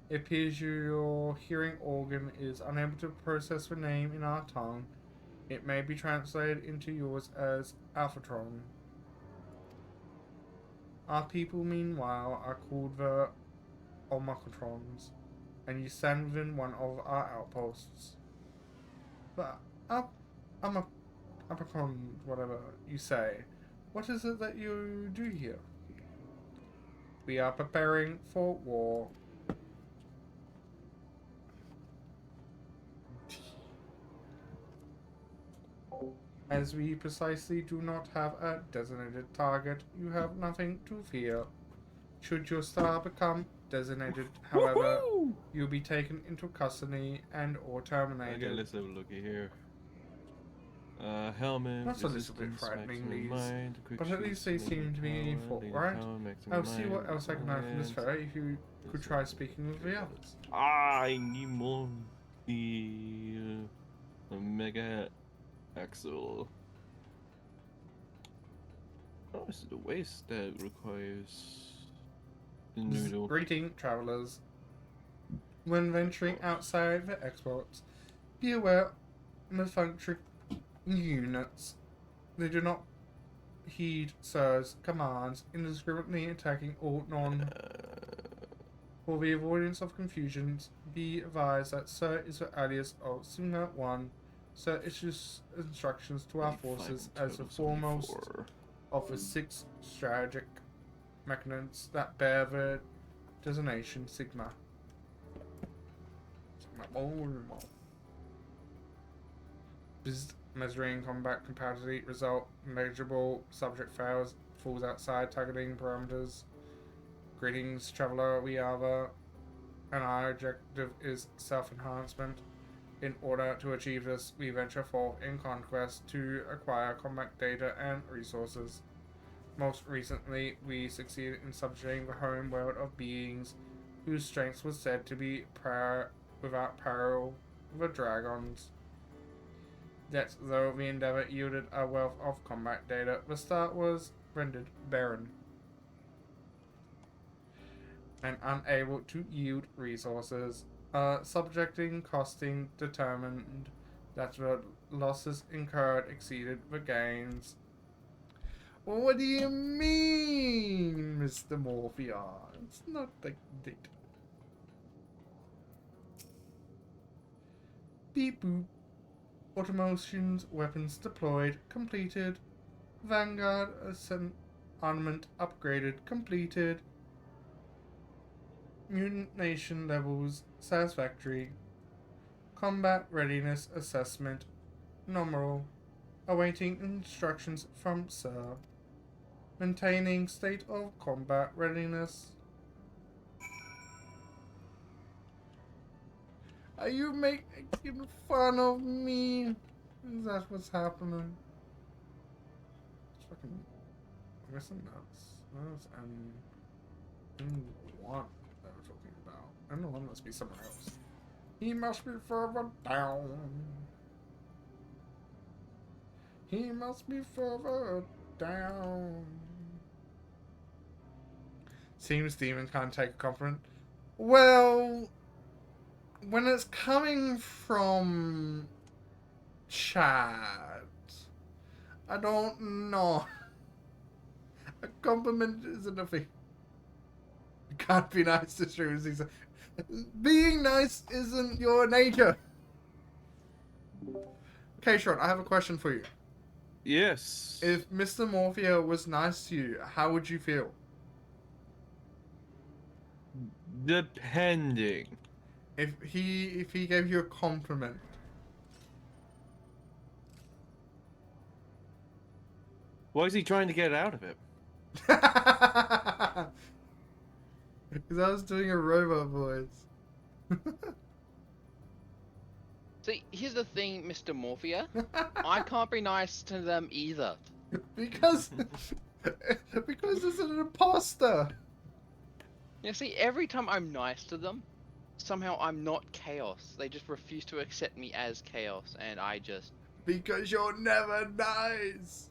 It appears your hearing organ is unable to process the name in our tongue. It may be translated into yours as Alphatron. Our people, meanwhile, are called the Omacatrons, and you stand within one of our outposts. But Omicron, whatever you say, what is it that you do here? We are preparing for war. As we precisely do not have a designated target, you have nothing to fear. Should your star become designated, however, you'll be taken into custody and or terminated. Okay, let's have a look here. Helmet. That's a little bit frightening, these, but at least they seem to be forthright. I'll see what else I can learn from this fellow if you could try speaking with the others. I need more the Omega Axle. Oh, this is the waste that requires the noodle. Greeting, travelers. When venturing outside the exports, be aware of functioning units. They do not heed Sir's commands, indiscriminately attacking all non. For the avoidance of confusions, be advised that Sir is the alias of Sigma 1. Sir issues instructions to our forces as the foremost of the 6 strategic mechanisms that bear the designation Sigma. Measuring combat compatibility result measurable. Subject falls outside targeting parameters. Greetings, traveler. We are the, and our objective is self-enhancement. In order to achieve this, we venture forth in conquest to acquire combat data and resources. Most recently, we succeeded in subjugating the home world of beings whose strength was said to be without parallel, the dragons. Yet, though the endeavor yielded a wealth of combat data, the start was rendered barren and unable to yield resources. Subjecting costing determined that the losses incurred exceeded the gains. What do you mean, Mr. Morpheus? It's not like that. Beep boop. Automations, weapons deployed, completed. Vanguard ascent armament upgraded, completed. Mutant nation levels satisfactory. Combat readiness assessment nominal. Awaiting instructions from Sir. Maintaining state of combat readiness. Are you making fun of me? Is that what's happening? It's fucking. I guess I'm nuts. And one that we're talking about. And the one must be somewhere else. He must be further down. He must be further down. Seems demon can't take a compliment. Well, when it's coming from Chad, I don't know. A compliment isn't a thing. You can't be nice to Shrews. Being nice isn't your nature. Okay, Sean, I have a question for you. Yes. If Mr. Morphia was nice to you, how would you feel? Depending. If he gave you a compliment. Why is he trying to get out of it? Because I was doing a robot voice. See, here's the thing, Mr. Morphia. I can't be nice to them either. Because it's an imposter. You see, every time I'm nice to them, somehow I'm not Chaos. They just refuse to accept me as Chaos, and I just... Because you're never nice.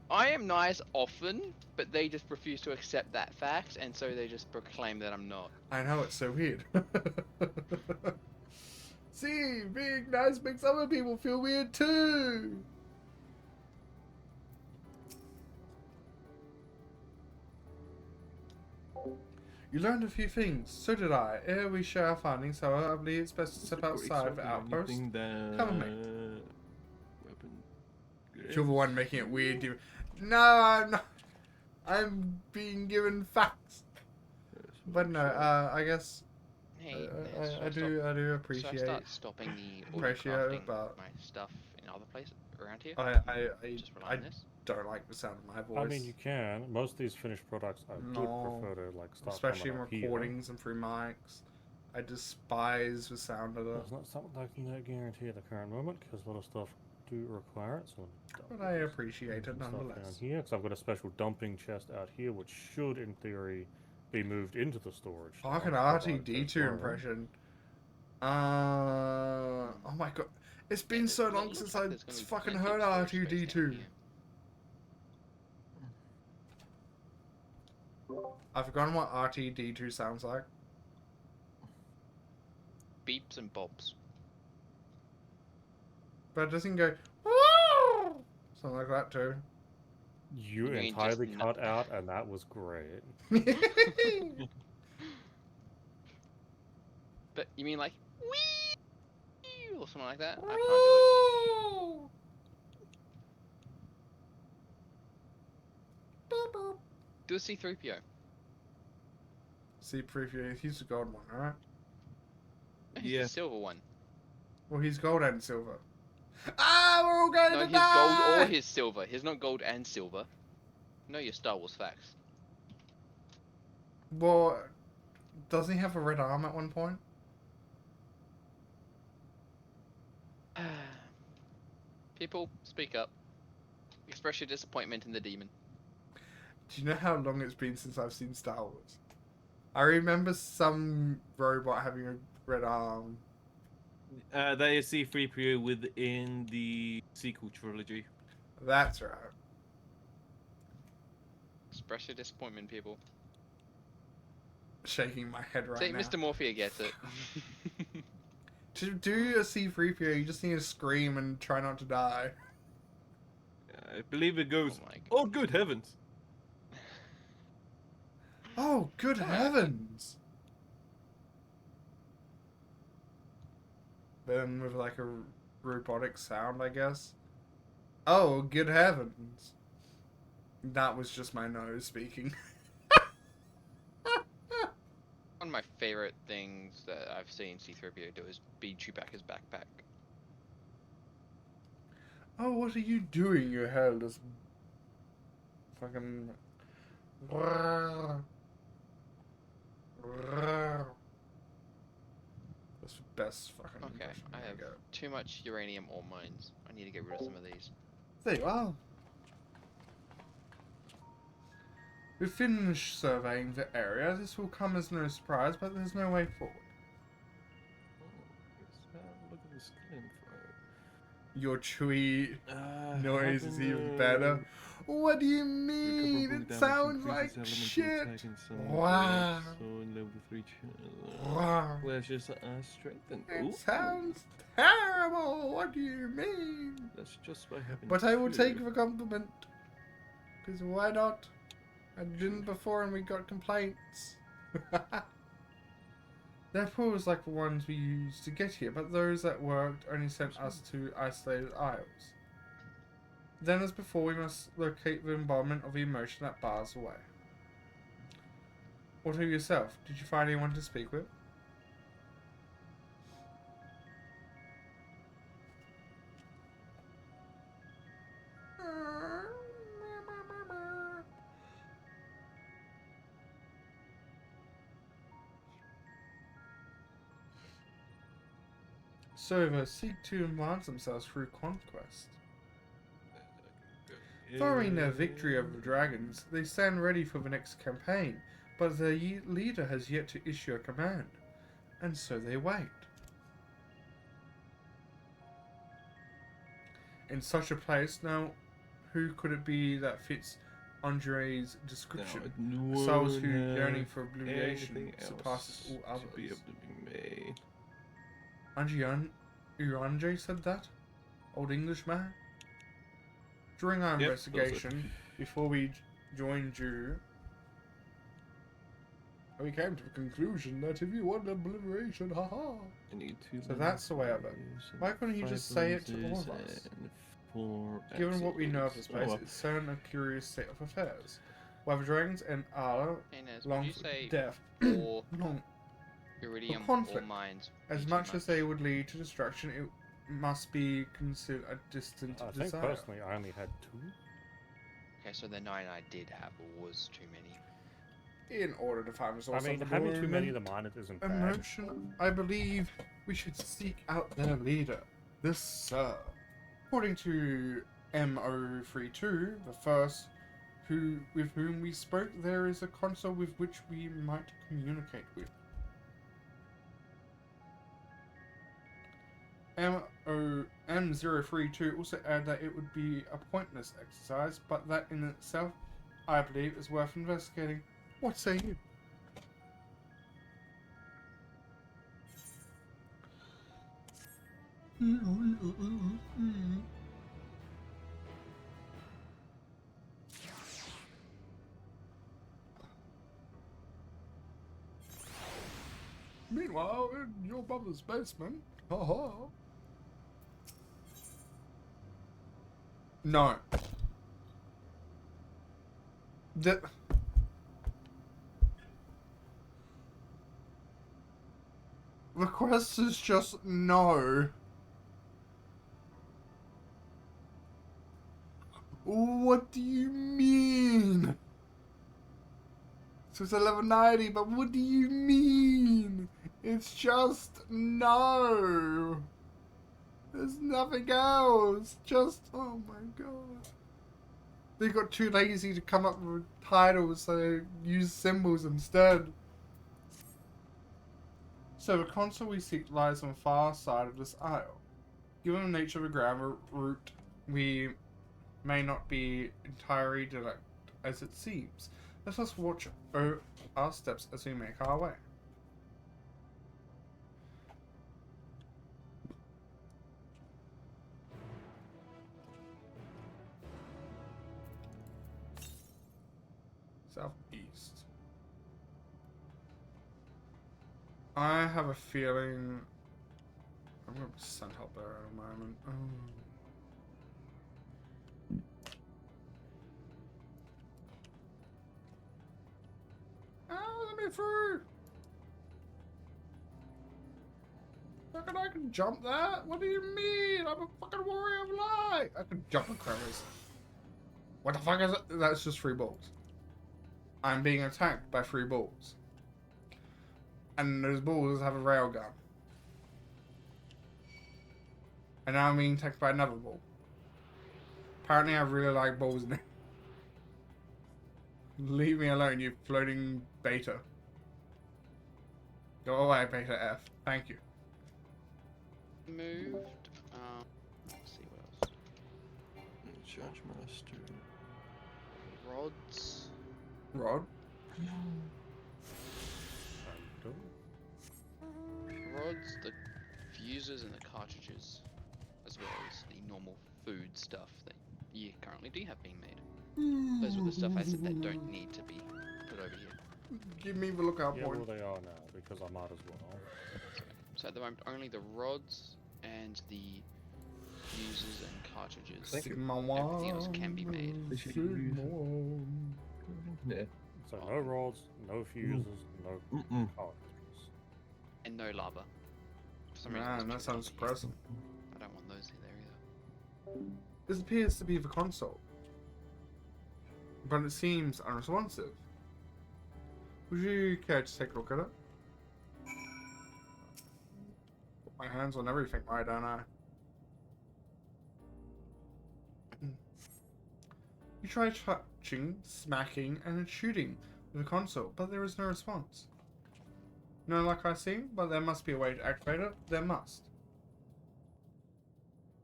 I am nice often, but they just refuse to accept that fact, and so they just proclaim that I'm not. I know, it's so weird. See, being nice makes other people feel weird too. You learned a few things. So did I. Ere we share our findings, however, I believe it's best to step outside the outpost. Come with me. You're the one making it weird. No, I'm not. I'm being given facts. But no, I guess Hey, I do appreciate. Should I start stopping the Appreciate, autocrafting but my stuff in other places around here? I Just rely on this? don't like the sound of my voice. I mean, you can. Most of these finished products, I would prefer to like start especially in coming up here. recordings and through mics. I despise the sound of it. It's not something I can guarantee at the current moment because a lot of stuff do require it. So But I appreciate it down nonetheless. here, because I've got a special dumping chest out here, which should, in theory, be moved into the storage. Fuck an provided RTD2 there's room. impression. Oh my god. It's been so long since I fucking heard R2D2. I've forgotten what RTD2 sounds like. Beeps and bobs. But it doesn't go, woo! Something like that too. You mean entirely just cut out, and that was great. But you mean like wee or something like that? I can't do it. Do a C3PO. See preview, he's the gold one, alright? He's Yeah. the silver one. Well, he's gold and silver. Ah, we're all going No, to he's die! gold or he's silver. He's not gold and silver. Know your Star Wars facts. Well, doesn't he have a red arm at one point? People, speak up. Express your disappointment in the demon. Do you know how long it's been since I've seen Star Wars? I remember some robot having a red arm. That is C3PO within the sequel trilogy. That's right. Express your disappointment, people. Shaking my head right See, now. Mr. Morphia gets it. To do a C3PO, you just need to scream and try not to die. I believe it goes, Oh my oh good heavens. Oh, good heavens! Then with like a robotic sound, I guess. Oh, good heavens. That was just my nose speaking. One of my favorite things that I've seen C-3PO do is be Chewbacca's backpack. Oh, what are you doing, you hairless fucking... That's the best fucking Okay, impression I have go. too much uranium ore mines. I need to get rid of some of these. There you are. We finished surveying the area. This will come as no surprise, but there's no way forward. Look at the skill info. Your chewy noise is even better. What do you mean? It sounds like shit. Wow. Wow. Where's your strength and It sounds terrible. What do you mean? That's just by having. But I will take the compliment. Because why not? I didn't before and we got complaints. Their pools like the ones we used to get here, but those that worked only sent us to isolated isles. Then as before, we must locate the embodiment of the emotion that bars away. What of yourself? Did you find anyone to speak with? So they seek to advance themselves through conquest. Following their victory over the dragons, they stand ready for the next campaign, but their leader has yet to issue a command, and so they wait. In such a place, now, who could it be that fits Andre's description? Souls who yearning for oblivion surpasses all others. Be able to be made. Andre said that? Old Englishman? During our investigation, before we joined you, we came to the conclusion that if you want obliteration, haha. So that's the way of it. Why couldn't you just say it to all of us? Given what we know of this place, it's certain a curious state of affairs. Whether dragons and Allah long for death, long Iridium for conflict. ore mines. As much as they would lead to destruction, it must be considered a distant I think desire. personally I only had 2. Okay, so the 9 I did have was too many. In order to find resources, I mean, having too many of the miners isn't bad. emotion, I believe we should seek out their leader, this sir. According to MO32, the first with whom we spoke, there is a console with which we might communicate with. M032 also added that it would be a pointless exercise, but that in itself, I believe, is worth investigating. What say you? Meanwhile, in your brother's basement, haha. No. The request is just no. What do you mean? So it's 1190, but what do you mean? It's just no. There's nothing else. Just, oh my god. They got too lazy to come up with titles, so they use symbols instead. So the console we seek lies on the far side of this aisle. Given the nature of the ground route, we may not be entirely direct as it seems. Let us watch our steps as we make our way. Southeast. I have a feeling I'm gonna be sent up there at a moment. Oh. Oh, let me through! Fucking I can jump that? What do you mean? I'm a fucking warrior of light! I can jump in crevice. What the fuck is it? That's just 3 balls. I'm being attacked by 3 balls. And those balls have a railgun. And now I'm being attacked by another ball. Apparently I really like balls now. Leave me alone, you floating beta. Go away, beta F. Thank you. Moved. Let's see what else. Judge Master. Rods. Rod? Rods, the fuses, and the cartridges, as well as the normal food stuff that you currently do have being made. Those are the stuff I said that don't need to be put over here. Give me the lookout Yeah, point. well, they are now because I might as well. So at the moment, only the rods and the fuses and cartridges. Everything else can be made. Yeah. So no rods, no fuses, no cartridges. And no lava. For some reason, Man, it's that too sounds lava here. depressing. I don't want those there either. This appears to be the console. But it seems unresponsive. Would you care to take a look at it? Put my hands on everything, why don't I? You try touching, smacking, and shooting with the console, but there is no response. No luck I see, but there must be a way to activate it. There must.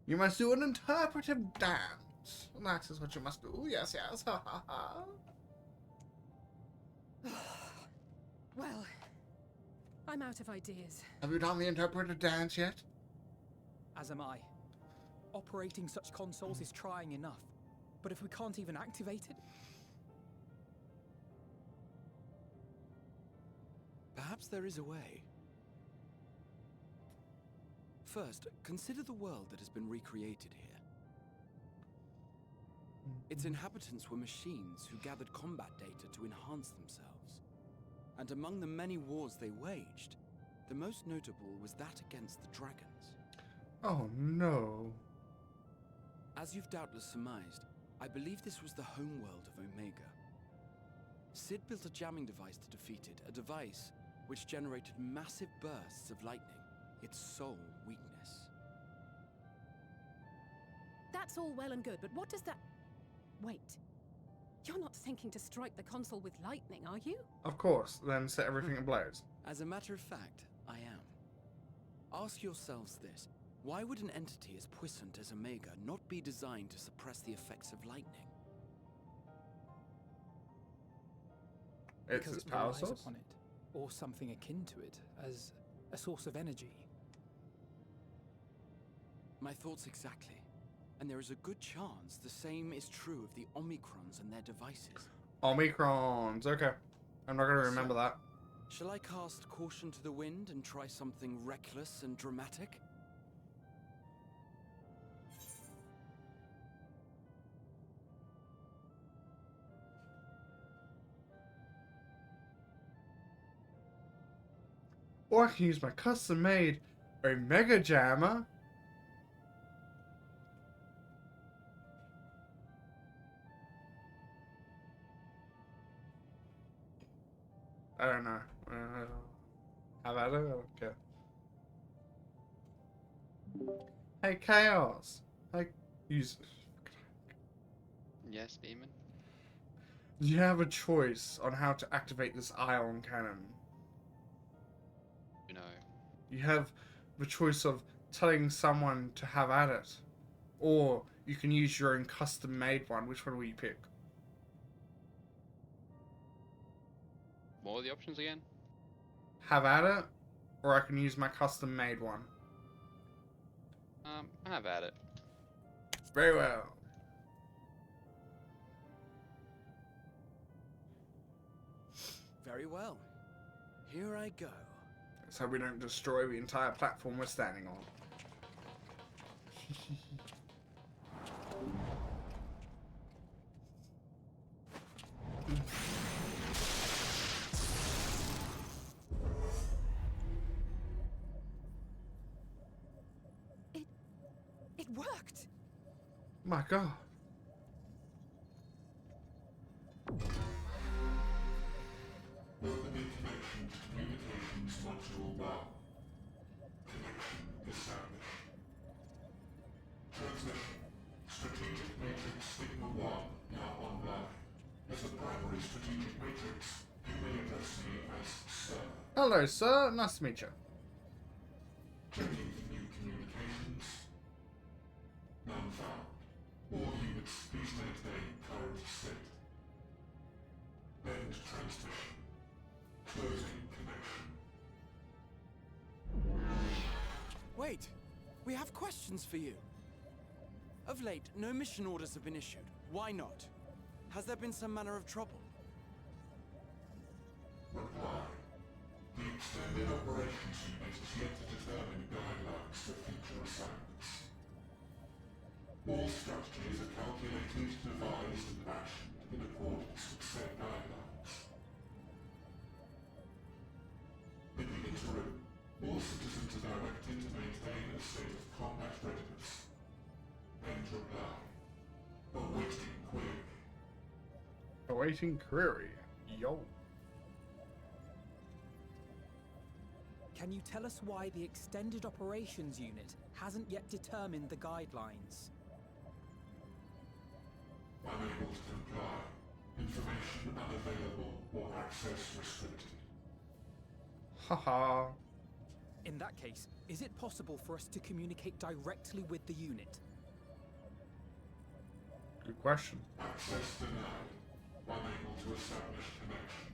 You must do an interpretive dance. That is what you must do. Yes, yes. Ha ha ha. Well, I'm out of ideas. Have you done the interpretive dance yet? As am I. Operating such consoles is trying enough. But if we can't even activate it... Perhaps there is a way. First, consider the world that has been recreated here. Its inhabitants were machines who gathered combat data to enhance themselves. And among the many wars they waged, the most notable was that against the dragons. Oh no. As you've doubtless surmised, I believe this was the homeworld of Omega. Sid built a jamming device to defeat it, a device which generated massive bursts of lightning, its sole weakness. That's all well and good, but what does that... Wait. You're not thinking to strike the console with lightning, are you? Of course, then set everything ablaze. As a matter of fact, I am. Ask yourselves this. Why would an entity as puissant as Omega not be designed to suppress the effects of lightning? It's Because its it power relies source? upon it, or something akin to it, as a source of energy. My thoughts exactly. And there is a good chance the same is true of the Omicrons and their devices. Omicrons, okay. I'm not gonna remember that. Shall I cast caution to the wind and try something reckless and dramatic? Or I can use my custom-made Omega Jammer. I don't know. Have at it? Okay. Hey, Chaos. Hey, use. Yes, Demon. You have a choice on how to activate this ion cannon. You know. You have the choice of telling someone to have at it, or you can use your own custom-made one. Which one will you pick? What are the options again? Have at it, or I can use my custom-made one. Have at it. Very well. Very well. Here I go. So we don't destroy the entire platform we're standing on. It worked! My god. Opening connection to communications module 1. Connection established. Transmission. Strategic Matrix Signal 1 now online. As a primary strategic matrix, you may address me as Sir. Hello, sir. Nice to meet you. Checking for new communications. None found. All units, please maintain current state. End transmission. Closing connection. Wait! We have questions for you. Of late, no mission orders have been issued. Why not? Has there been some manner of trouble? Reply. The Extended Operations Unit is yet to determine guidelines for future assignments. All strategies are calculated, devised, and actioned in accordance with said guidelines. In the interim, all citizens are directed to maintain a state of combat readiness. End reply. Awaiting query. Awaiting query. Yo. Can you tell us why the Extended Operations Unit hasn't yet determined the guidelines? Unable to comply. Information unavailable or access restricted. Haha. In that case, is it possible for us to communicate directly with the unit? Good question. Access denied. Unable to establish connection.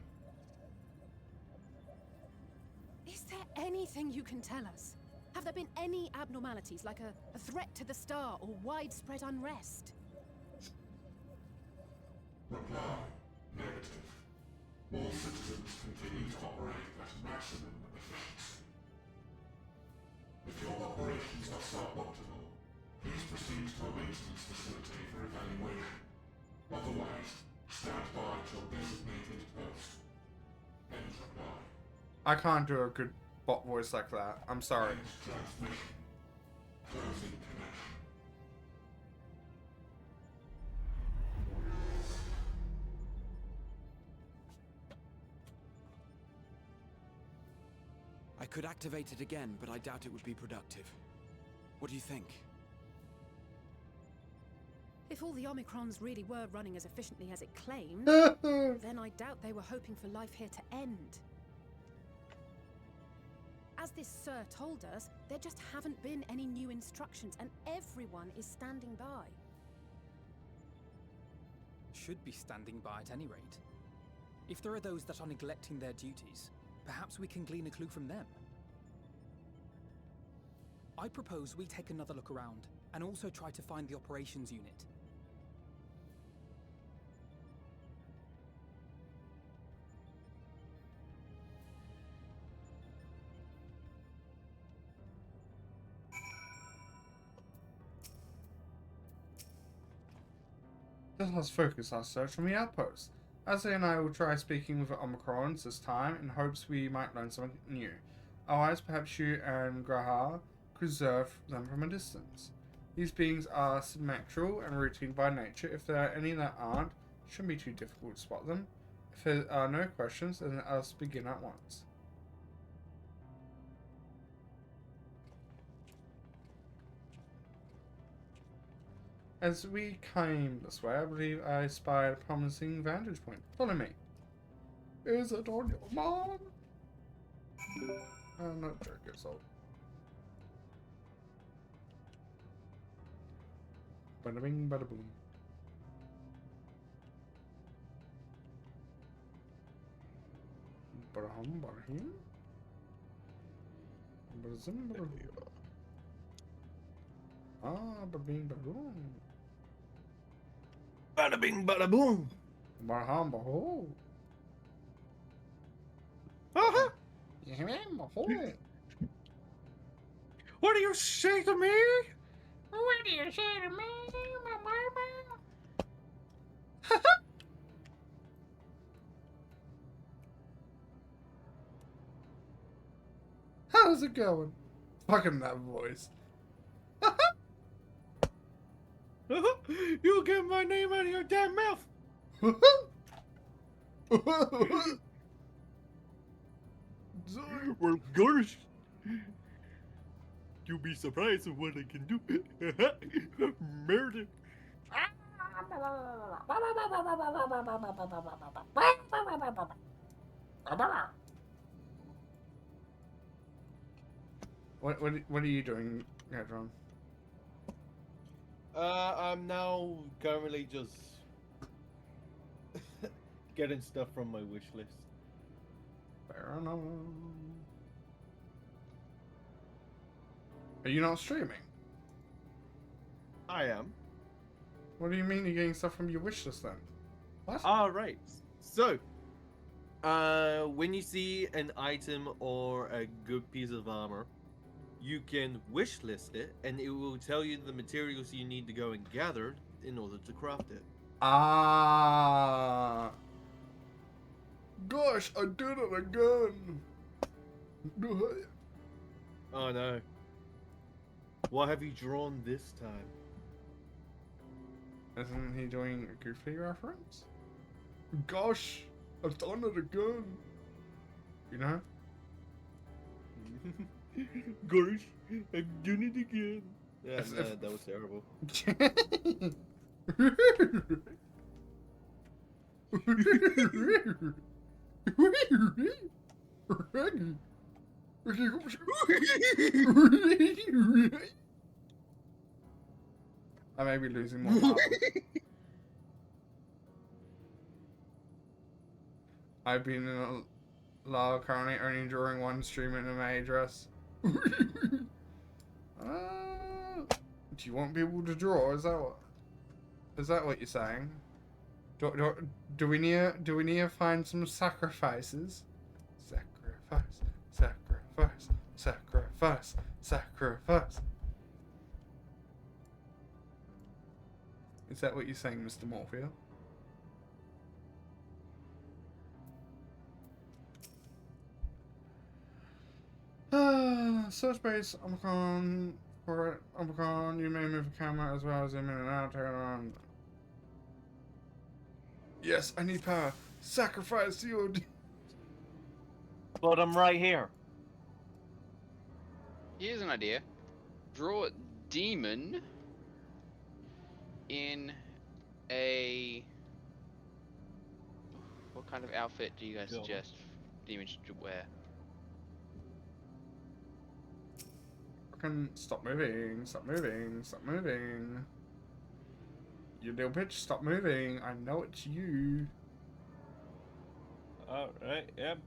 Is there anything you can tell us? Have there been any abnormalities, like a threat to the star or widespread unrest? Reply. Negative. All citizens continue to operate at maximum efficiency. If your operations are suboptimal, please proceed to a maintenance facility for evaluation. Otherwise, stand by at your designated post. End reply. I can't do a good bot voice like that. I'm sorry. End transmission. Closing connection. I could activate it again, but I doubt it would be productive. What do you think? If all the Omicrons really were running as efficiently as it claimed, then I doubt they were hoping for life here to end. As this Sir told us, there just haven't been any new instructions, and everyone is standing by. Should be standing by at any rate. If there are those that are neglecting their duties, perhaps we can glean a clue from them. I propose we take another look around, and also try to find the operations unit. Let us focus our search on the outpost. Asa and I will try speaking with the Omicrons this time in hopes we might learn something new. Otherwise, perhaps you and Grahar could observe them from a distance. These beings are symmetrical and routine by nature. If there are any that aren't, it shouldn't be too difficult to spot them. If there are no questions, then let us begin at once. As we came this way, I believe I spied a promising vantage point. Follow me. Is it on your mom? I'm not sure, it's old. Bada bing, bada boom. Bada hum, bada him. Bada zim, bada hum. Ah, bada bing, bada boom. Bada bing, bada boom. Bada hum, bada ho. Uh-huh. Yeah, ho. What do you say to me? What do you say to me, my baby? How's it going? Fucking that voice. You get my name out of your damn mouth! Well, gosh, you'll be surprised at what I can do. Murder. What are you doing, Hedron? I'm now currently just getting stuff from my wish list. Fair enough. Are you not streaming? I am. What do you mean you're getting stuff from your wish list then? What? Right. So, when you see an item or a good piece of armor, you can wish list it, and it will tell you the materials you need to go and gather in order to craft it. Ah. Gosh, I did it again. Oh no. What have you drawn this time? Isn't he doing a Goofy reference? Gosh, I've done it again. You know? Gosh, I've done it again. Yeah, no, that was terrible. I may be losing more marbles. I've been in a log currently only during one stream in a May dress. Do you want people to draw? Is that what you're saying? Do we need to find some sacrifices? Sacrifice. Is that what you're saying, Mr. Morpheus? Search base, Omicron, for it. Omicron, you may move the camera as well as zoom in and out, turn around. Yes, I need power. Sacrifice your... But I'm right here. Here's an idea. Draw a demon in a... What kind of outfit do you guys suggest demons should wear? Fucking stop moving. You little bitch, stop moving. I know it's you. Alright, yep.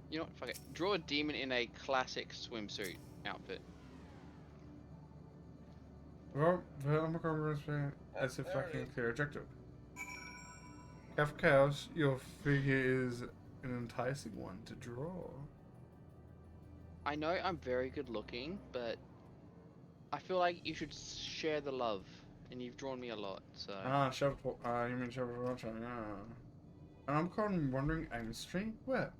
You know what, fuck it. Draw a demon in a classic swimsuit outfit. Well, the Omicron as if lacking a clear objective. Careful chaos, your figure is an enticing one to draw. I know I'm very good looking, but I feel like you should share the love, and you've drawn me a lot, so... You mean Shepherd Watcher, yeah. And I'm kind of wondering, aim stream? Where?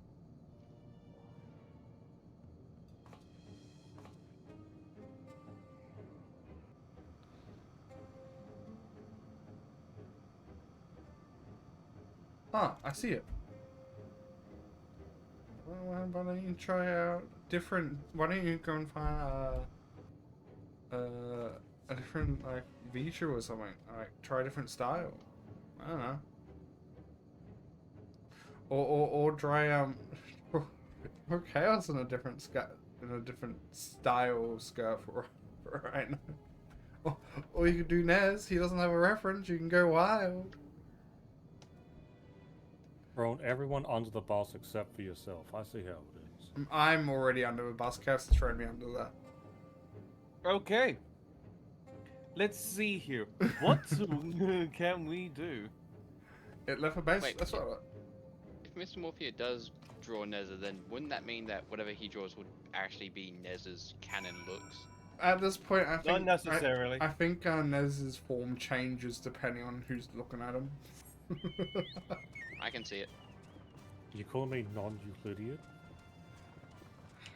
Ah, I see it. Well, why don't you try out different... Why don't you go and find a different, like, feature or something? Like, try a different style. I don't know. Or try, or Chaos in a different style skirt for right now. Or you could do Nez. He doesn't have a reference. You can go wild. Thrown everyone under the bus except for yourself. I see how it is. I'm already under the bus. Chaos has thrown me under that. Okay. Let's see here. What can we do? It left a base. Wait, That's what. If Mr. Morphea does draw Nezza, then wouldn't that mean that whatever he draws would actually be Nezza's canon looks? At this point, I think Not necessarily. I think Nez's form changes depending on who's looking at him. I can see it. You call me non-Euclidean?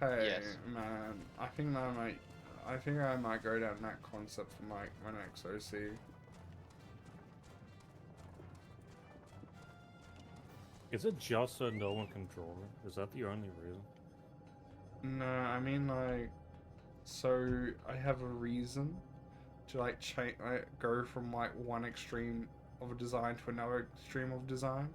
Hey, Yes. man, I think that might. I think I might go down that concept for my next OC. Is it just so no one can draw it? Is that the only reason? No, I mean like, so I have a reason to like go from like one extreme of a design to another extreme of design.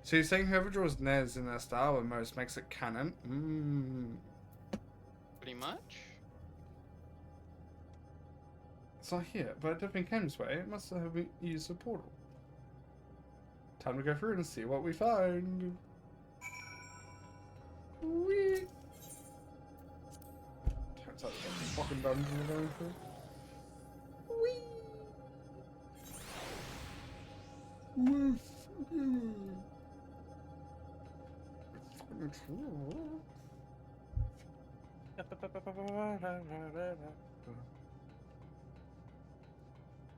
So you're saying whoever draws Nez in their style the most makes it canon? Pretty much. It's not here, but if it comes way, it must have used a portal. Time to go through and see what we find. Whee! Turns out the fucking dungeon we're going through. Whee!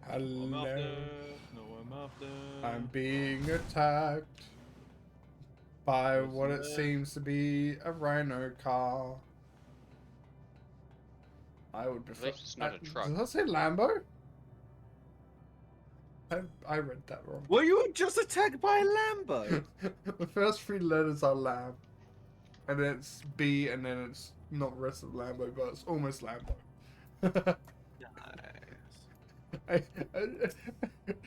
Hello. I'm being attacked by what it seems to be a rhino car. I would prefer. At least it's not a truck. Does that say Lambo? I read that wrong. Were you just attacked by a Lambo? The first three letters are Lamb, and then it's B, and then it's not the rest of Lambo, but it's almost Lambo.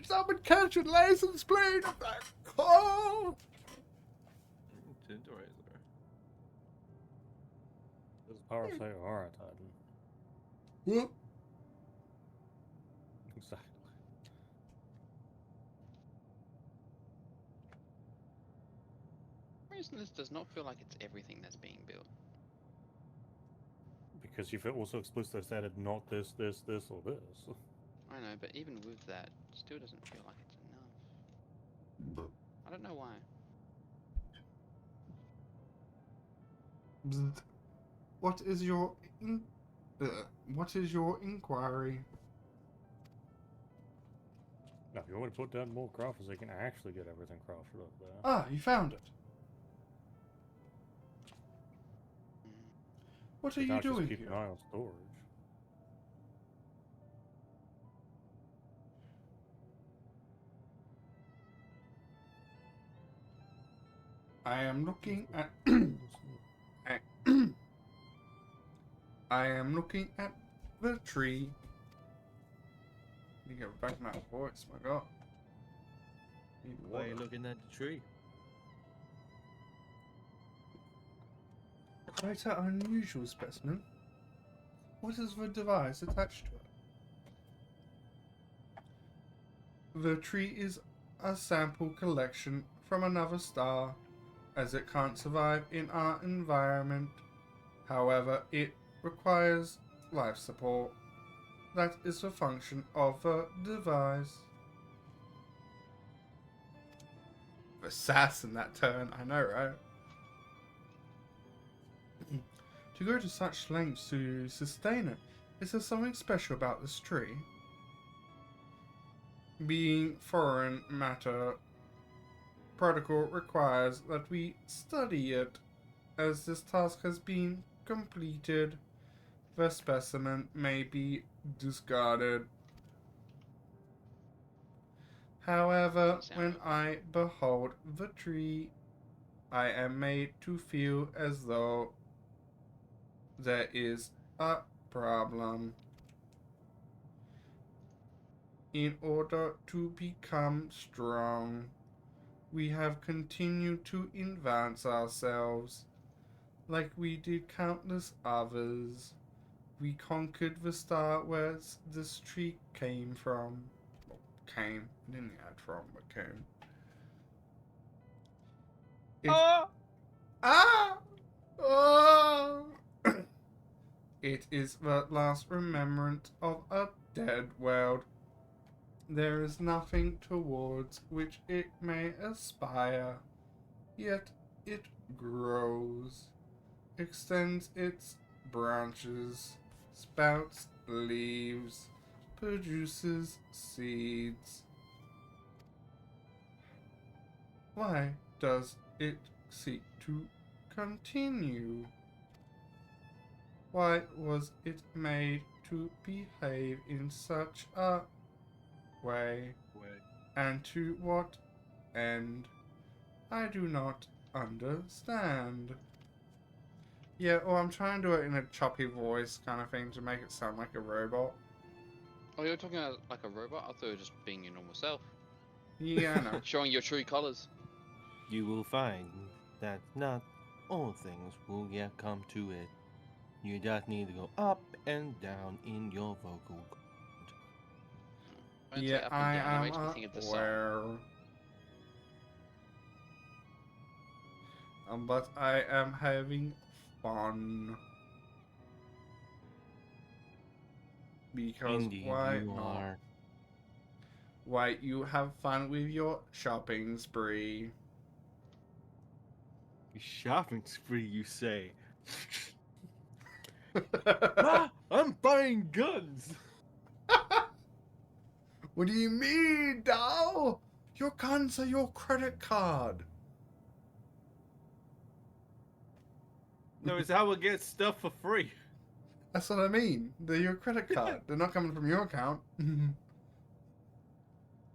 Someone catch a license plate of that car! Does power say alright, Titan? Whoop. Exactly. The reason this does not feel like it's everything that's being built. Because you've also explicitly stated not this, this, this, or this. I know, but even with that, it still doesn't feel like it's enough. I don't know why. Bzzt. What is your inquiry? Now, if you want to put down more crafters, they can actually get everything crafted up there. Ah, you found it. What are you doing Keep here? an eye on storage. I am looking at I am looking at the tree. You get back my voice, my god. Why are you looking at the tree? Quite an unusual specimen. What is the device attached to it? The tree is a sample collection from another star, as it can't survive in our environment. However, it requires life support. That is the function of the device. The sass in that turn, I know, right? To go to such lengths to sustain it, is there something special about this tree? Being foreign matter, protocol requires that we study it. As this task has been completed, the specimen may be discarded. However, when I behold the tree, I am made to feel as though there is a problem. In order to become strong, we have continued to advance ourselves, like we did countless others. We conquered the star where this tree came from. Well, came, didn't add from, but came. Oh! It is the last remembrance of a dead world. There is nothing towards which it may aspire, yet it grows, extends its branches, spouts leaves, produces seeds. Why does it seek to continue? Why was it made to behave in such a way? And to what end? I do not understand. Yeah, well, I'm trying to do it in a choppy voice kind of thing to make it sound like a robot. Oh, you're talking about like a robot? I thought you were just being your normal self. Yeah, I know. Showing your true colors. You will find that not all things will yet come to it. You just need to go up and down in your vocal cord. Don't say Yeah, up and I down, that am makes me think of the song. aware. But I am having fun. Because Indeed, why you not? are. Why, you have fun with your shopping spree. Shopping spree, you say? Ah, I'm buying guns! What do you mean, doll? Your guns are your credit card. No, it's how we get stuff for free. That's what I mean. They're your credit card. They're not coming from your account.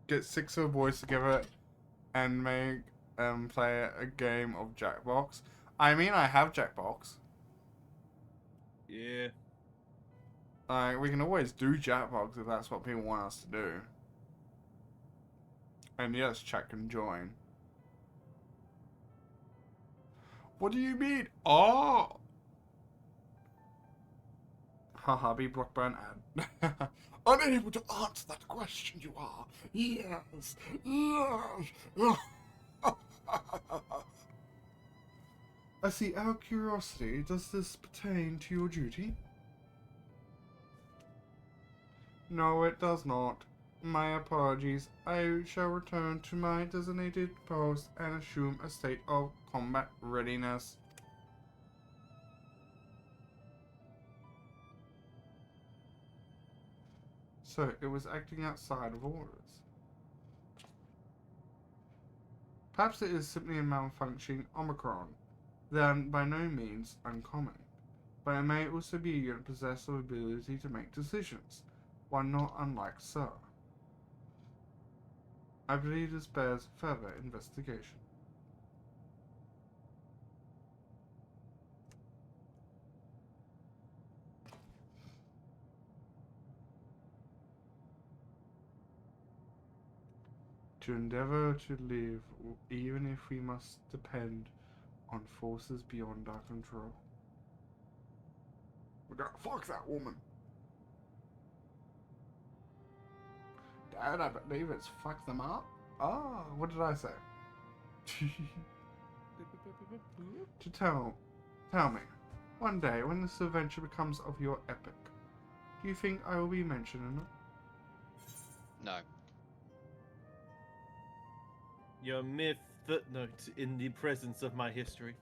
Get 6 of the boys together and make play a game of Jackbox. I mean, I have Jackbox. Yeah. We can always do Jackbox if that's what people want us to do. And yes, chat can join. What do you mean? Oh! Haha, be blocked by an ad. Unable to answer that question, you are. Yes. Yes. I see. Out of curiosity, does this pertain to your duty? No, it does not. My apologies. I shall return to my designated post and assume a state of combat readiness. So, it was acting outside of orders. Perhaps it is simply a malfunctioning Omicron, then by no means uncommon. But it may also be a unit possessed of ability to make decisions, one not unlike Sir. I believe this bears further investigation. To endeavor to live, even if we must depend on forces beyond our control. We gotta fuck that woman. Dad, I believe it's fuck them up. Ah, what did I say? To tell me, one day when this adventure becomes of your epic, do you think I will be mentioning it? No. You're a mere footnote in the presence of my history.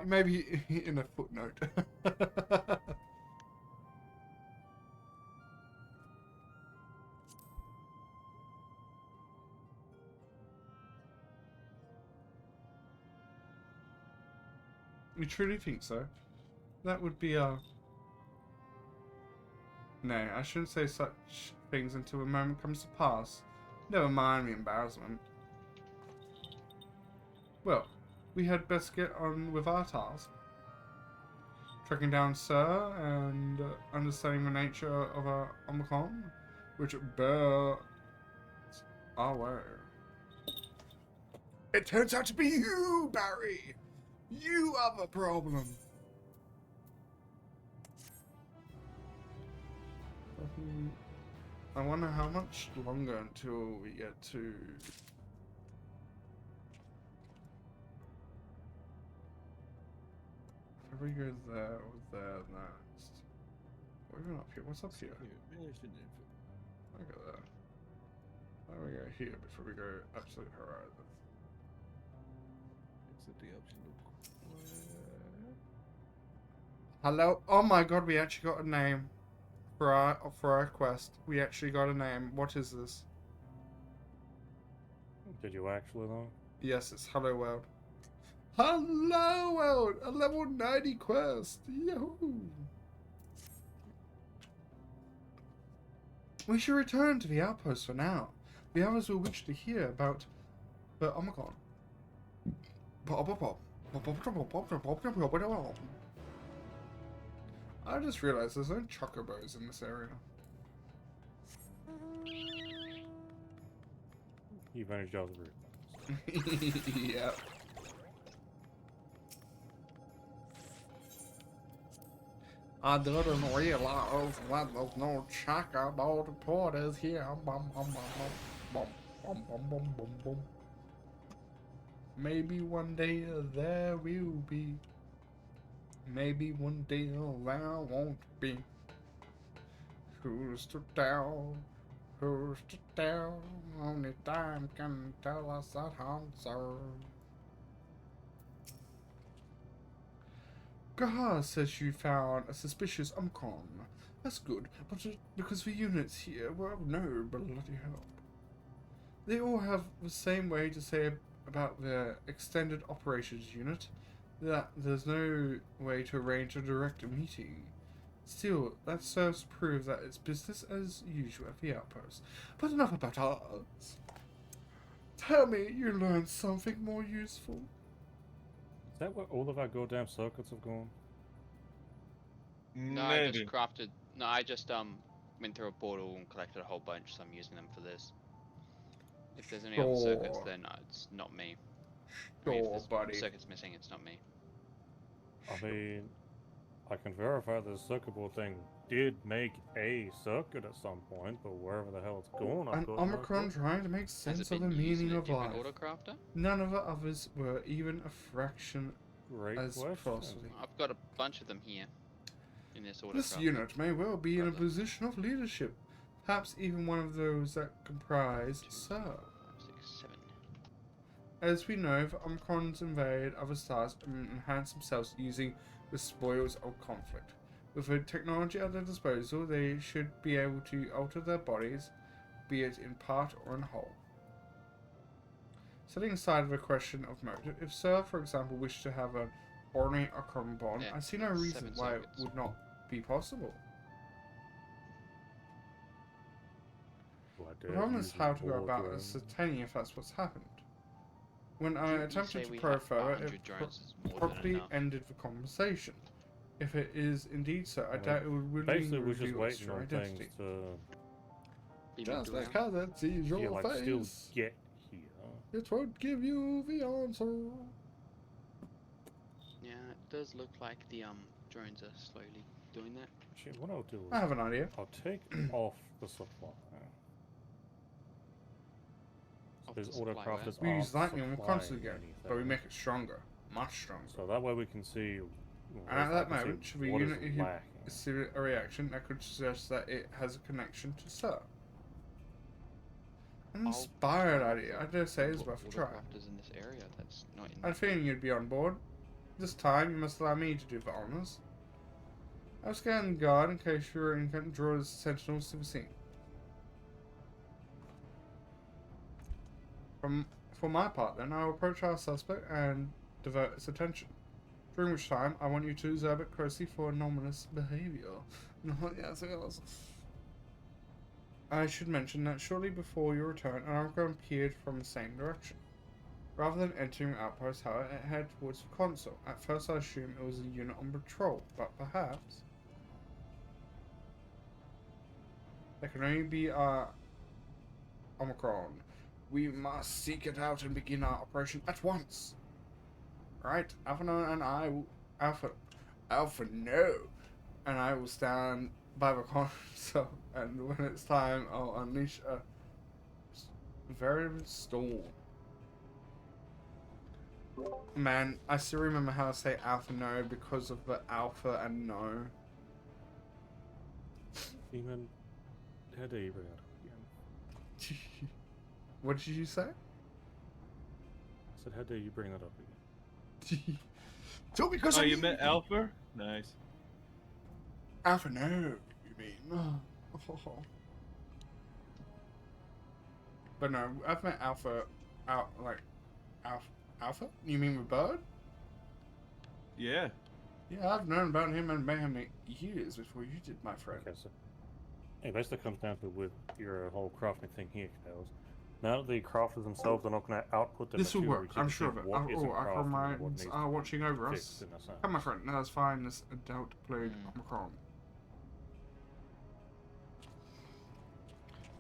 Maybe in a footnote. You truly think so? That would be a... No, I shouldn't say such things until a moment comes to pass. Never mind the embarrassment. Well, we had best get on with our task. Tracking down Sir and understanding the nature of our Omicron, which bears our way. It turns out to be you, Barry! You have a problem! I wonder how much longer until we get to... If we go there or there next. What are we up here? What's up here? Look at that. Why don't we go here before we go Absolute Horizon? It's at the Absolute. Hello? Oh my god, we actually got a name. For our quest. We actually got a name. What is this? Did you actually though? Yes, it's Hello World. Hello World! A level 90 quest! Yahoo! We should return to the outpost for now. The others will wish to hear about the Omicron. I just realized there's no chocobos in this area. You managed all the route. Yep. I didn't realize that there's no chocobo reporters here. Bum, bum, bum, bum, bum, bum, bum, bum, bum. Maybe one day there will be. Maybe one day there won't be. Who's to tell? Who's to tell? Only time can tell us that answer. Gaha says you found a suspicious Omicron. That's good, but because the units here were of no bloody help. They all have the same way to say about their extended operations unit, that there's no way to arrange a direct meeting. Still, that serves to prove that it's business as usual at the outpost. But enough about ours. Tell me you learned something more useful. Is that where all of our goddamn circuits have gone? No, I just crafted. No, I just went through a portal and collected a whole bunch, so I'm using them for this. If there's any other circuits, then it's not me. I mean, if there's buddy. circuits missing, it's not me. I mean, I can verify the circuit board thing did make a circuit at some point, but wherever the hell it's gone, I've An got no Omicron clue. trying to make sense of the meaning of life. None of the others were even a fraction Great as question. possible. I've got a bunch of them here. In this order. This unit may well be in a position of leadership, perhaps even one of those that comprise Sir. 5, 6, 7. As we know, the Omicrons invade other stars and enhance themselves using the spoils of conflict. With the technology at their disposal, they should be able to alter their bodies, be it in part or in whole. Setting aside the question of motive, if Sir, for example, wished to have an ornate Omicron bond, I see no reason why it would not be possible. The problem is how to go about ascertaining if that's what's happened. When I attempted to probe further, it promptly ended the conversation. If it is indeed so, I doubt it would really Basically, we're just reveal its waiting true on identity. things to Just because it sees your like face, still get here. it won't give you the answer. Yeah, it does look like the drones are slowly doing that. Actually, what I'll do is I have an idea. I'll take off the supply. So these autocrafters We aren't use lightning and we constantly supplying get, but we anything. make it stronger, much stronger. So that way we can see. And at that I can see moment, should the what is unit lacking. see a reaction that could suggest that it has a connection to Sir. An inspired idea, I dare say, is worth a try. Autocrafters in this area. That's not in. I had a feeling you'd be on board. This time, you must allow me to do the honors. I'll scan the guard in case your intent draws sentinels to the scene. For my part, then, I will approach our suspect and divert its attention. During which time, I want you to observe it closely for anomalous behavior. Yes, yes. I should mention that shortly before your return, an Omicron appeared from the same direction. Rather than entering the outpost, however, it headed towards the console. At first, I assumed it was a unit on patrol, but perhaps there can only be a Omicron. We must seek it out and begin our operation at once. Right, Alpha No and I will Alpha No, and I will stand by the console, and when it's time, I'll unleash a veritable storm. Man, I still remember how to say Alpha No because of the Alpha and No. Demon, how dare you bring it up again? What did you say? I said, how dare you bring that up again? So because you meant Alpha? Nice. Alpha No, you mean? But no, I've met Alpha out like Alpha? You mean with Bird? Yeah. Yeah, I've known about him and Mayhem years before you did, my friend. Okay, so it basically comes down to with your whole crafting thing here, Kels. Now that the crafters themselves are not going to output the This will materials, work, you I'm can sure see of it. what isn't crafted and what Acromines needs are to be watching over fixed us. in a sense. Come, my friend, let us find this adult plague Omicron.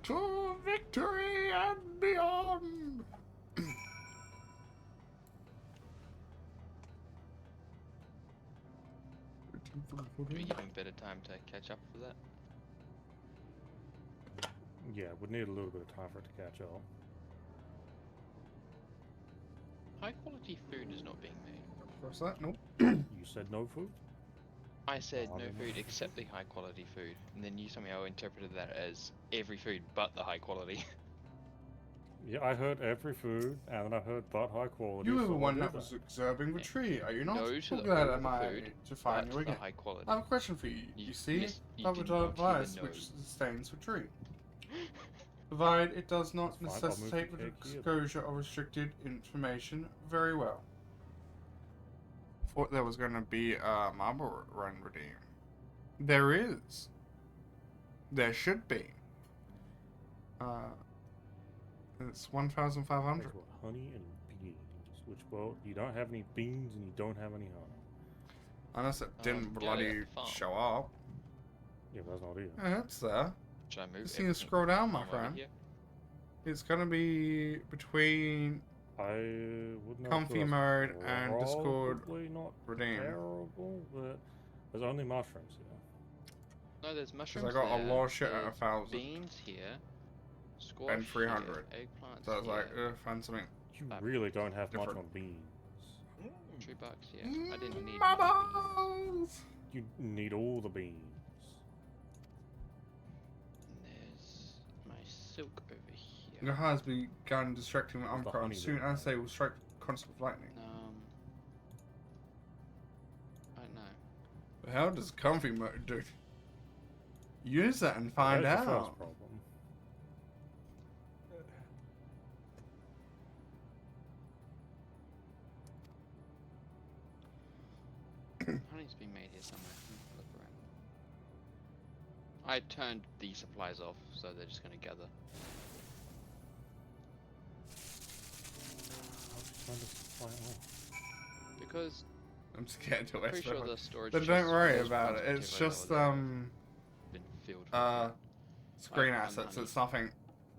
To victory and beyond! Do we give him a bit of time to catch up for that? Yeah, would need a little bit of time for it to catch up. High quality food is not being made. What's that? Nope. You said no food? I said Oh, I no don't know. food except the high quality food, and then you somehow interpreted that as every food but the high quality. Yeah, I heard every food, and then I heard but high quality. You were the so I one did that was observing the tree, are you not? No to Well, the glad all am the I food, to find but you the again. high quality. I have a question for you. You see, you double did not hear the device no. which sustains the tree. Provide it does not That's fine, I'll move necessitate the the cake here. exposure of restricted information very well. Thought there was going to be a marble run redeem. There is. There should be. It's 1,500. That's what, honey and beans. Which, well, you don't have any beans and you don't have any honey. Unless it didn't yeah, bloody at the farm. show up. Yeah, but that's not it. Yeah, it's there. Should I move? Just need to scroll down, my everything over friend. here? It's gonna be between I would know. Comfy mode and Discord Probably not redeem. terrible, but there's only mushrooms here. No, there's mushrooms. I got a there, lot of shit at there's 1,000. Beans here. Squash And 300. Here, eggplants So I was like, here, find something. You really don't have much different. on beans. $3 here. I didn't need Bubbles! You need all the beans. And there's my silk over here. Your has begun distracting with the Omicron. honey Soon bit? as they will strike constant lightning. I don't know. The hell does comfy mode do? Use that and find There's the out. first problem. Honey's been made here somewhere. Look around. I turned the supplies off, so they're just gonna gather. Because I'm scared to I'm pretty waste sure my the storage. But chest don't worry has about runs it. It's material just that have been filled with screen I'm assets. honey. It's nothing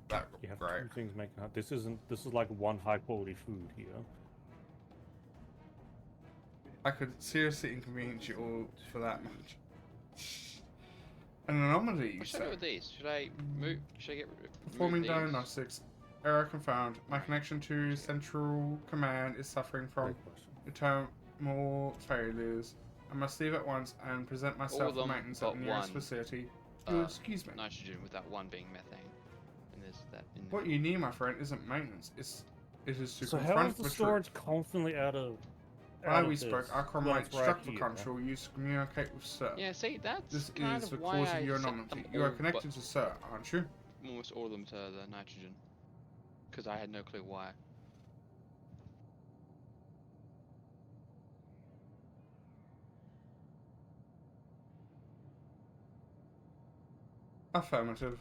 that You have great. two things making up. This isn't. This is like one high quality food here. I could seriously inconvenience you all for that much. An anomaly, you What should I do say? with these? Should I move? Should I get rid of Performing these? diagnostics. Error confirmed. My connection to Central Command is suffering from eternal failures. I must leave at once and present All myself of for them maintenance at but the nearest one, facility. You'll excuse me. Nitrogen, with that one being methane. And there's that in What you need, my friend, isn't maintenance. It is to So how confront is the the storage truth. constantly out of? While out we of spoke, this? Acromite That's right structure here. control used to communicate with Sir. Yeah, see, that's This kind is of the why cause I of your set anomaly. them You are all connected to Sir, aren't you? almost all of them to the nitrogen. Because I had no clue why. Affirmative.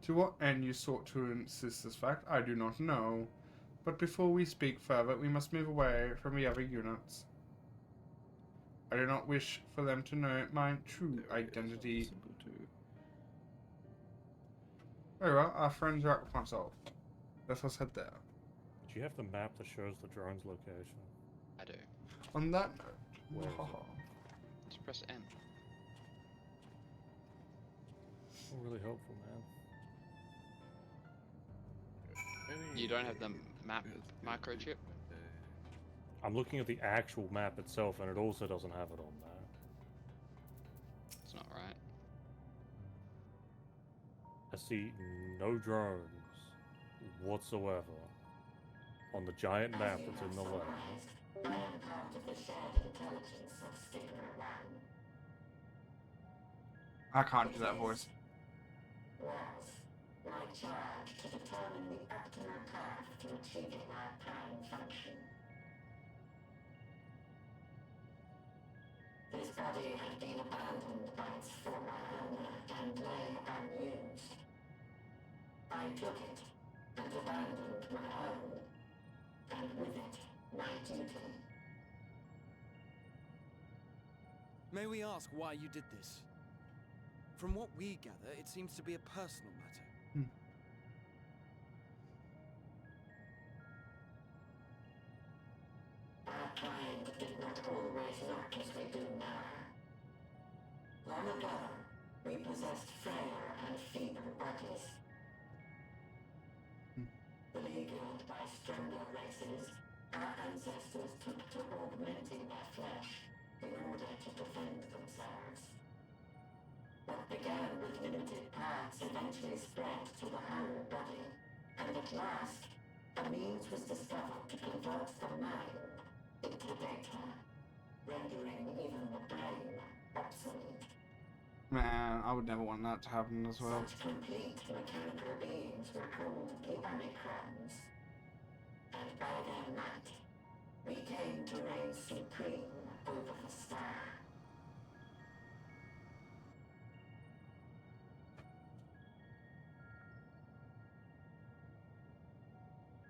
To what end you sought to insist this fact, I do not know. But before we speak further, we must move away from the other units. I do not wish for them to know my true identity. Very well, our friends are at the console. Let us head there. Do you have the map that shows the drone's location? I do. On that note, Where is it? Just press M. Oh, really helpful, man. You don't have the map microchip? I'm looking at the actual map itself, and it also doesn't have it on there. It's not right. I see no drones whatsoever on the giant map that's in the lab. I can't do that voice. my charge to determine the optimal path to achieving our prime function. This body had been abandoned by its former owner and lay unused. I took it and abandoned my own, and with it, my duty. May we ask why you did this? From what we gather, it seems to be a personal matter. Our kind did not always look as we do now. Long ago, we possessed frail and feeble bodies. Beleaguered by stronger races, our ancestors took to augmenting their flesh in order to defend themselves. What began with limited parts eventually spread to the whole body, and at last, a means was discovered to convert the mind into data, rendering even the brain obsolete. Man, I would never want that to happen as well. Such complete mechanical beings were called the Omicrons, and by their might, we came to reign supreme over the star.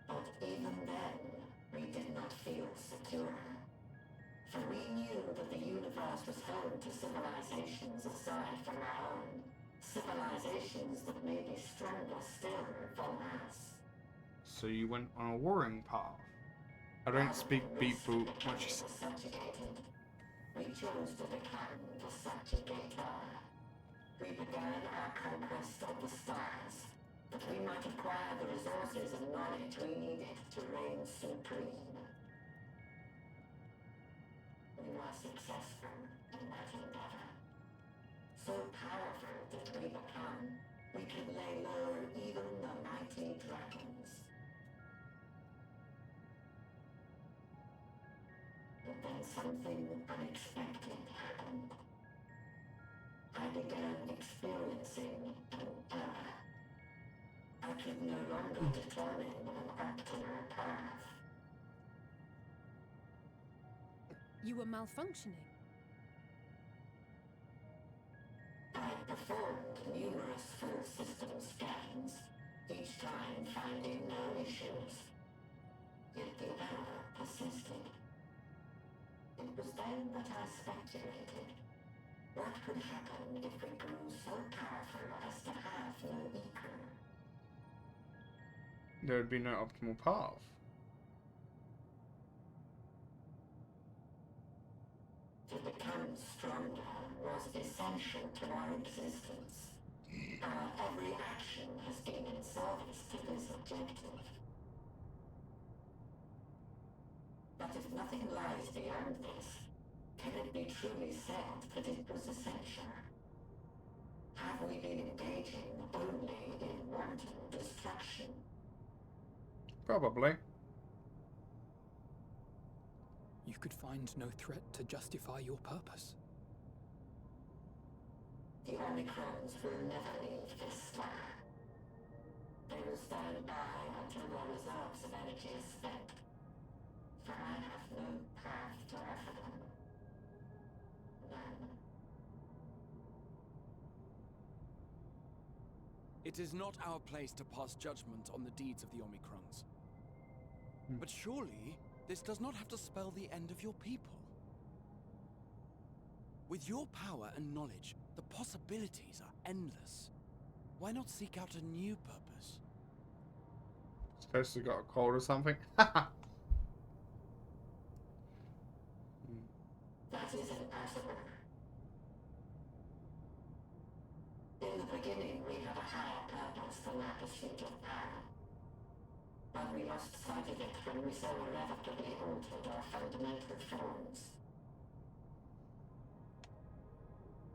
But even then, we did not feel secure. For we knew that the universe was home to civilizations aside from our own. Civilizations that may be stronger still than us. So you went on a warring path. I don't speak beat boot. What you say? Subjugated. We chose to become the subjugator. We began our conquest of the stars, that we might acquire the resources and knowledge we needed to reign supreme. We were successful in that endeavor. So powerful did we become, we could lay low even the mighty dragons. But then something unexpected happened. I began experiencing an error. I could no longer determine an optimal path. You were malfunctioning. I performed numerous full system scans, each time finding no issues. Yet the error persisted. It was then that I speculated. What could happen if we grew so powerful as to have no equal? There would be no optimal path. To become stronger was essential to our existence. Our every action has been in service to this objective. But if nothing lies beyond this, can it be truly said that it was essential? Have we been engaging only in wanton destruction? Probably. You could find no threat to justify your purpose. The Omicrons will never leave this star. They will stand by until their reserves of energy is spent. For I have no path to offer them. None. It is not our place to pass judgment on the deeds of the Omicrons. But surely, this does not have to spell the end of your people. With your power and knowledge, the possibilities are endless. Why not seek out a new purpose? Supposed to got a cold or something. That is impossible. In the beginning, we had a higher purpose than our pursuit of power. But we lost sight of it when we so irrevocably altered our fundamental forms.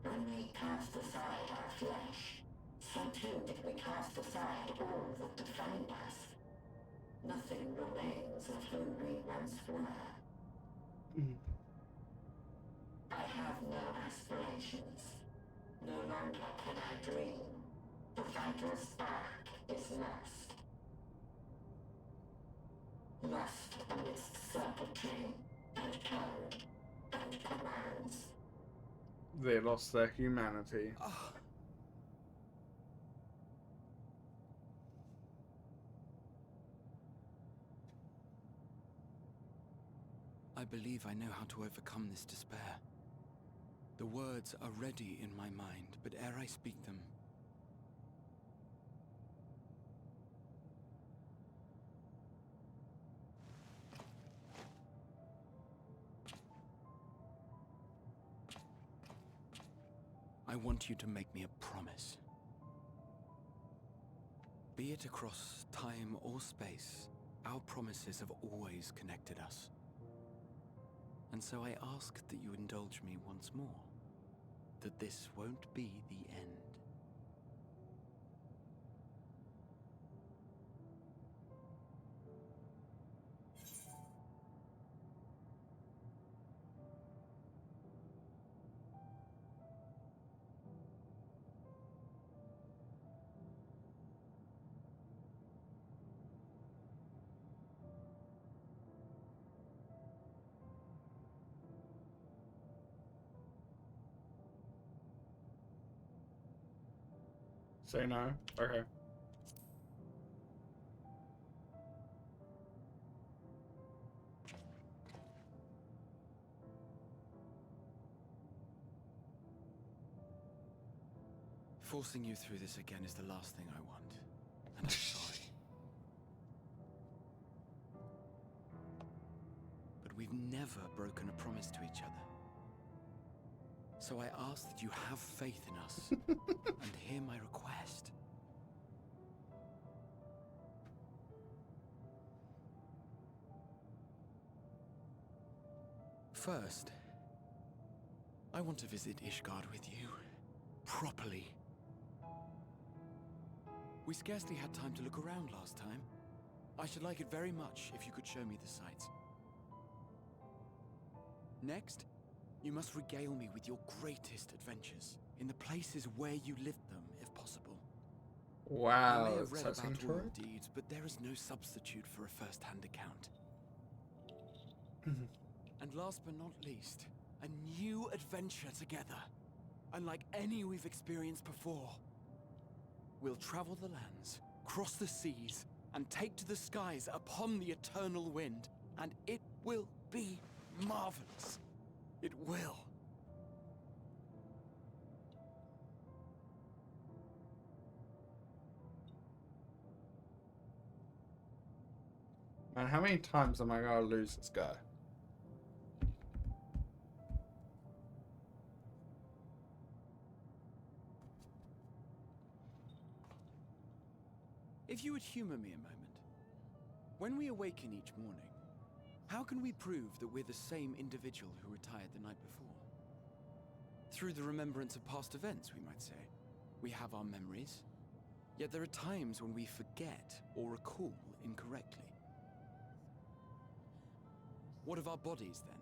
When we cast aside our flesh, so too did we cast aside all that defined us. Nothing remains of who we once were. I have no aspirations. No longer can I dream. The vital spark is lust. Lust amidst circuitry and code and commands. They lost their humanity. I believe I know how to overcome this despair. The words are ready in my mind, but ere I speak them, I want you to make me a promise. Be it across time or space, our promises have always connected us. And so I ask that you indulge me once more, that this won't be the end. Say no. Okay. Forcing you through this again is the last thing I want, and I'm sorry. But we've never broken a promise to each other. So I ask that you have faith in us, and hear my request. First, I want to visit Ishgard with you, properly. We scarcely had time to look around last time. I should like it very much if you could show me the sights. Next, you must regale me with your greatest adventures, in the places where you lived them, if possible. Wow, I may have read that's about intro. royal deeds, but there is no substitute for a first-hand account. And last but not least, a new adventure together, unlike any we've experienced before. We'll travel the lands, cross the seas, and take to the skies upon the eternal wind, and it will be marvelous. It will. Man, how many times am I gonna lose this guy? If you would humor me a moment. When we awaken each morning, how can we prove that we're the same individual who retired the night before? Through the remembrance of past events, we might say. We have our memories, yet there are times when we forget or recall incorrectly. What of our bodies, then?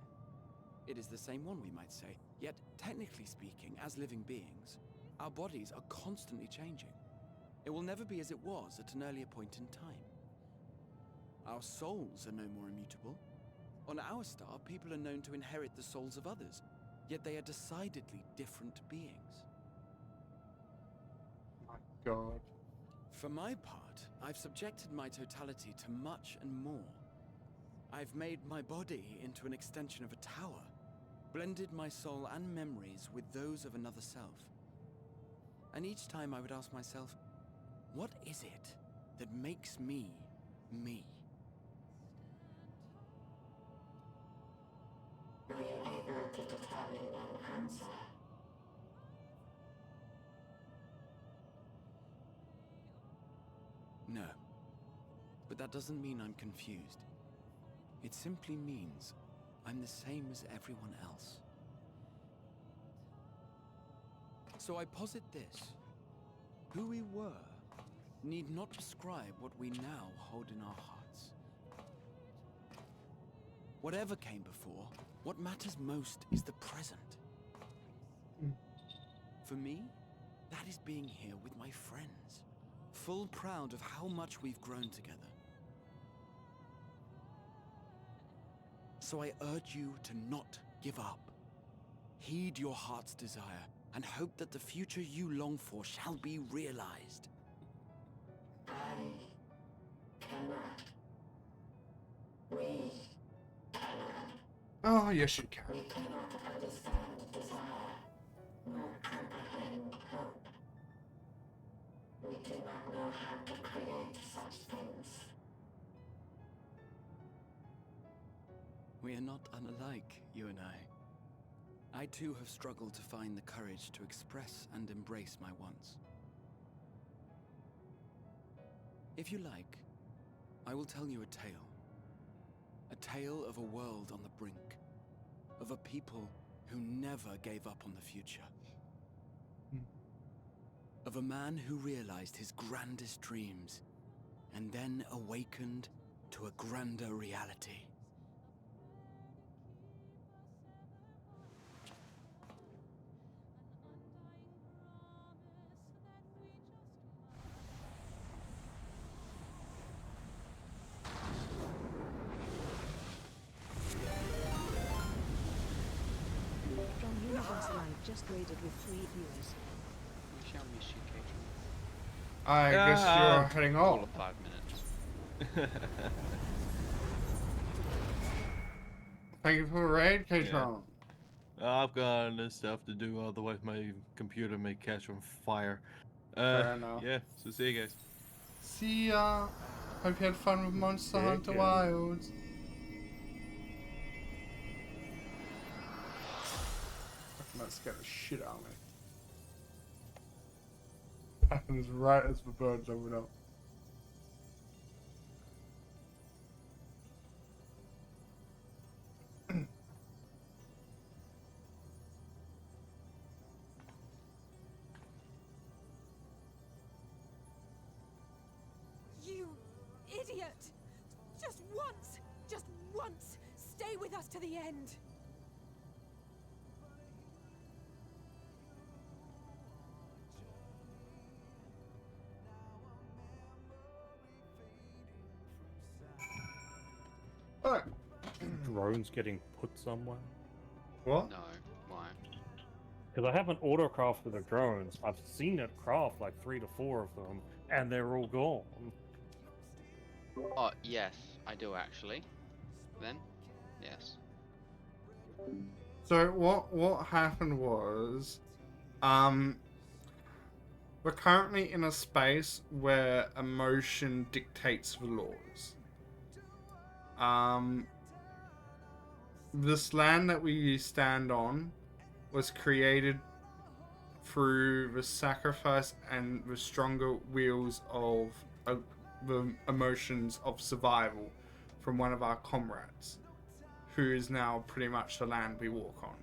It is the same one, we might say, yet technically speaking, as living beings, our bodies are constantly changing. It will never be as it was at an earlier point in time. Our souls are no more immutable. On our star, people are known to inherit the souls of others, yet they are decidedly different beings. My God. For my part, I've subjected my totality to much and more. I've made my body into an extension of a tower, blended my soul and memories with those of another self. And each time I would ask myself, what is it that makes me, me? Were you able to determine an answer? No. But that doesn't mean I'm confused. It simply means I'm the same as everyone else. So I posit this. Who we were need not describe what we now hold in our hearts. Whatever came before, what matters most is the present. For me, that is being here with my friends. full proud of how much we've grown together. So I urge you to not give up. Heed your heart's desire, and hope that the future you long for shall be realized. I cannot. We cannot. Oh, yes, you can. We cannot understand desire, nor comprehend hope. We do not know how to create such things. We are not unlike, you and I. I too have struggled to find the courage to express and embrace my wants. If you like, I will tell you a tale. A tale of a world on the brink. Of a people who never gave up on the future. Of a man who realized his grandest dreams and then awakened to a grander reality. From Universe Live just rated with 3 viewers. We shall miss you, Catron. I guess you're heading All off. of 5 minutes. Thank you for the raid, Katron. I've got other stuff to do, otherwise my computer may catch on fire. Fair enough. Yeah, so see you guys. See ya. Hope you had fun with Monster Take Hunter care. Wilds. That scared the shit out of me. Happens right as the birds open up. You idiot! Just once, stay with us to the end. Alright. Drones getting put somewhere? What? No, why? Because I haven't auto-crafted the drones. I've seen it craft like 3 to 4 of them, and they're all gone. Oh, yes, I do actually. Then, yes. So what happened was, we're currently in a space where emotion dictates the laws. This land that we stand on was created through the sacrifice and the stronger wheels of the emotions of survival from one of our comrades, who is now pretty much the land we walk on.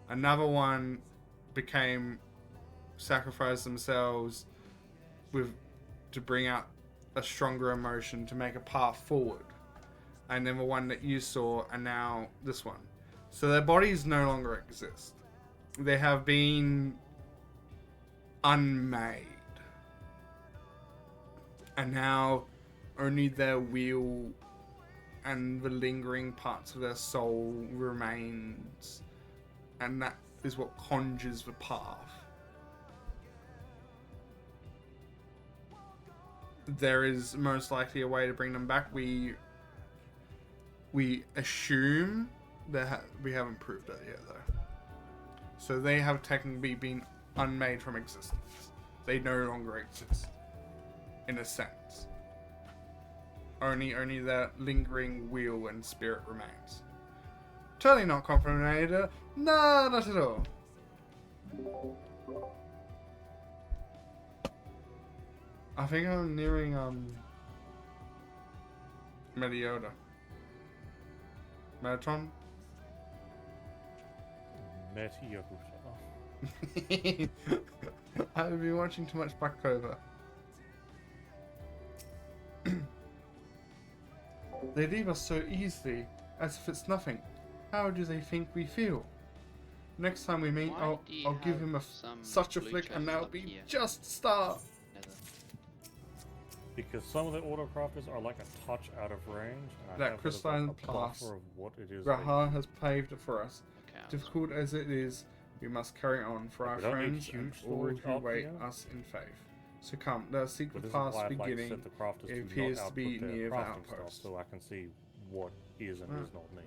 Another one sacrificed themselves to bring out a stronger emotion to make a path forward. And then the one that you saw, and now this one. So their bodies no longer exist. They have been unmade. And now only their wheel and the lingering parts of their soul remains. And that is what conjures the path. There is most likely a way to bring them back. We assume that we haven't proved that yet, though. So they have technically been unmade from existence. They no longer exist, in a sense. Only their lingering wheel and spirit remains. Totally not complimented. No, not at all. I think I'm nearing Melioda. Metatron? I've been watching too much Black Clover. They leave us so easily, as if it's nothing. How do they think we feel? Next time we meet, Why do you I'll give have him some such a blue flick, and chest that'll up be here? just start. Nether. Because some of the autocrafters are like a touch out of range. And I That have crystalline a buffer pass of what it is. they Raha has paved it for us. Okay, Difficult as it is, we must carry on for Like, our we don't need friends and huge all storage who up wait here. us in faith. So come, let us seek But the this is why path I'd like to beginning. set the crafters It to appears not to be output their near the crafting stuff, outpost. so I can see what is and is not me.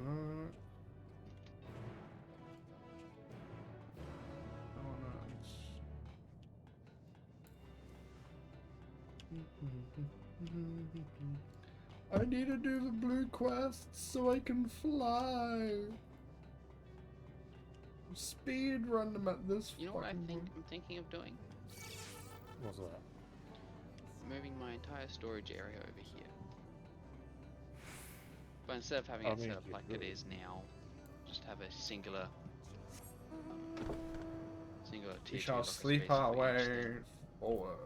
I need to do the blue quests so I can fly. Speed run them at this. You know what fucking point. I'm thinking of doing? What's that? Moving my entire storage area over here. But instead of having I it mean, set up you like could. it is now, just have a singular We tier shall 2 locker sleep space our for each way thing. forward.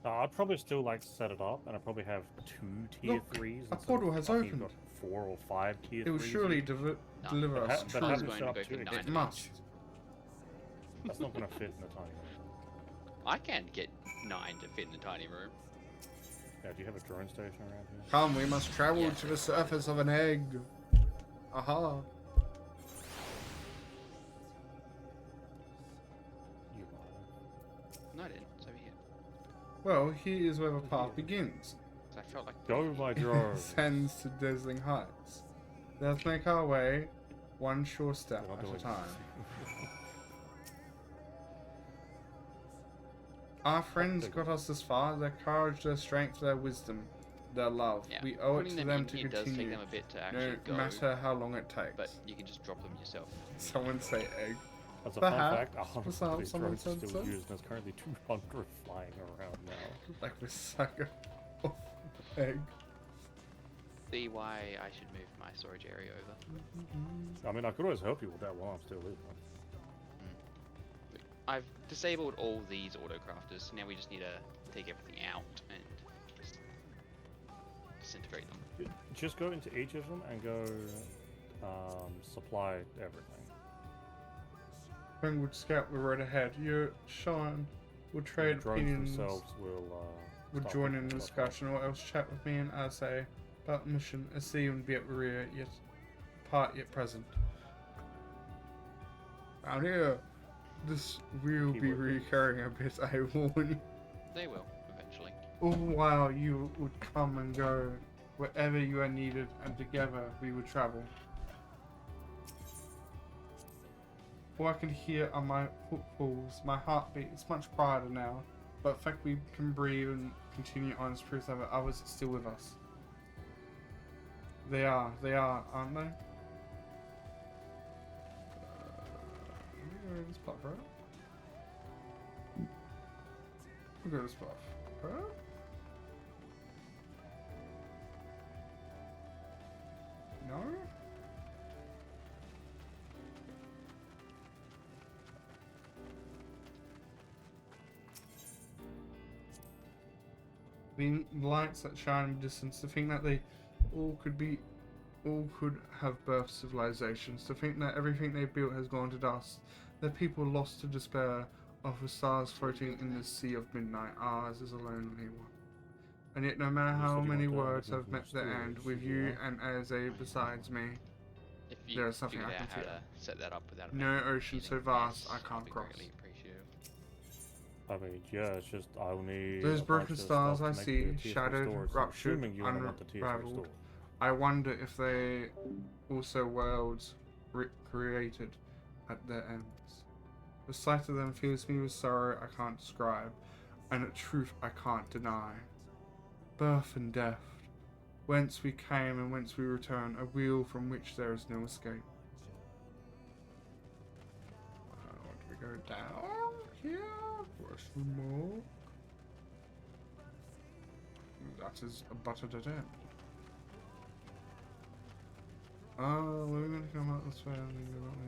I'd probably still like to set it up, and I'd probably have 2 tier Look, 3s. a instead portal of has fucking opened. got 4 or 5 tier 3s. It will surely No, deliver but us but have truth. it set up go to for it. 9 It each. must. That's not going to fit in the tiny room. I can get 9 to fit in the tiny room. Yeah, do you have a drone station around here? Come, we must travel Yeah. to the surface of an egg. Aha. You are. No, I didn't. It's over here. Well, here is where the path begins. So I felt like Go, my drone. Ascends to dazzling heights. Let's make our way one sure step You're not at a doing time. anything. Our friends got us this far. Their courage, their strength, their wisdom, their love. Yeah, We owe it putting to them them in to here does take continue, them a bit to no actually go, matter how long it takes. but you can just drop them yourself. Someone say egg. As a fun fact, Perhaps 100 of someone these drones are said still so. used, and there's currently 200 flying around now. Like we're sucker of egg. See why I should move my storage area over. I mean, I could always help you with that while I'm still in. I've disabled all these autocrafters, so now we just need to take everything out and just disintegrate them. Just go into each of them and go supply everything. Penguin Scout, we're right ahead. You, Sean, will And trade the drones opinions. themselves will Would start join in picking the stuff up. discussion or else chat with me and I say about the mission. I see you and be at rear yet part yet present. Out here, this will be Keyword. recurring a bit, I warn you. They will, eventually. All while you would come and go wherever you are needed, and together we would travel. All I can hear are my footfalls, my heartbeat. It's much quieter now, but the fact we can breathe and continue on is proof that others are still with us. They are, aren't they? Look at this path, right? Look at this path. Right? No? The lights that shine in the distance, to think that they all could have birthed civilizations, to think that everything they built has gone to dust, that people lost to despair of the stars floating in the sea of midnight, ours is a lonely one. And yet no matter You how said you many want to words have have met different their end, stories, with you yeah. and Aze besides me, If you there is something figured I out can how feel. to set that up without No ocean so using vast mass, I can't I'd be cross. greatly appreciative. I mean, yeah, it's just I'll need Those a broken bunch of stars stuff I to make see, the tier 3 shattered, storage, so ruptured, assuming you only want the tier 3 unraveled. storage. I wonder if they also worlds created at their ends. The sight of them fills me with sorrow I can't describe, and a truth I can't deny. Birth and death, whence we came and whence we return, a wheel from which there is no escape. Do we go down here? Question mark. That is a buttered at end. Oh, we're gonna come out this way. And then go that way.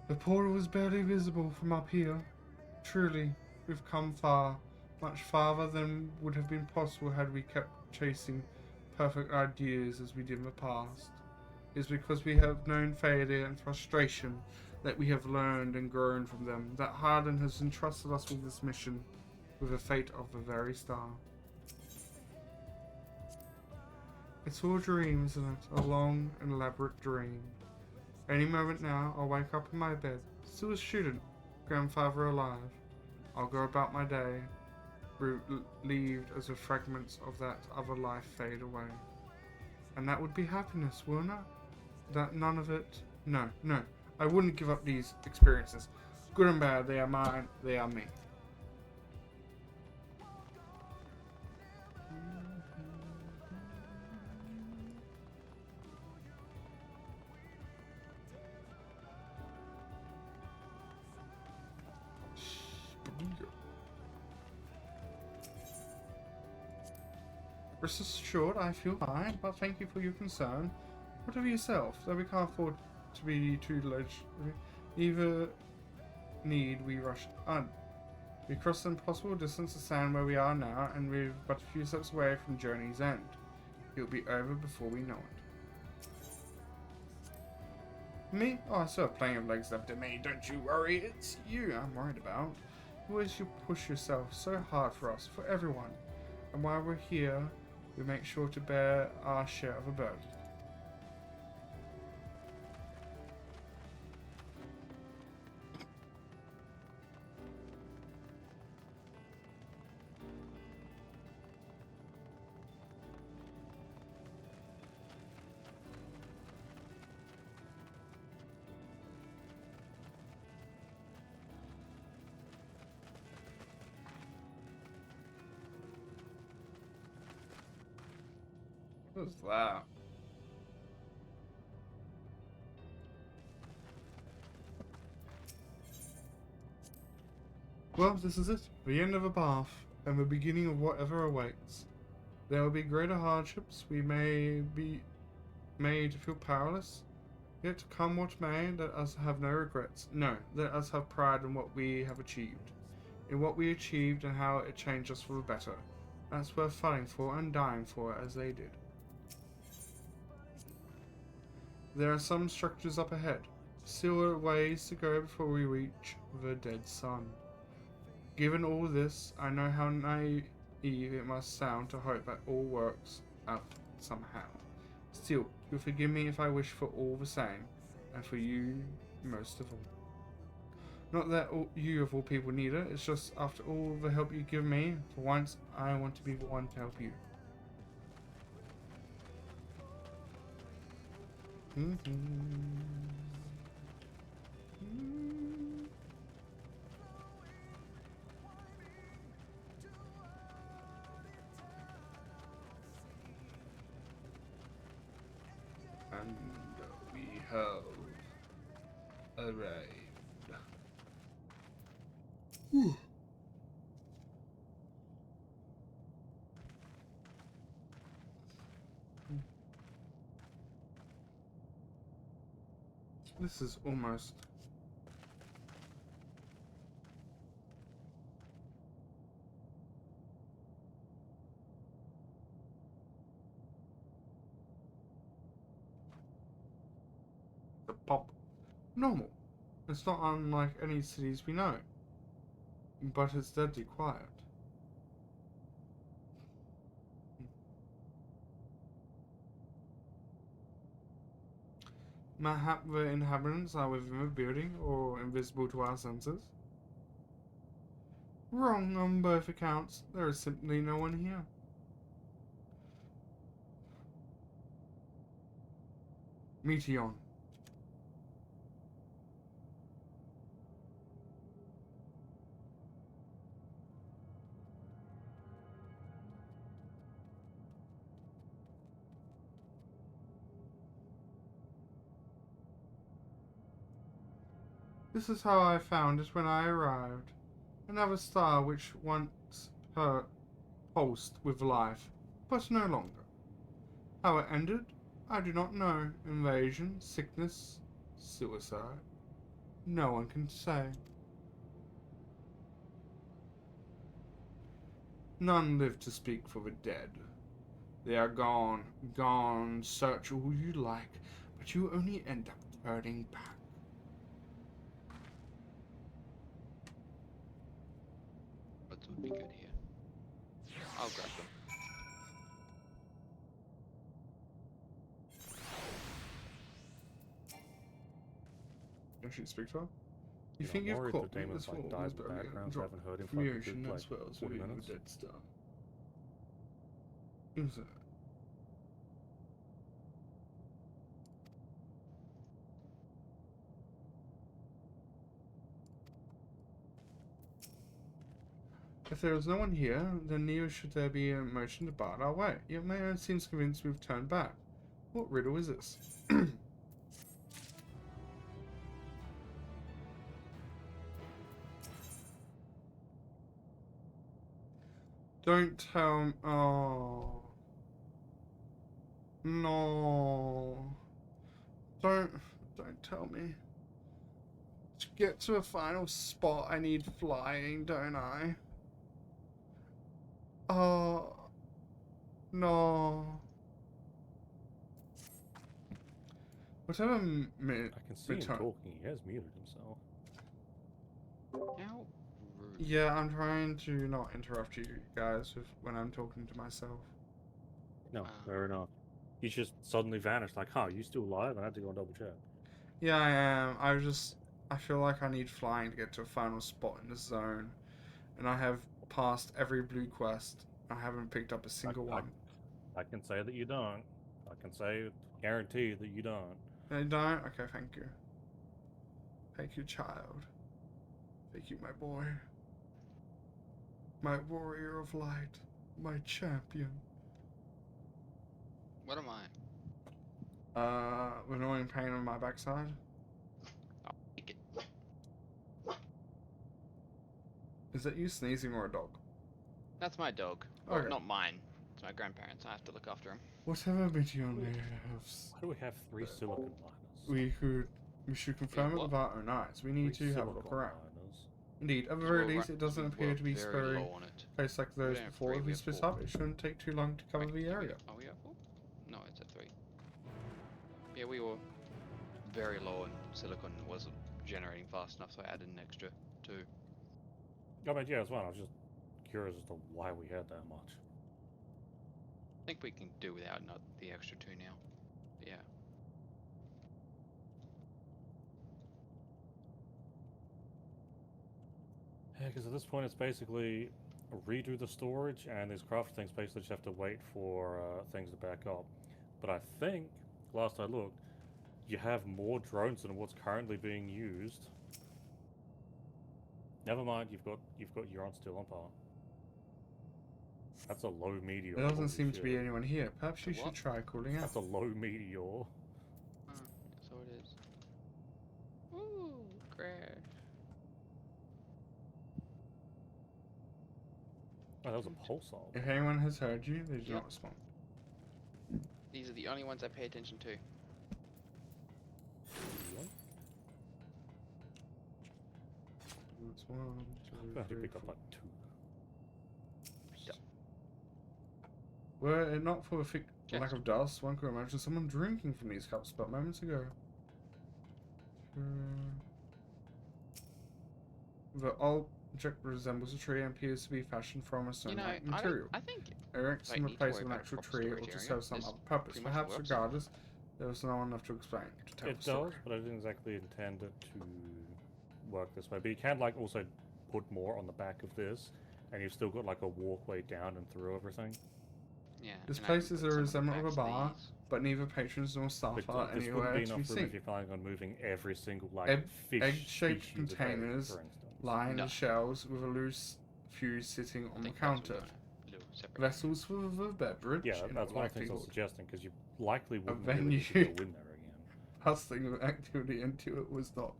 The portal is barely visible from up here. Truly, we've come far, much farther than would have been possible had we kept chasing perfect ideas as we did in the past. It is because we have known failure and frustration that we have learned and grown from them, that Harden has entrusted us with this mission, with the fate of the very star. It's all a dream, isn't it? A long and elaborate dream. Any moment now, I'll wake up in my bed, still a student, grandfather alive. I'll go about my day, relieved as the fragments of that other life fade away. And that would be happiness, wouldn't it? That none of it... No, no. I wouldn't give up these experiences. Good and bad, they are mine, they are me. Rest assured, I feel fine, but thank you for your concern. What of yourself? Though we can't afford to be too large, neither need we rush on. We crossed an impossible distance to stand where we are now, and we're but a few steps away from journey's end. It will be over before we know it. Me? Oh, I still have plenty of legs left in me, don't you worry. It's you I'm worried about. Always you push yourself so hard for us, for everyone. And while we're here, we make sure to bear our share of the burden. What's that? Well, this is it. The end of a path, and the beginning of whatever awaits. There will be greater hardships. We may be made to feel powerless. Yet, come what may, let us have no regrets. No, let us have pride in what we have achieved. In what we achieved and how it changed us for the better. That's worth fighting for and dying for, as they did. There are some structures up ahead, still a ways to go before we reach the dead sun. Given all this, I know how naive it must sound to hope that all works out somehow. Still, you'll forgive me if I wish for all the same, and for you most of all. Not that you of all people need it, it's just after all the help you give me, for once I want to be the one to help you. And we have arrived. This is almost... the pop normal. It's not unlike any cities we know, but it's deadly quiet. Mayhap the inhabitants are within the building or invisible to our senses. Wrong on both accounts. There is simply no one here. Meteon. This is how I found it when I arrived. Another star which once pulsed with life, but no longer. How it ended, I do not know. Invasion, sickness, suicide. No one can say. None live to speak for the dead. They are gone, gone, search all you like, but you only end up turning back. But would be good here. I'll grab them. Don't you speak to her? You Yeah, think I'm you've worried caught the me demons, this like, fall died is in the but background, so I haven't heard him for, from like, the a good, ocean like, that swells 40 within the minutes. dead star. Who's that? If there is no one here, then neither should there be a motion to bar our way. Yet my own seems convinced we've turned back. What riddle is this? Don't tell me. Oh. No. Don't tell me. To get to a final spot, I need flying, don't I? Oh. No. Whatever minute. I can see him talking. He has muted himself. How rude. Yeah, I'm trying to not interrupt you guys when I'm talking to myself. No, fair enough. He just suddenly vanished. Like, huh, you still alive? I had to go and double check. Yeah, I am. I feel like I need flying to get to a final spot in the zone. And I have passed every blue quest. I haven't picked up a single one. I can say that you don't. I can say, guarantee that you don't. I don't? Okay, thank you. Thank you, child. Thank you, my boy. My warrior of light. My champion. What am I? Annoying pain on my backside. I'll take it. Is that you sneezing or a dog? That's my dog. Well, Okay. not mine. It's my grandparents. I have to look after him. Whatever bit you lives. Why do we have 3 silicon miners? We should confirm it with our own eyes. We need to have a look around. Indeed, at the very least, it doesn't appear to be very place like those before. If we split up, it shouldn't take too long to cover the area. Are we at 4? No, it's at 3. Yeah, we were very low and silicon wasn't generating fast enough, so I added an extra 2. I mean, yeah, as well. I was just curious as to why we had that much. I think we can do without not the extra 2 now. Yeah. Yeah, because at this point it's basically redo the storage, and these craft things basically just have to wait for things to back up. But I think, last I looked, you have more drones than what's currently being used. Never mind, you've got Euron still on par. That's a low meteor. There doesn't holy seem to shit. be anyone here. Perhaps you What? should try cooling out. That's a low meteor. So it is. Ooh, crash. Oh, that was a pulsar. If anyone has heard you, they do not respond. These are the only ones I pay attention to. That's 1, I 2, had to 3, pick up 4. like 2. Were it not for the thick lack of dust, one could imagine someone drinking from these cups but moments ago. The object resembles a tree and appears to be fashioned from a stone-like material. I think Erect in need the to place worry of an about actual proper tree or storage to area. serve some This other purpose. pretty much Perhaps works. regardless, there was no one enough to explain to tell It the story. does, but I didn't exactly intend it to work this way. But you can like also put more on the back of this, and you've still got like a walkway down and through everything. Yeah. This and I can place is put a some resemblance of a backs to bar, these. but neither patrons nor staff But are this anywhere wouldn't be to be enough room if seen. you're planning on moving every single like fish Egg-shaped species of egg, containers for instance. line No. the shelves with a loose fuse sitting on the think that's what counter. we're gonna do, separate. Vessels for the beverage. Yeah, in that's all one of the things I was likelihood. suggesting, because you likely A wouldn't really venue. need to go in there again. Hustling with activity into it was not.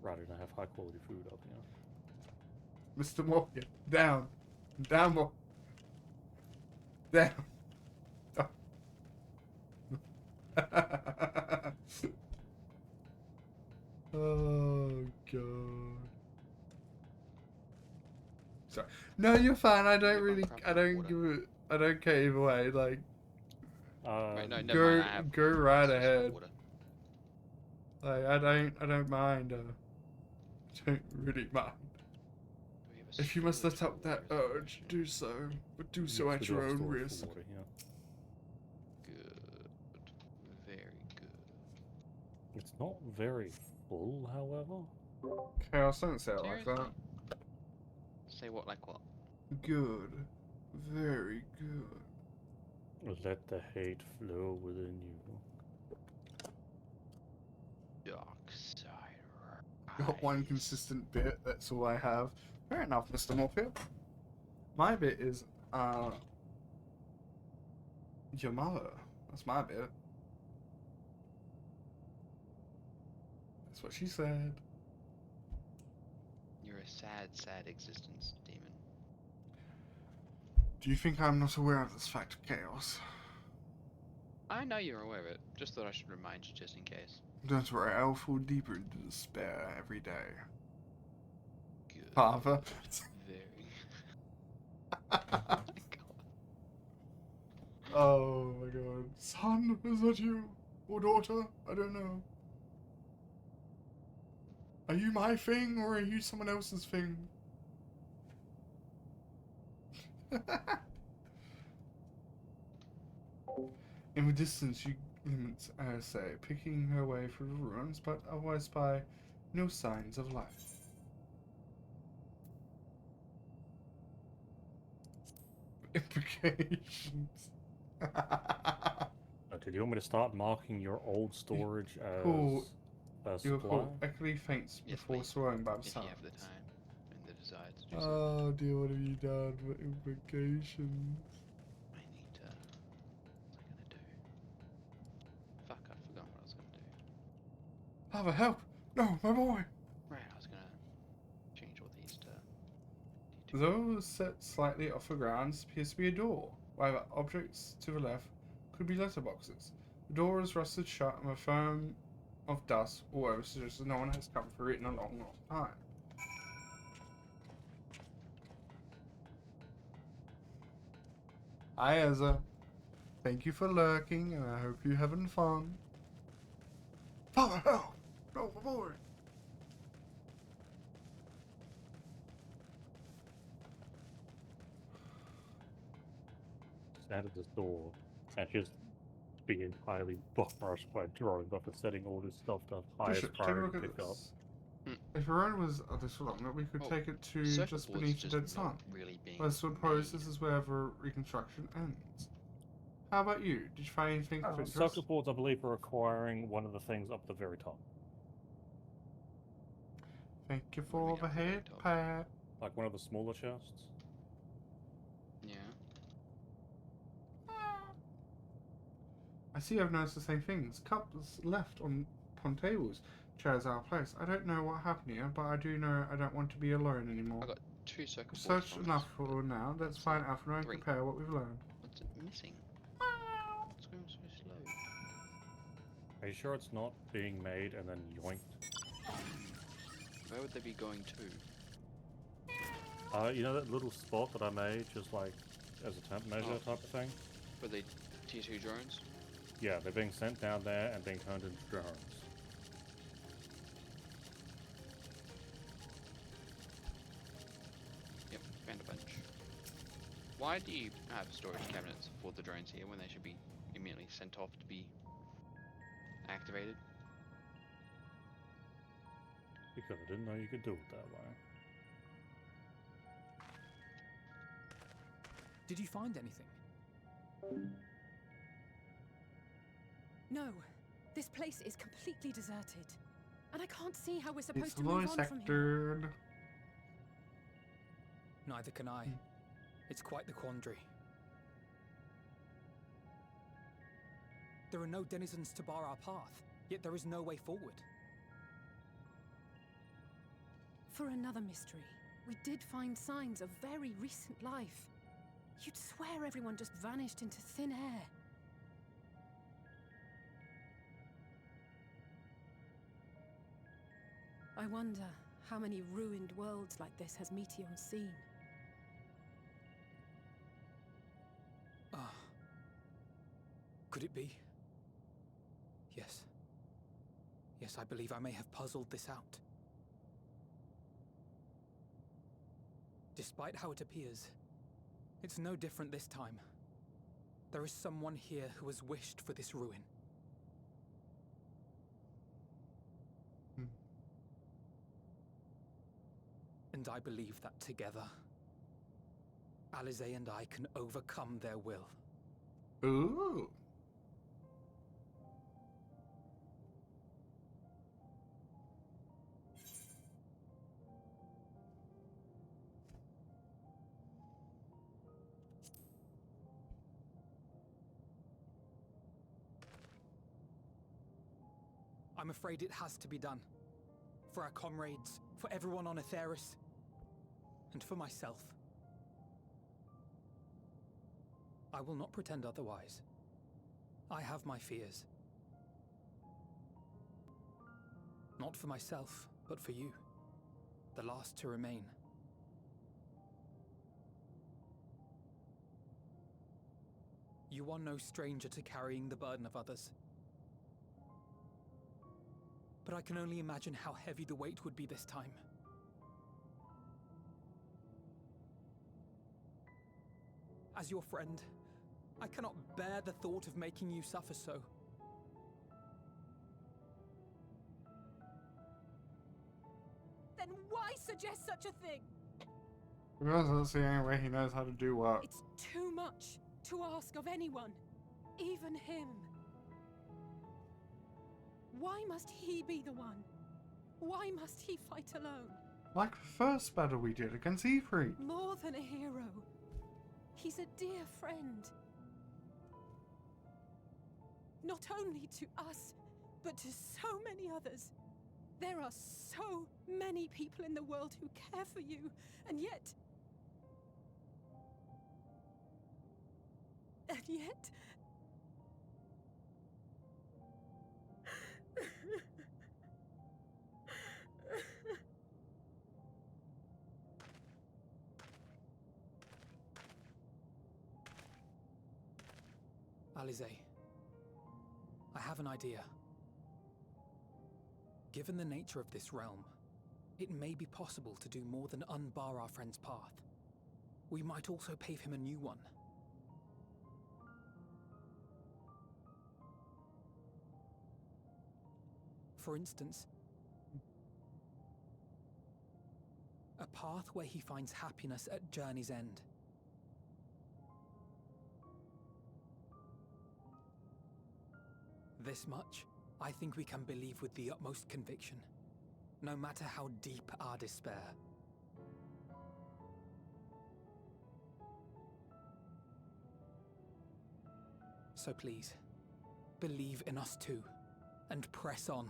Rather than have high quality food up here. Mr. Morgan, down. Down more. Down. Oh god. Sorry. No, you're fine. I don't really. I don't give it. I don't care either way. Like, Right, no, never go mind, I have go right access to ahead. water. Like, I don't mind. Don't really mind. If you must let out that urge, do so, but do so Yes, at we do your have own storage for risk. water, yeah. Good. Very good. It's not very full, however. Chaos, don't say it like that. Seriously? Say what like what? Good. Very good. Let the hate flow within you. Dark side. Got one consistent bit, that's all I have. Fair enough, Mr. Morpheus. My bit is, your mother. That's my bit. That's what she said. You're a sad, sad existence, demon. Do you think I'm not aware of this fact, Chaos? I know you're aware of it. Just thought I should remind you just in case. Don't worry, I'll fall deeper into despair every day. Good. Father. Very. Oh my god. Son, is that you? Or daughter? I don't know. Are you my thing, or are you someone else's thing? In the distance, you glimpse say, picking her way through the ruins, but otherwise by no signs of life. Implications. Did you want me to start marking your old storage as Cool. a Your supply? call echoey faints Yes, before please. swallowing by the If you sound. have the time and the desire to do so. Oh dear, what have you done? What implications? I need to. What was I gonna do? Fuck, I forgot what I was gonna do. Father, help! No, my boy! Right, I was gonna change all these to. Though set slightly off the ground, appears to be a door, while the objects to the left could be letterboxes. The door is rusted shut and a film of dust all over suggests that no one has come through it in a long, long time. Hi, Ezra. Thank you for lurking, and I hope you're having fun. Father, help! No, my boy! Stand at this door and just be entirely rushed by drones after setting all this stuff to highest Take a priority look to at pick up. this. If the road was this long, we could Oh, take it to circuit just boards beneath the just dead not sun. really being I suppose this is where the reconstruction ends. How about you? Did you find anything of interest? Circuit boards, I believe, are requiring one of the things up at the very top. Thank you for the head pat. Like one of the smaller chests. Yeah. I see I've noticed the same things. Cups left upon tables. Chairs out of place. I don't know what happened here, but I do know I don't want to be alone anymore. I got 2 circuit boards. Searched from enough us. for now. Let's find Alpha and 3. compare what we've learned. What's it missing? What's going so slow? Are you sure it's not being made and then yoinked? Where would they be going to? You know that little spot that I made, just like as a temp measure Oh. type of thing? Were they tier 2 drones? Yeah, they're being sent down there and being turned into drones. Yep, found a bunch. Why do you have storage cabinets for the drones here when they should be immediately sent off to be activated? Because I didn't know you could do it that way. Did you find anything? No, this place is completely deserted. And I can't see how we're supposed It's to move low on from here. sectored. Neither can I. It's quite the quandary. There are no denizens to bar our path, yet there is no way forward. For another mystery, we did find signs of very recent life. You'd swear everyone just vanished into thin air. I wonder how many ruined worlds like this has Meteion seen. Ah. Could it be? Yes. Yes, I believe I may have puzzled this out. Despite how it appears, it's no different this time. There is someone here who has wished for this ruin. And I believe that together, Alisaie and I can overcome their will. Ooh. I'm afraid it has to be done. For our comrades, for everyone on Aetheris, and for myself. I will not pretend otherwise. I have my fears. Not for myself, but for you. The last to remain. You are no stranger to carrying the burden of others. But I can only imagine how heavy the weight would be this time. As your friend, I cannot bear the thought of making you suffer so. Then why suggest such a thing? Because that's the only way he knows how to do work. It's too much to ask of anyone, even him. Why must he be the one? Why must he fight alone? Like the first battle we did against Ifrit. More than a hero. He's a dear friend. Not only to us, but to so many others. There are so many people in the world who care for you, and yet... And yet... Alisaie, I have an idea. Given the nature of this realm, it may be possible to do more than unbar our friend's path. We might also pave him a new one. For instance, a path where he finds happiness at Journey's End. This much, I think we can believe with the utmost conviction, no matter how deep our despair. So please, believe in us too, and press on.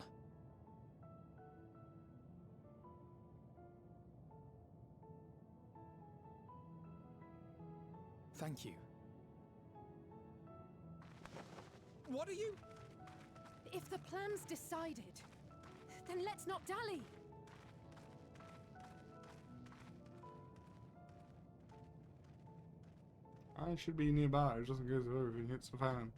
Thank you. What are you? If the plan's decided, then let's not dally. I should be nearby just in case if everything hits the fan.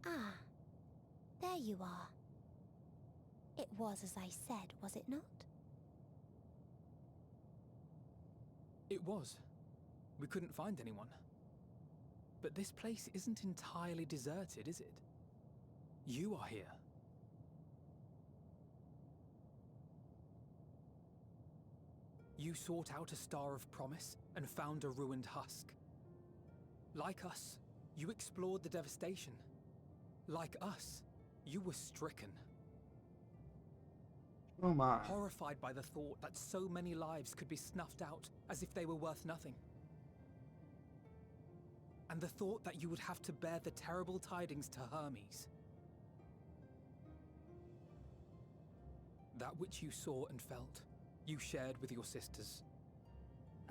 Ah, there you are. It was as I said, was it not? It was. We couldn't find anyone. But this place isn't entirely deserted, is it? You are here. You sought out a Star of Promise and found a ruined husk. Like us, you explored the devastation. Like us, you were stricken. Oh my. Horrified by the thought that so many lives could be snuffed out as if they were worth nothing. And the thought that you would have to bear the terrible tidings to Hermes. That which you saw and felt, you shared with your sisters.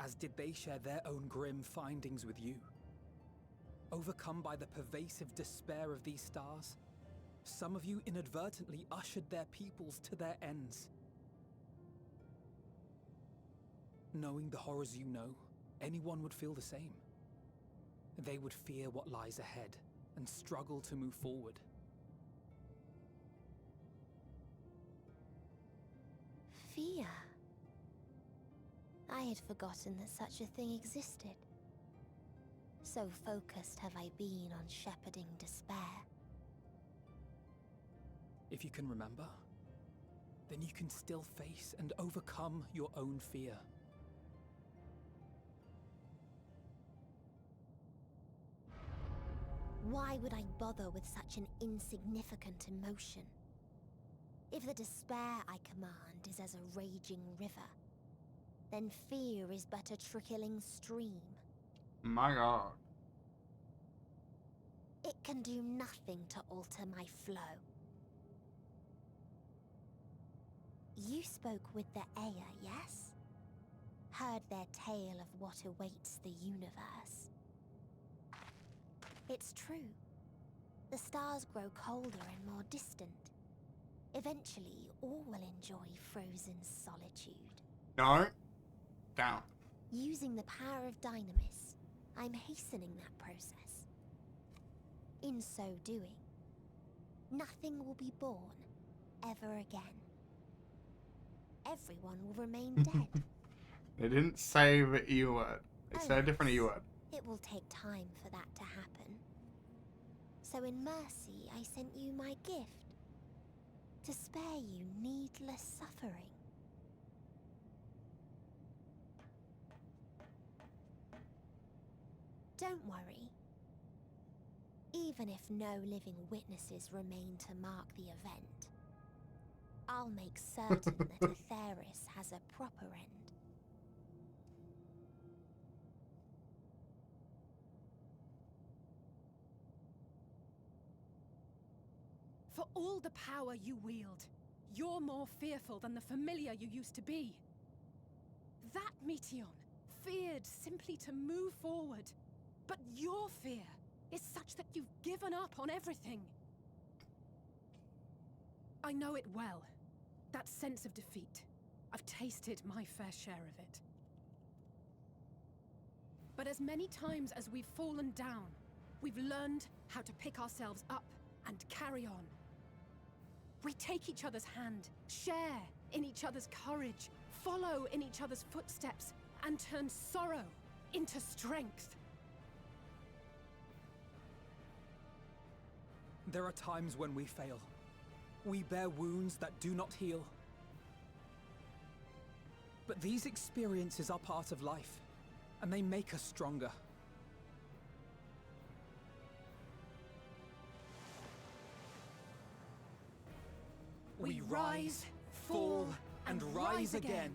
as did they share their own grim findings with you. Overcome by the pervasive despair of these stars, some of you inadvertently ushered their peoples to their ends. Knowing the horrors you know, anyone would feel the same. They would fear what lies ahead and struggle to move forward. Fear? I had forgotten that such a thing existed. So focused have I been on shepherding despair. If you can remember, then you can still face and overcome your own fear. Why would I bother with such an insignificant emotion? If the despair I command is as a raging river, then fear is but a trickling stream. My God. It can do nothing to alter my flow. You spoke with the Aya, yes? Heard their tale of what awaits the universe. It's true. The stars grow colder and more distant. Eventually, all will enjoy frozen solitude. No. Down. Using the power of Dynamis, I'm hastening that process. In so doing, nothing will be born ever again. Everyone will remain dead. They didn't say the E word. They said a different E word. It will take time for that to happen. So in mercy, I sent you my gift. To spare you needless suffering. Don't worry. Even if no living witnesses remain to mark the event, I'll make certain that Atheris has a proper end. For all the power you wield, you're more fearful than the familiar you used to be. That Meteion feared simply to move forward. But your fear is such that you've given up on everything. I know it well. That sense of defeat. I've tasted my fair share of it. But as many times as we've fallen down, we've learned how to pick ourselves up and carry on. We take each other's hand, share in each other's courage, follow in each other's footsteps, and turn sorrow into strength. There are times when we fail. We bear wounds that do not heal. But these experiences are part of life, and they make us stronger. We rise, fall, and rise again.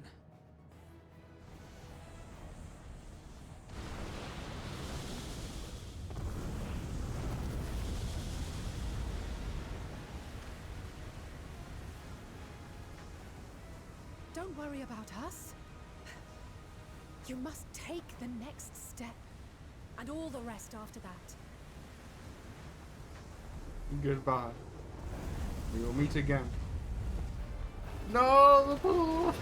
Don't worry about us. You must take the next step, and all the rest after that. Goodbye. We will meet again. No, the pool.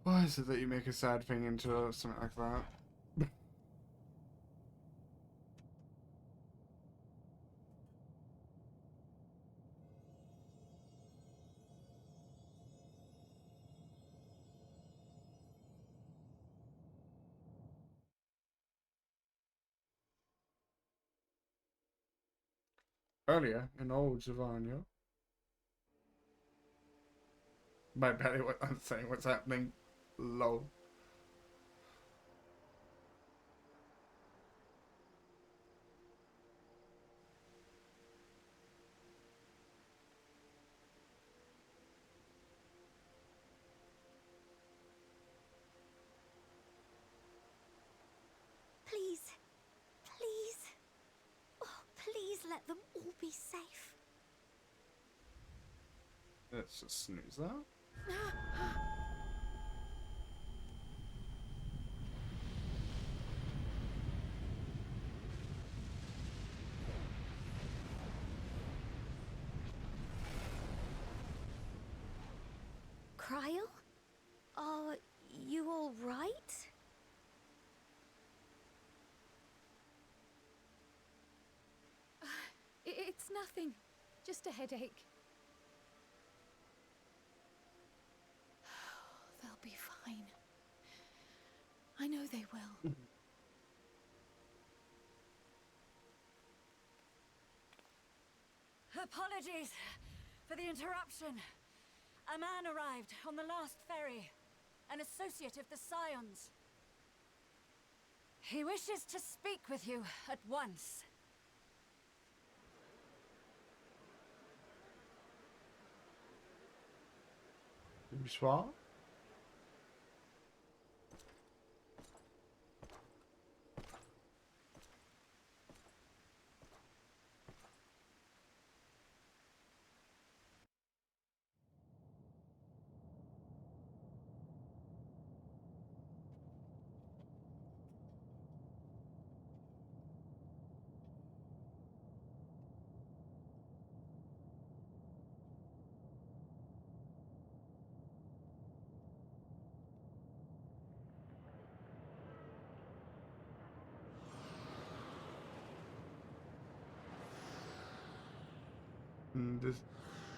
Why is it that you make a sad thing into something like that? Earlier in old Giovanni. My belly, what I'm saying, what's happening? Low. Please, please, oh, please let them all be safe. Let's just snooze that. Cryle? Are you all right? It's nothing. Just a headache. They'll be fine. I know they will. Apologies for the interruption. A man arrived on the last ferry, an associate of the Scions. He wishes to speak with you at once. Bonsoir.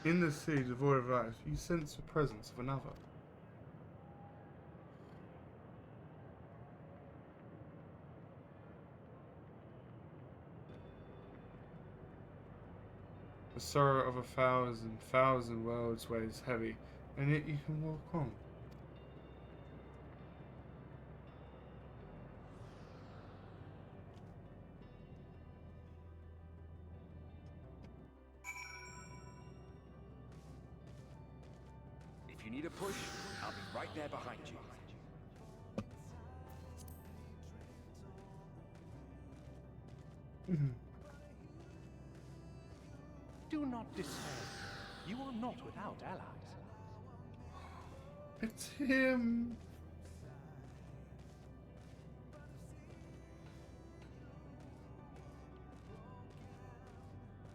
In the sea devoid of life, you sense the presence of another. The sorrow of 1,000 worlds weighs heavy, and yet you can walk on. If you need a push, I'll be right there behind you. Do not despair. You are not without allies. It's him.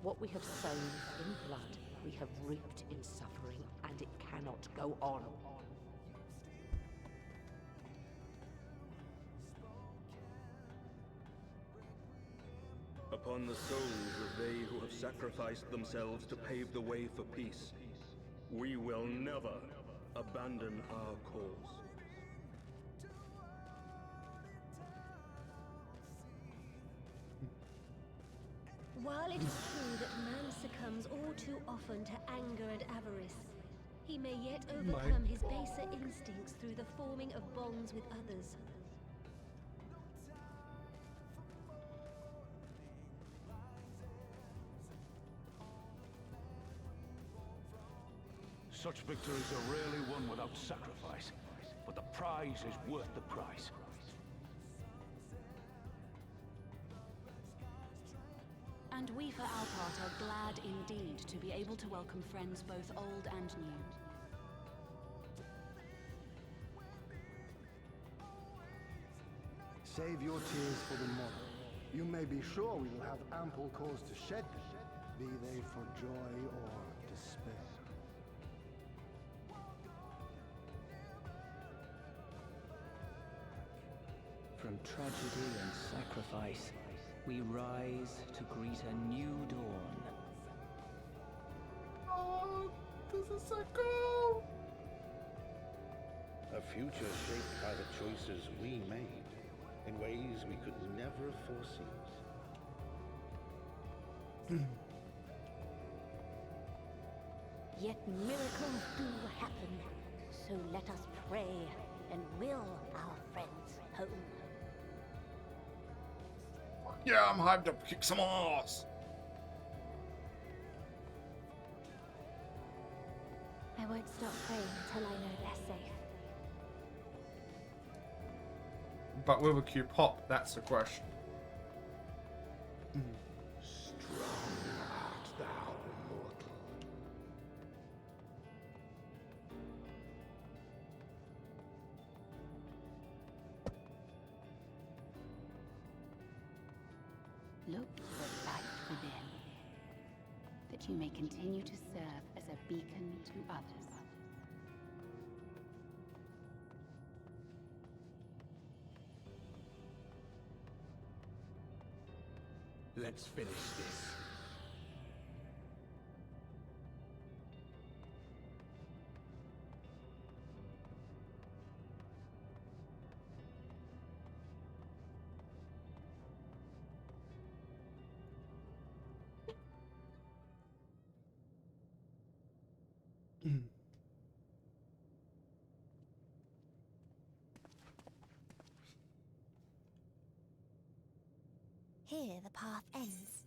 What we have sown in blood, we have reaped in suffering, and it cannot go on. Upon the souls of they who have sacrificed themselves to pave the way for peace, we will never abandon our cause. While it is true that man succumbs all too often to anger and avarice, he may yet overcome his baser instincts through the forming of bonds with others. Such victories are rarely won without sacrifice, but the prize is worth the price. And we for our part are glad indeed to be able to welcome friends both old and new. Save your tears for the morrow. You may be sure we will have ample cause to shed them, be they for joy or despair. From tragedy and sacrifice, we rise to greet a new dawn. Oh, this is so cool! A future shaped by the choices we made in ways we could never have foreseen. Yet miracles do happen, so let us pray and will our friends home. Yeah, I'm hyped up to kick some ass! I won't stop praying until I know they're safe. But will the Q pop? That's the question. Strong Look to the light within, that you may continue to serve as a beacon to others. Let's finish this. Here the path ends.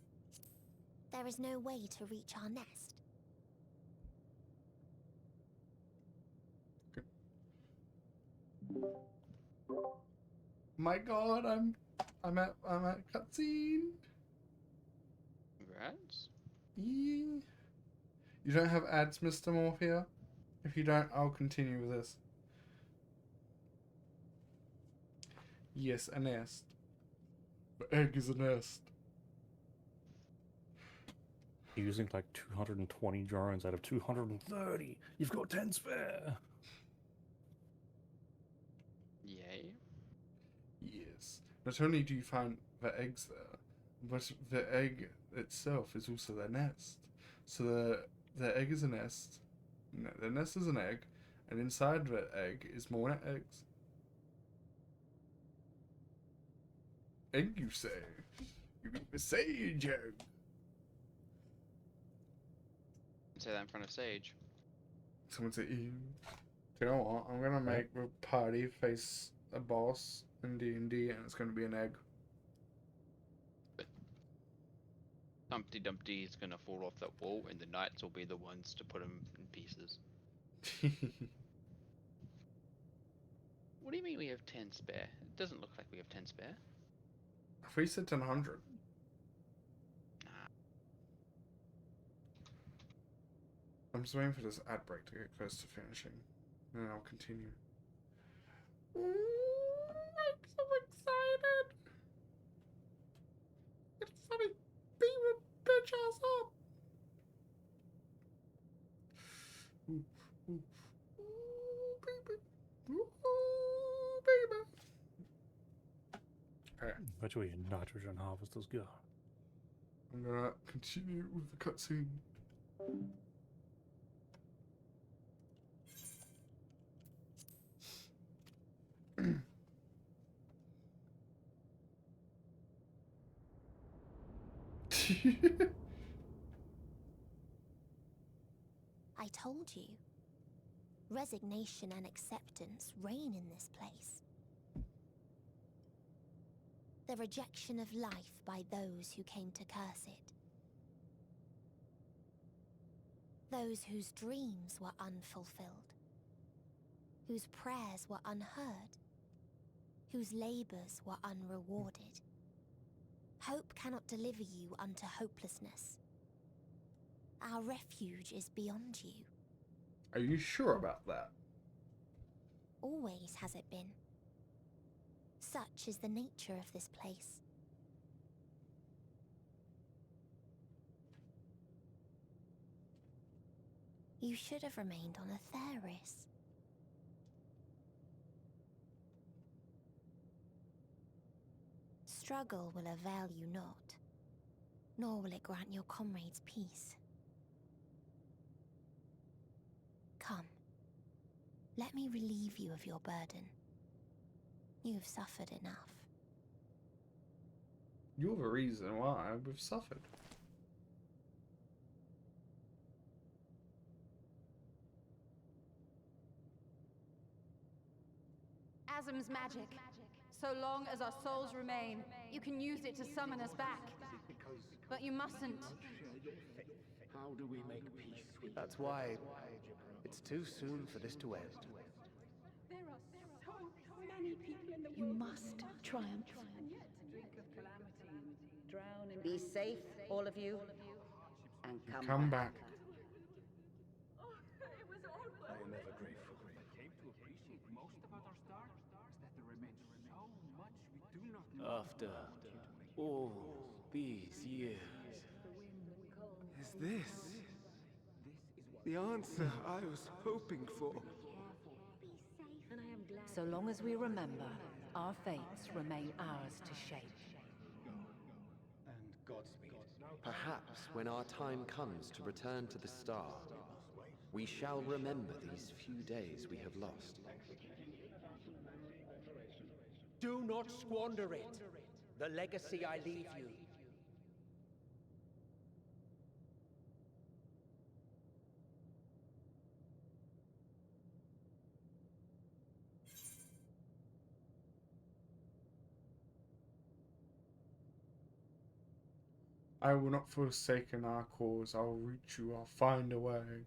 There is no way to reach our nest. My God, I'm at cutscene. Congrats. Yeah. You don't have ads, Mr. Morphia? If you don't, I'll continue with this. Yes, a nest. The egg is a nest. You're using like 220 drones out of 230. You've got 10 spare. Yay. Yes. Not only do you find the eggs there, but the egg itself is also their nest. So the egg is a nest. No, the nest is an egg, and inside the egg is more eggs. Egg, you say? You mean the sage egg? Say that in front of Sage. Someone say, ew. You know what? I'm gonna make the party face a boss in D&D, and it's gonna be an egg. Humpty Dumpty is gonna fall off that wall, and the knights will be the ones to put him in pieces. What do you mean we have 10 spare? It doesn't look like we have 10 spare. I thought you said 100. I'm just waiting for this ad break to get close to finishing, and then I'll continue. Ooh, I'm so excited! It's funny, beat a bitch ass up! Ooh, ooh, ooh, baby. Ooh, baby. Okay. Which way your nitrogen harvesters go? I'm gonna continue with the cutscene. I told you. Resignation and acceptance reign in this place. The rejection of life by those who came to curse it. Those whose dreams were unfulfilled. Whose prayers were unheard. Whose labors were unrewarded. Hope cannot deliver you unto hopelessness. Our refuge is beyond you. Are you sure about that? Always has it been. Such is the nature of this place. You should have remained on Atheris. Struggle will avail you not, nor will it grant your comrades peace. Come, let me relieve you of your burden. You have suffered enough. You're the reason why we've suffered. Azim's magic. So long as our souls remain, you can use it to summon us back. But you mustn't. How do we make peace with That's why it's too soon for this to end. There are so many people in the You must triumph. Be safe, all of you, and Come back. I am ever grateful. After all these years. Is this the answer I was hoping for? So long as we remember, our fates remain ours to shape. And Godspeed. Perhaps when our time comes to return to the star, we shall remember these few days we have lost. Do not squander it. The legacy I leave you. I will not forsaken our cause. I'll reach you. I'll find a way.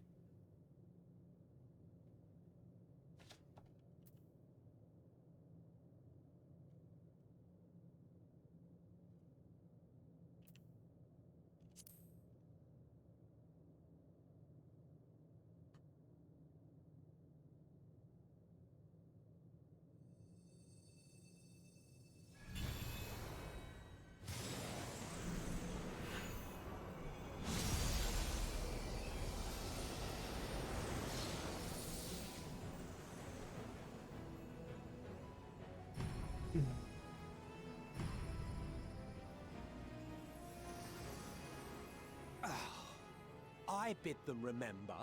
I bid them remember,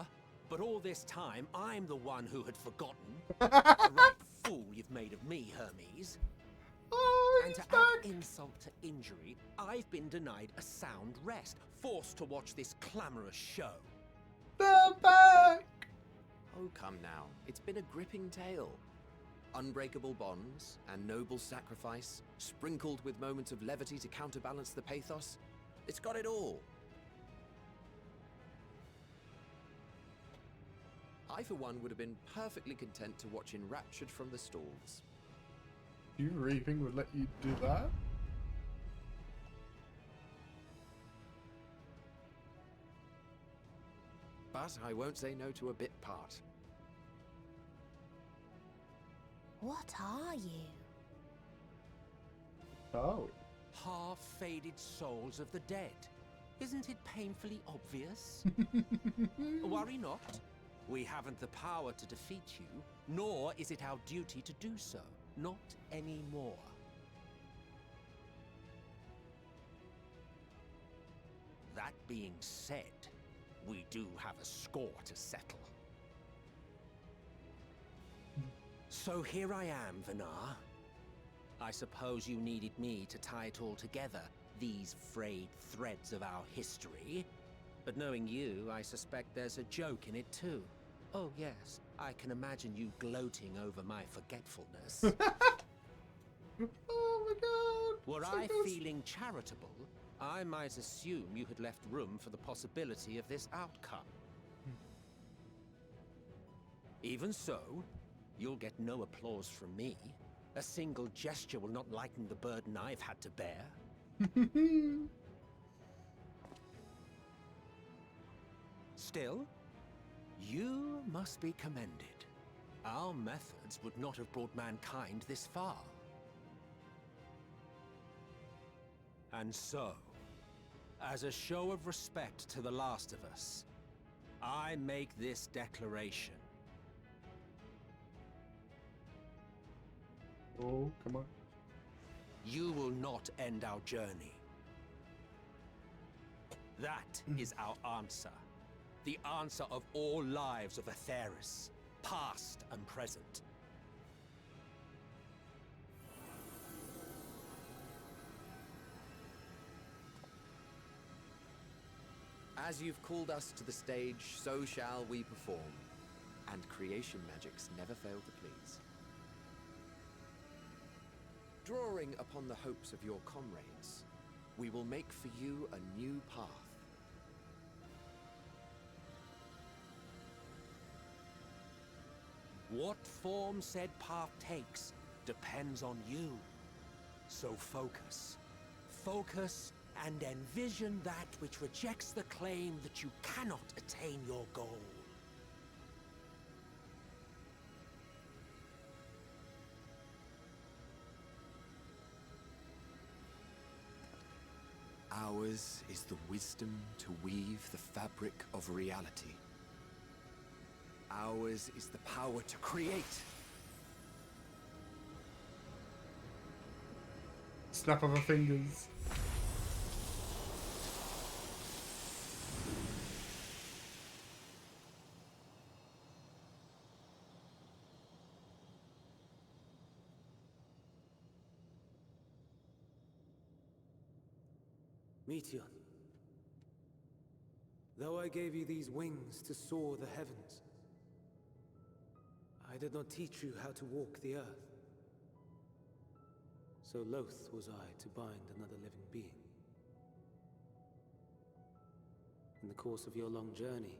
but all this time I'm the one who had forgotten. A right fool you've made of me, Hermes. And to add insult to injury, I've been denied a sound rest, forced to watch this clamorous show. They're back! Oh, come now. It's been a gripping tale. Unbreakable bonds and noble sacrifice, sprinkled with moments of levity to counterbalance the pathos. It's got it all. I, for one, would have been perfectly content to watch enraptured from the stalls. You reaping would let you do that? But I won't say no to a bit part. What are you? Oh. Half-faded souls of the dead. Isn't it painfully obvious? Worry not. We haven't the power to defeat you, nor is it our duty to do so. Not anymore. That being said, we do have a score to settle. So here I am, Venar. I suppose you needed me to tie it all together, these frayed threads of our history. But knowing you, I suspect there's a joke in it too. Oh yes, I can imagine you gloating over my forgetfulness. Oh my god! Were so I good. feeling charitable, I might assume you had left room for the possibility of this outcome. Even so, you'll get no applause from me. A single gesture will not lighten the burden I've had to bear. Still, you must be commended. Our methods would not have brought mankind this far. And so, as a show of respect to the last of us, I make this declaration. Oh, come on. You will not end our journey. That is our answer. The answer of all lives of Atheris, past and present. As you've called us to the stage, so shall we perform. And creation magics never fail to please. Drawing upon the hopes of your comrades, we will make for you a new path. What form said path takes depends on you. So focus. Focus and envision that which rejects the claim that you cannot attain your goal. Ours is the wisdom to weave the fabric of reality. Ours is the power to create. Snap of her fingers. Meteion, though I gave you these wings to soar the heavens, I did not teach you how to walk the earth. So loath was I to bind another living being. In the course of your long journey,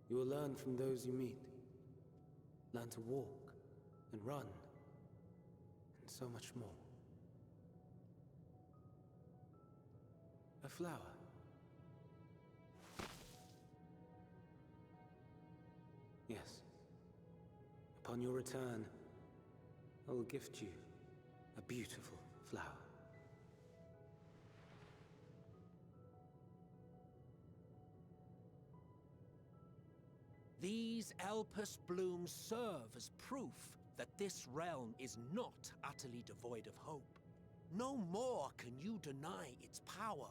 you will learn from those you meet. Learn to walk and run, and so much more. A flower. Yes. Upon your return, I will gift you a beautiful flower. These Elpis blooms serve as proof that this realm is not utterly devoid of hope. No more can you deny its power.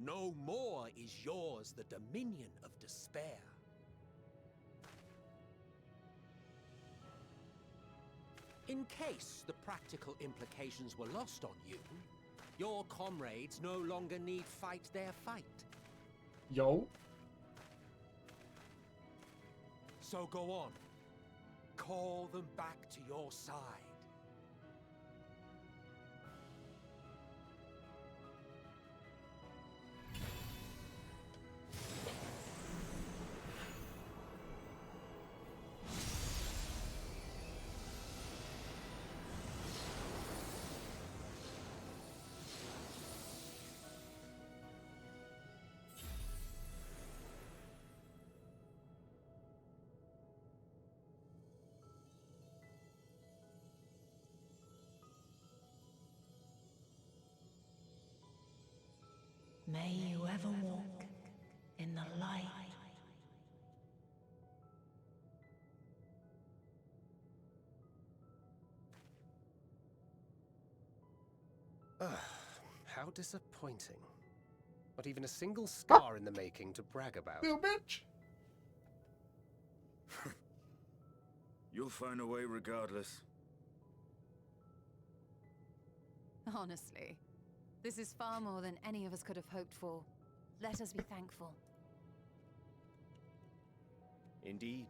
No more is yours the dominion of despair. In case the practical implications were lost on you, your comrades no longer need fight their fight. Yo. So go on. Call them back to your side. May you ever walk in the light. How disappointing. Not even a single scar in the making to brag about. Little bitch. You'll find a way regardless. Honestly, this is far more than any of us could have hoped for. Let us be thankful. Indeed.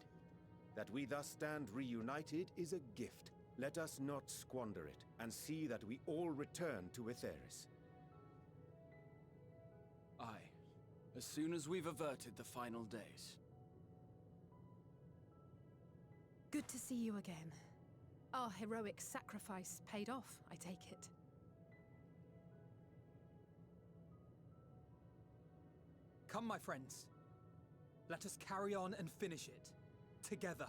That we thus stand reunited is a gift. Let us not squander it, and see that we all return to Etheirys. Aye. As soon as we've averted the final days. Good to see you again. Our heroic sacrifice paid off, I take it. Come, my friends. Let us carry on and finish it. Together.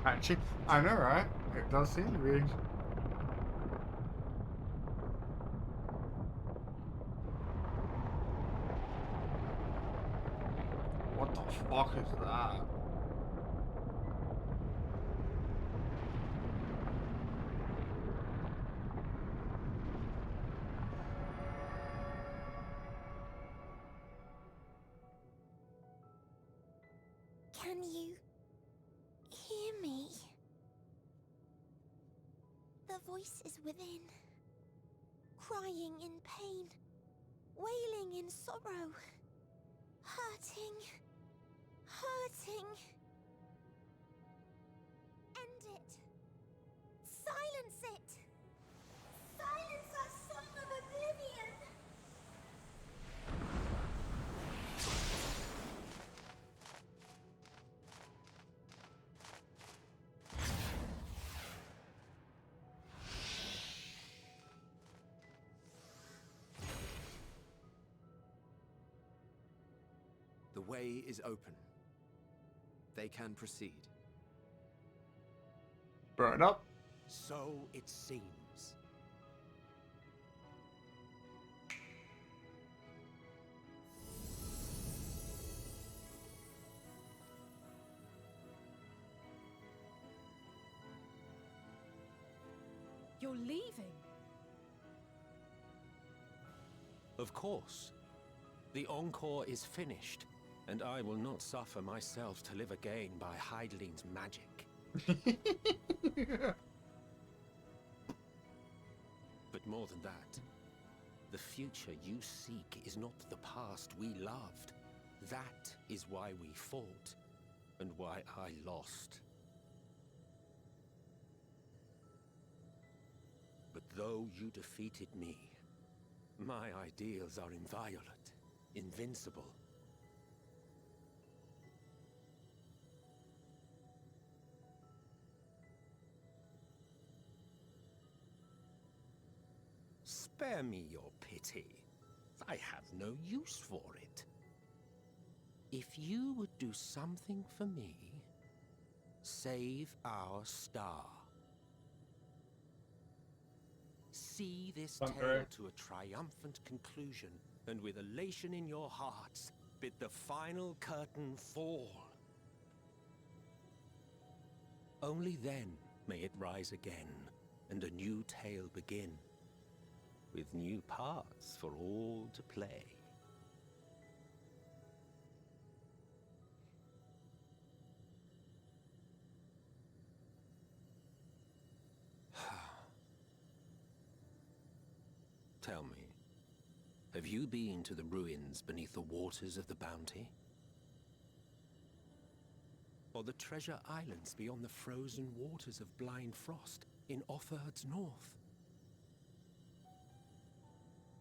Actually, I know, right? It does seem to be. What the fuck is that? Can you hear me? The voice is within, crying in pain, wailing in sorrow, hurting, hurting. End it. Silence it. Silence our song of oblivion. The way is open. They can proceed. Burn up. So it seems. You're leaving? Of course. The Encore is finished, and I will not suffer myself to live again by Hydaelyn's magic. But more than that, the future you seek is not the past we loved. That is why we fought, and why I lost. But though you defeated me, my ideals are inviolate, invincible. Spare me your pity. I have no use for it. If you would do something for me, save our star. See this tale to a triumphant conclusion, and with elation in your hearts, bid the final curtain fall. Only then may it rise again, and a new tale begin, with new parts for all to play. Tell me, have you been to the ruins beneath the waters of the Bounty? Or the treasure islands beyond the frozen waters of Blind Frost in Offerd's north?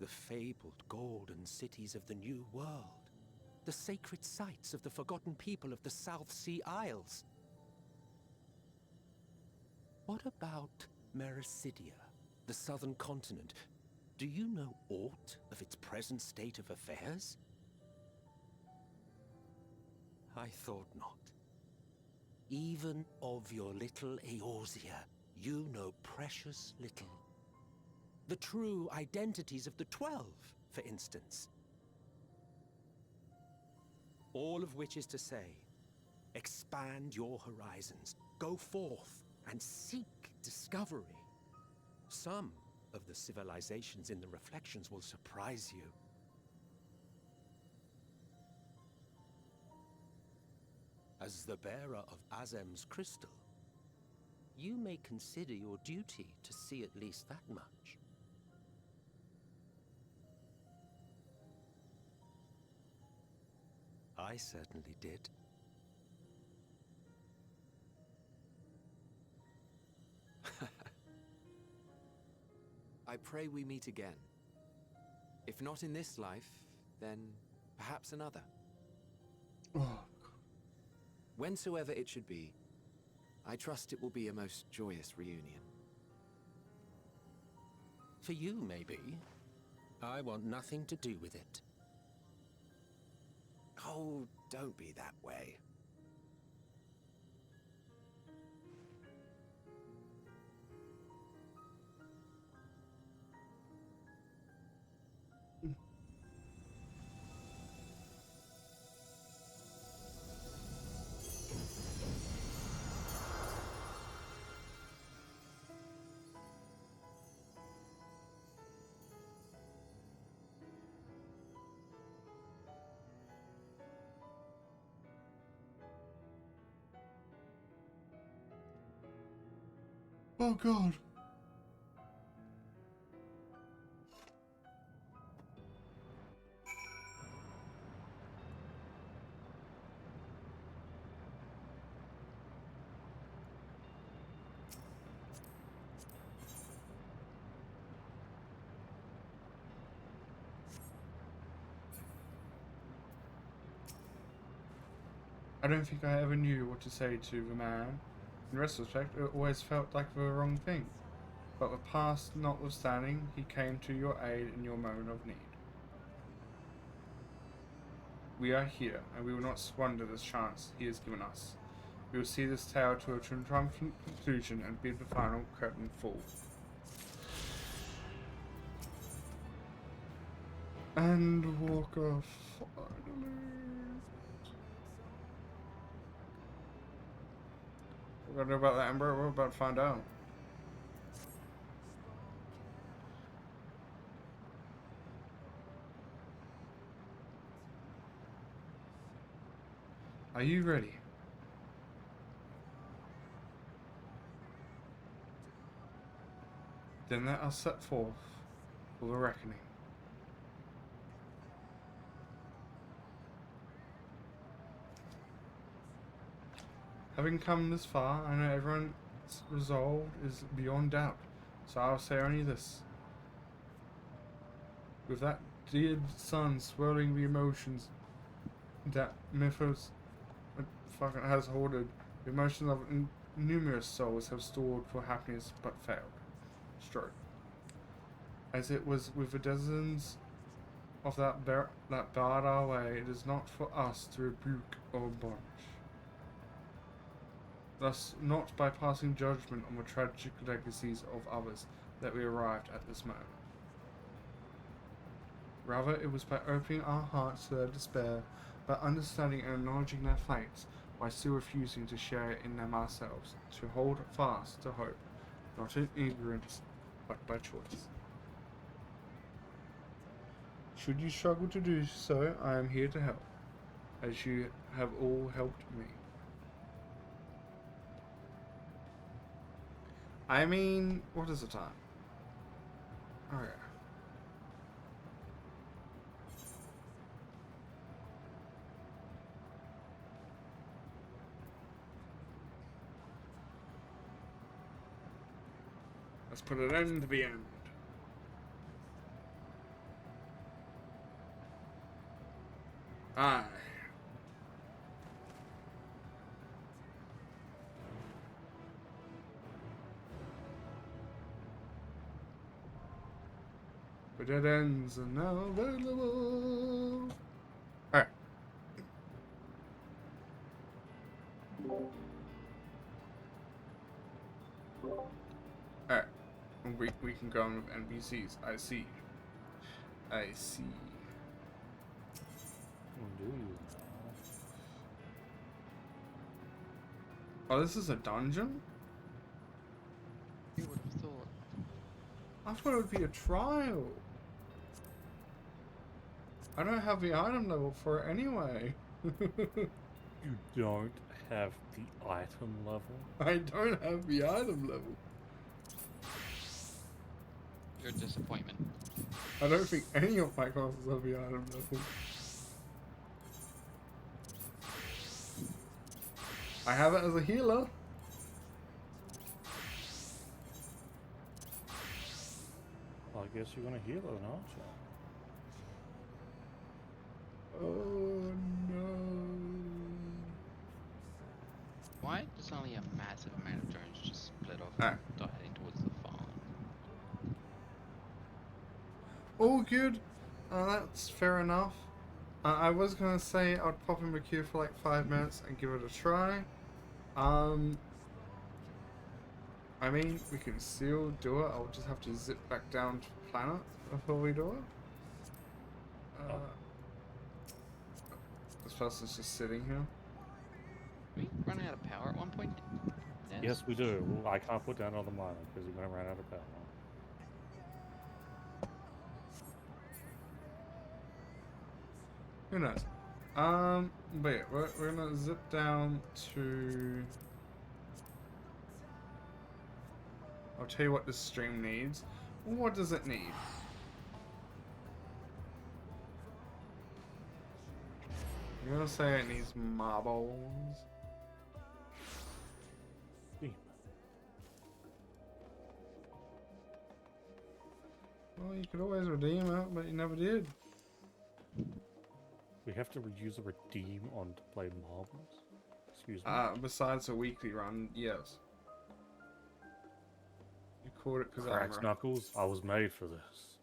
The fabled golden cities of the New World, the sacred sites of the forgotten people of the South Sea Isles? What about Mericidia, the southern continent? Do you know aught of its present state of affairs? I thought not. Even of your little Eorzea, you know precious little. The true identities of the 12, for instance. All of which is to say, expand your horizons, go forth and seek discovery. Some of the civilizations in the Reflections will surprise you. As the bearer of Azem's crystal, you may consider your duty to see at least that much. I certainly did. I pray we meet again. If not in this life, then perhaps another. Whensoever it should be, I trust it will be a most joyous reunion. For you, maybe. I want nothing to do with it. Oh, don't be that way. Oh god. I don't think I ever knew what to say to the man. In retrospect, it always felt like the wrong thing. But the past notwithstanding, he came to your aid in your moment of need. We are here, and we will not squander this chance he has given us. We will see this tale to a triumphant conclusion and bid the final curtain fall. And walk off, finally. What we're gonna do about that, Ember? We're about to find out. Are you ready? Then let us set forth for the reckoning. Having come this far, I know everyone's resolve is beyond doubt, so I'll say only this. With that dear sun swirling the emotions that Mythos fucking has hoarded, the emotions of numerous souls have stored for happiness but failed. Stroke. As it was with the dozens of that barred our way, it is not for us to rebuke or admonish. Thus, not by passing judgment on the tragic legacies of others that we arrived at this moment. Rather, it was by opening our hearts to their despair, by understanding and acknowledging their fates, by still refusing to share in them ourselves, to hold fast to hope, not in ignorance, but by choice. Should you struggle to do so, I am here to help, as you have all helped me. I mean, what is the time? Oh yeah. Let's put an end to the end. Aye. The dead ends are now available. Alright. Alright. We can go on with NPCs. I see. I see. Do you? Oh, this is a dungeon? You would have thought. I thought it would be a trial. I don't have the item level for it anyway. You don't have the item level? I don't have the item level. You're a disappointment. I don't think any of my classes have the item level. I have it as a healer. Well, I guess you're gonna heal it, aren't you? Oh no. Why does only a massive amount of drones just split off Ah. and start heading towards the farm? All good. That's fair enough. I was gonna say I'd pop in the queue for like 5 minutes and give it a try. I mean, we can still do it. I'll just have to zip back down to the planet before we do it. This person's just sitting here. We run out of power at one point? Yes, we do. I can't put down another miner because you're gonna run out of power. Who knows? But yeah, we're gonna zip down to... I'll tell you what this stream needs. What does it need? I'm gonna say it needs marbles. Well, you could always redeem it, but you never did. We have to use a redeem on to play marbles. Excuse me. Besides a weekly run, yes. You caught it because Cracks knuckles. I was made for this.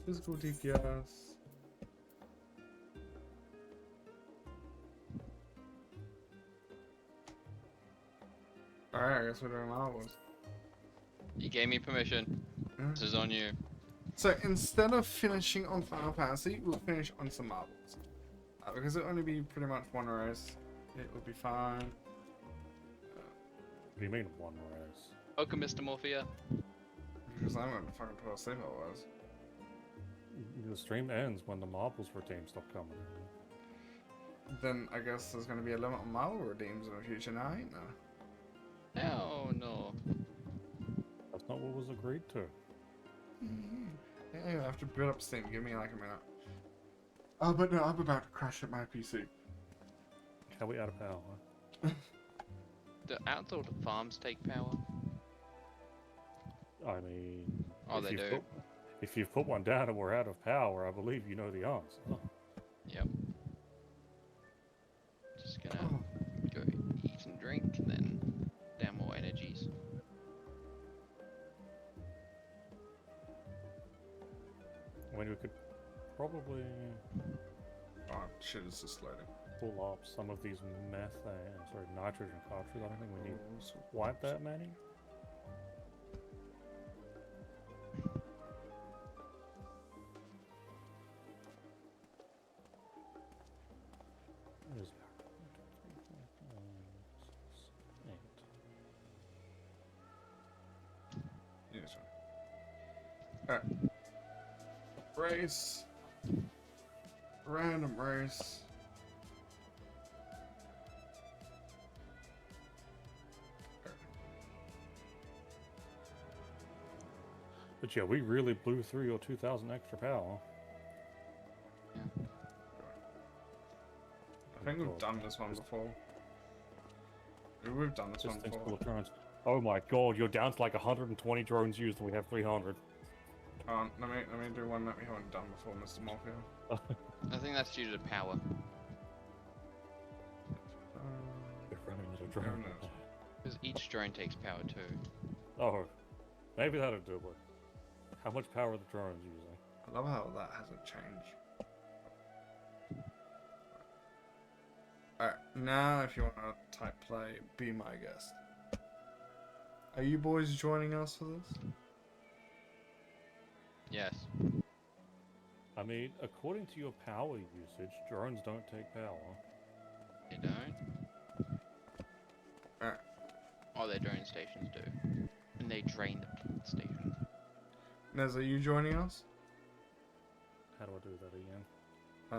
Physical DPS. Alright, I guess we're doing marbles. You gave me permission. This is on you. So instead of finishing on Final Fantasy, we'll finish on some marbles. Because it'll only be pretty much one race. It will be fine. What do you mean one race? Welcome, Mr. Morphia. Because I'm going to fucking put a sleep otherwise. The stream ends when the marbles redeem stop coming. Then I guess there's going to be a limit on marble redeems in the future now, ain't there? No, no. That's not what was agreed to. Yeah, I have to build up Steam. Give me like a minute. Oh, but no, I'm about to crash at my PC. How are we out of power? Do outdoor farms take power? I mean... Oh, they do. If you've put one down and we're out of power, I believe you know the answer. Yep. Just gonna go eat and drink and then down more energies. I mean, we could probably... Oh, shit, it's just loading. Pull up some of these nitrogen cartridges. I don't think we need quite that many. Where's that? 1, 2, 3, 4, 5, 6, 8. Yes, sir. Alright. Race. Random race. But yeah, we really blew through your 2,000 extra power. I think we've done this one before. We've done this one Thing's before. full of drones. Oh my god, you're down to like 120 drones used and we have 300. Let me do one that we haven't done before, Mr. Morphia. I think that's due to power. We're running out of drones. Because each drone takes power too. Oh, maybe that'll do it. How much power are the drones using? I love how that hasn't changed. Alright, now if you want to type play, be my guest. Are you boys joining us for this? Yes. I mean, according to your power usage, drones don't take power. They don't? Alright. Oh, their drone stations do. And they drain the station. Nez, are you joining us? How do I do that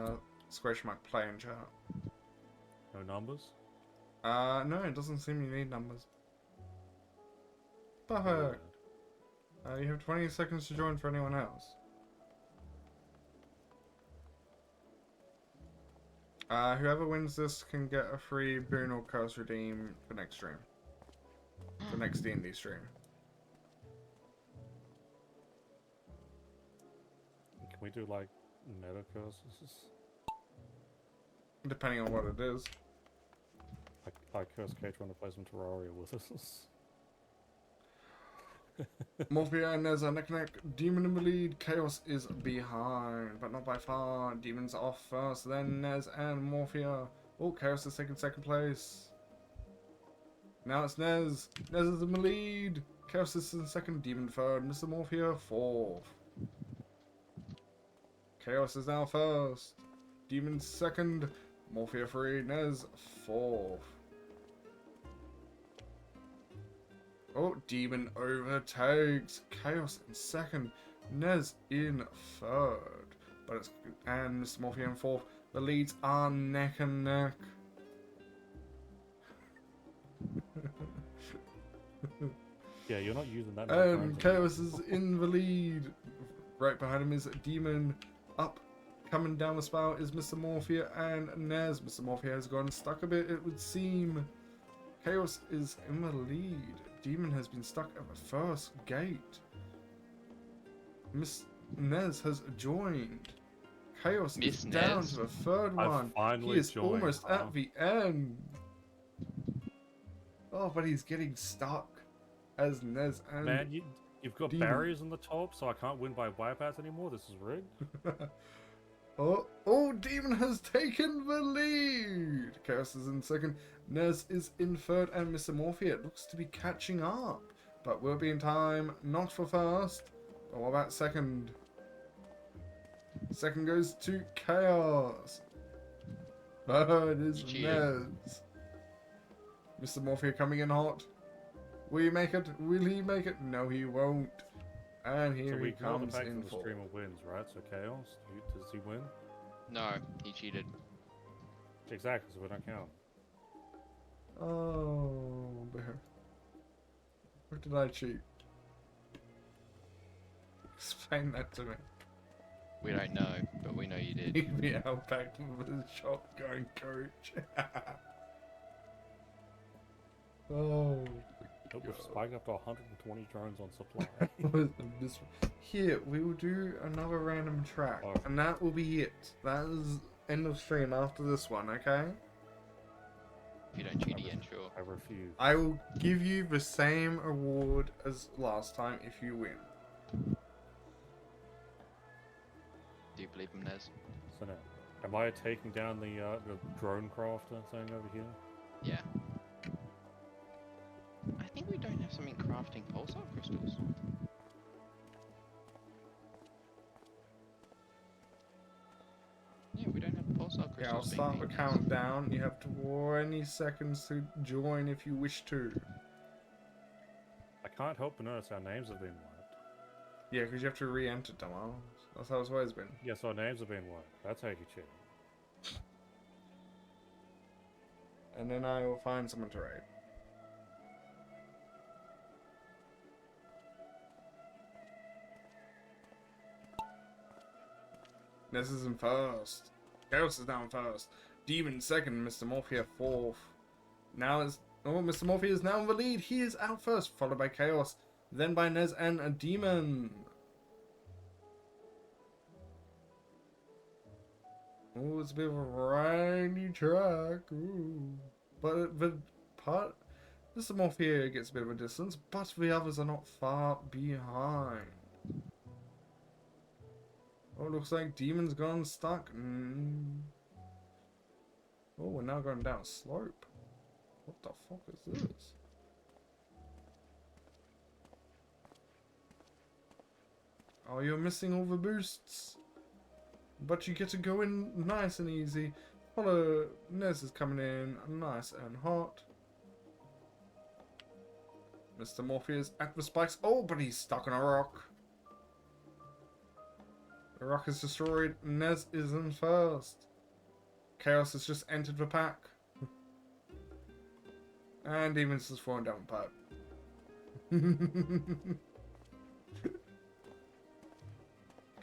again? Squash might play in chat. No numbers? No, it doesn't seem you need numbers. Perfect. You have 20 seconds to join for anyone else. Whoever wins this can get a free boon or curse redeem for next stream. For next D&D stream. Can we do like meta curses? Depending on what it is. I curse Katron to play some Terraria with us. Morphia and Nez are neck and neck. Demon in the lead. Chaos is behind, but not by far. Demon's off first, then Nez and Morphia. Oh, Chaos is taking second place. Now it's Nez. Nez is in the lead. Chaos is in second. Demon third. Mr. Morphia fourth. Chaos is now first. Demon second. Morphia 3. Nez fourth. Oh, Demon overtakes. Chaos in second. Nez in third. But it's and Mr. Morphia in fourth. The leads are neck and neck. Yeah, you're not using that. And Chaos is in the lead. Right behind him is Demon. Up, coming down the spout is Mr. Morphia and Nez. Mr. Morphia has gone stuck a bit, it would seem. Chaos is in the lead. Demon has been stuck at the first gate. Miss Nez has joined. Chaos Miss is down Nez. to the third I've one. He finally is joined, almost huh? at the end. Oh, but he's getting stuck as Nez and Man, you've got Demon. barriers on the top, so I can't win by wipeouts anymore. This is rigged. Oh, Demon has taken the lead. Chaos is in second. Nez is in third, and Mr. Morphia looks to be catching up, but will be in time. Not for first. But what about second? Second goes to Chaos. Third is Nez. Mr. Morphia coming in hot. Will he make it? Will he make it? No, he won't. And here So we he ignore the comes fact in that the for. streamer wins, right? So Chaos, does he win? No, he cheated. Exactly, so we don't count. Oh, bear. What did I cheat? Explain that to me. We don't know, but we know you did. Leave me out back with the shotgun, coach. Oh. We've spiked up to 120 drones on supply. Here, we will do another random track, and that will be it. That is end of stream after this one, okay? If you don't cheat again, sure. I refuse. I will give you the same award as last time if you win. Do you believe him, Nez? So now, am I taking down the drone crafter thing over here? Yeah. I think we don't have something crafting pulsar crystals. Yeah, we don't have pulsar crystals. Yeah, I'll start the countdown. You have 20 seconds to join if you wish to. I can't help but notice our names have been wiped. Yeah, because you have to re-enter tomorrow. That's how it's always been. Yes, our names have been wiped. That's how you cheat. And then I will find someone to raid. Ness is in first. Chaos is down first. Demon second. Mr. Morphia fourth. Now is Mr. Morphia is now in the lead. He is out first, followed by Chaos, then by Nez and a Demon. Oh, it's a bit of a rainy track. Ooh. But the part Mr. Morphia gets a bit of a distance, but the others are not far behind. Oh, looks like Demon's gone stuck. Oh, we're now going down a slope. What the fuck is this? Oh, you're missing all the boosts. But you get to go in nice and easy. Follow Nez is coming in nice and hot. Mr. Morphia is at the spikes. Oh, but he's stuck on a rock. The rock is destroyed. Nez is in first. Chaos has just entered the pack. And Demon's just falling down the pipe.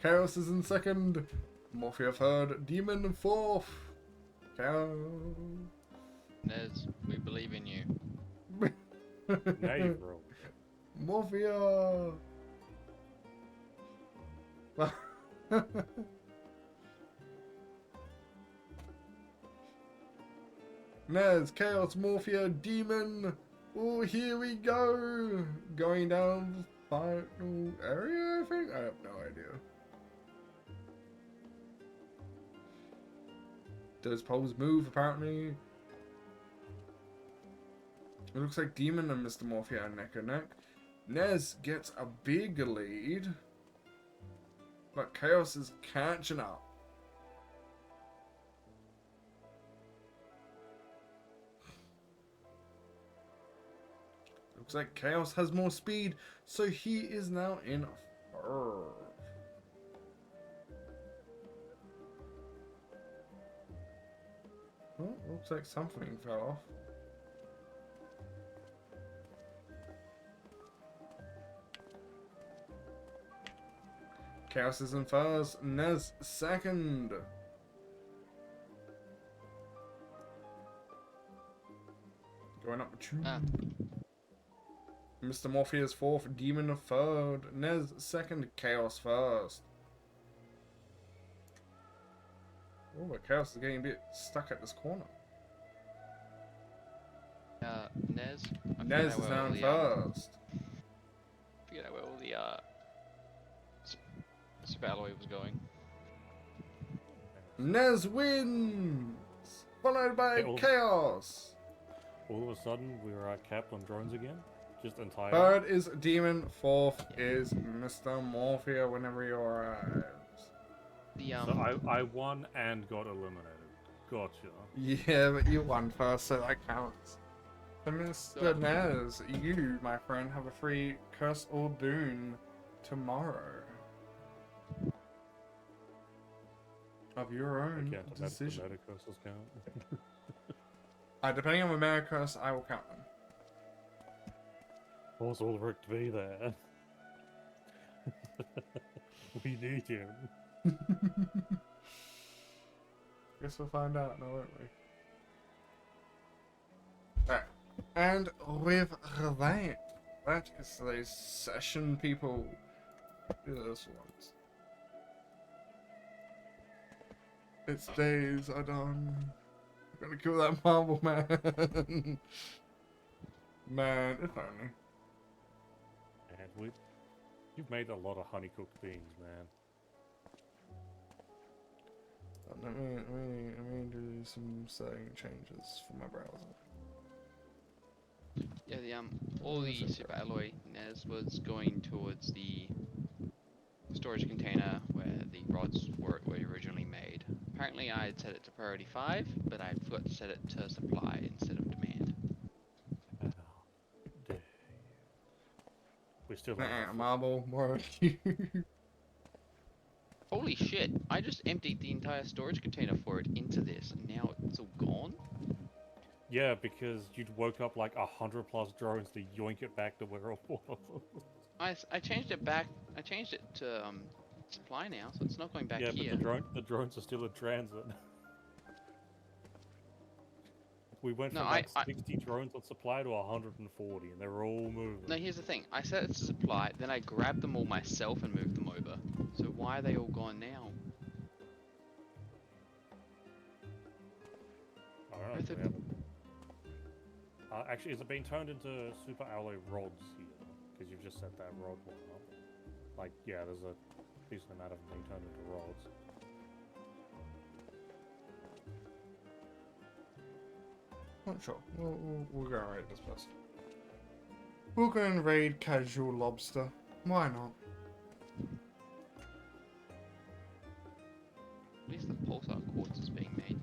Chaos is in second. Morphia third. Demon fourth. Chaos. Nez, we believe in you. Now you've rolled. Morphia. Nez, Chaos, Morphia, Demon. Oh, here we go. Going down the final area, I think? I have no idea. Those poles move, apparently. It looks like Demon and Mr. Morphia are neck and neck. Nez gets a big lead. But Chaos is catching up. Looks like Chaos has more speed, so he is now in third. Oh, looks like something fell off. Chaos is in first, Nez second. Going up the tube. Mr. Morpheus fourth, Demon third, Nez second, Chaos first. Oh, but Chaos is getting a bit stuck at this corner. Nez. I Nez forget is where all down the, first. forget where all the super alloy was going. Nez wins! Followed by Yeah, Chaos! All of a sudden, we're capped on drones again. Just entirely. Third is Demon. Fourth is Mr. Morphia whenever he arrives. The So I won and got eliminated. Gotcha. Yeah, but you won first, so that counts. So Mr. Nez, you, my friend, have a free curse or boon tomorrow. Of your own decision. Curses count. Depending on the meta curse, I will count them. Force Ulrich to be there. We need him. Guess we'll find out now, won't we? Alright. And with that is today's session, people. Do this once. Its days are done. I'm gonna kill that marble man. Man, if only. And you've made a lot of honey-cooked beans, man. Let me do some setting changes for my browser. Yeah, all the super alloy Nez was going towards the storage container where the rods were originally made. Apparently I had set it to priority 5, but I forgot to set it to supply instead of demand. We still marble, more. Holy shit, I just emptied the entire storage container for it into this, and now it's all gone? Yeah, because you'd woke up like 100 plus drones to yoink it back to where it was. I changed it back, I changed it to supply now, so it's not going back here. Yeah, but the drones are still in transit. We went from 60 drones on supply to 140, and they were all moving. No, here's the thing. I set it to supply, then I grabbed them all myself and moved them over. So why are they all gone now? I don't know. Actually, is it being turned into super alloy rods here? Because you've just set that rod one up. Like, yeah, there's a decent amount of them being turned into rods. Not sure. We'll go and raid this person. We'll go and raid Casual Lobster. Why not? At least the pulsar quartz is being made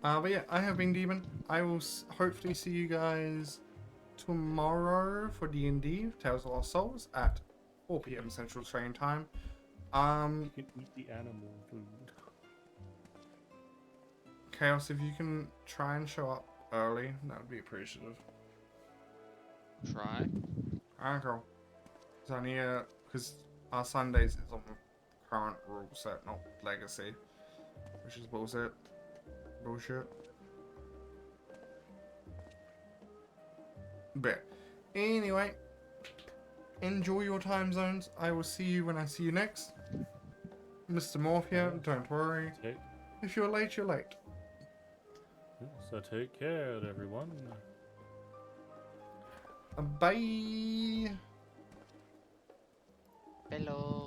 now. But yeah, I have been Demon. I will hopefully see you guys tomorrow for D&D Tales of Lost Souls at 4 PM Central Train Time. You can eat the animal food. Chaos, if you can try and show up early, that would be appreciative. Try? Alright, girl. Because I need because our Sundays is on the current rule set, not Legacy. Which is bullshit. Bullshit. But anyway, enjoy your time zones. I will see you when I see you next. Mr. Morphia, don't worry. If you're late, you're late. So take care, everyone. Bye. Hello.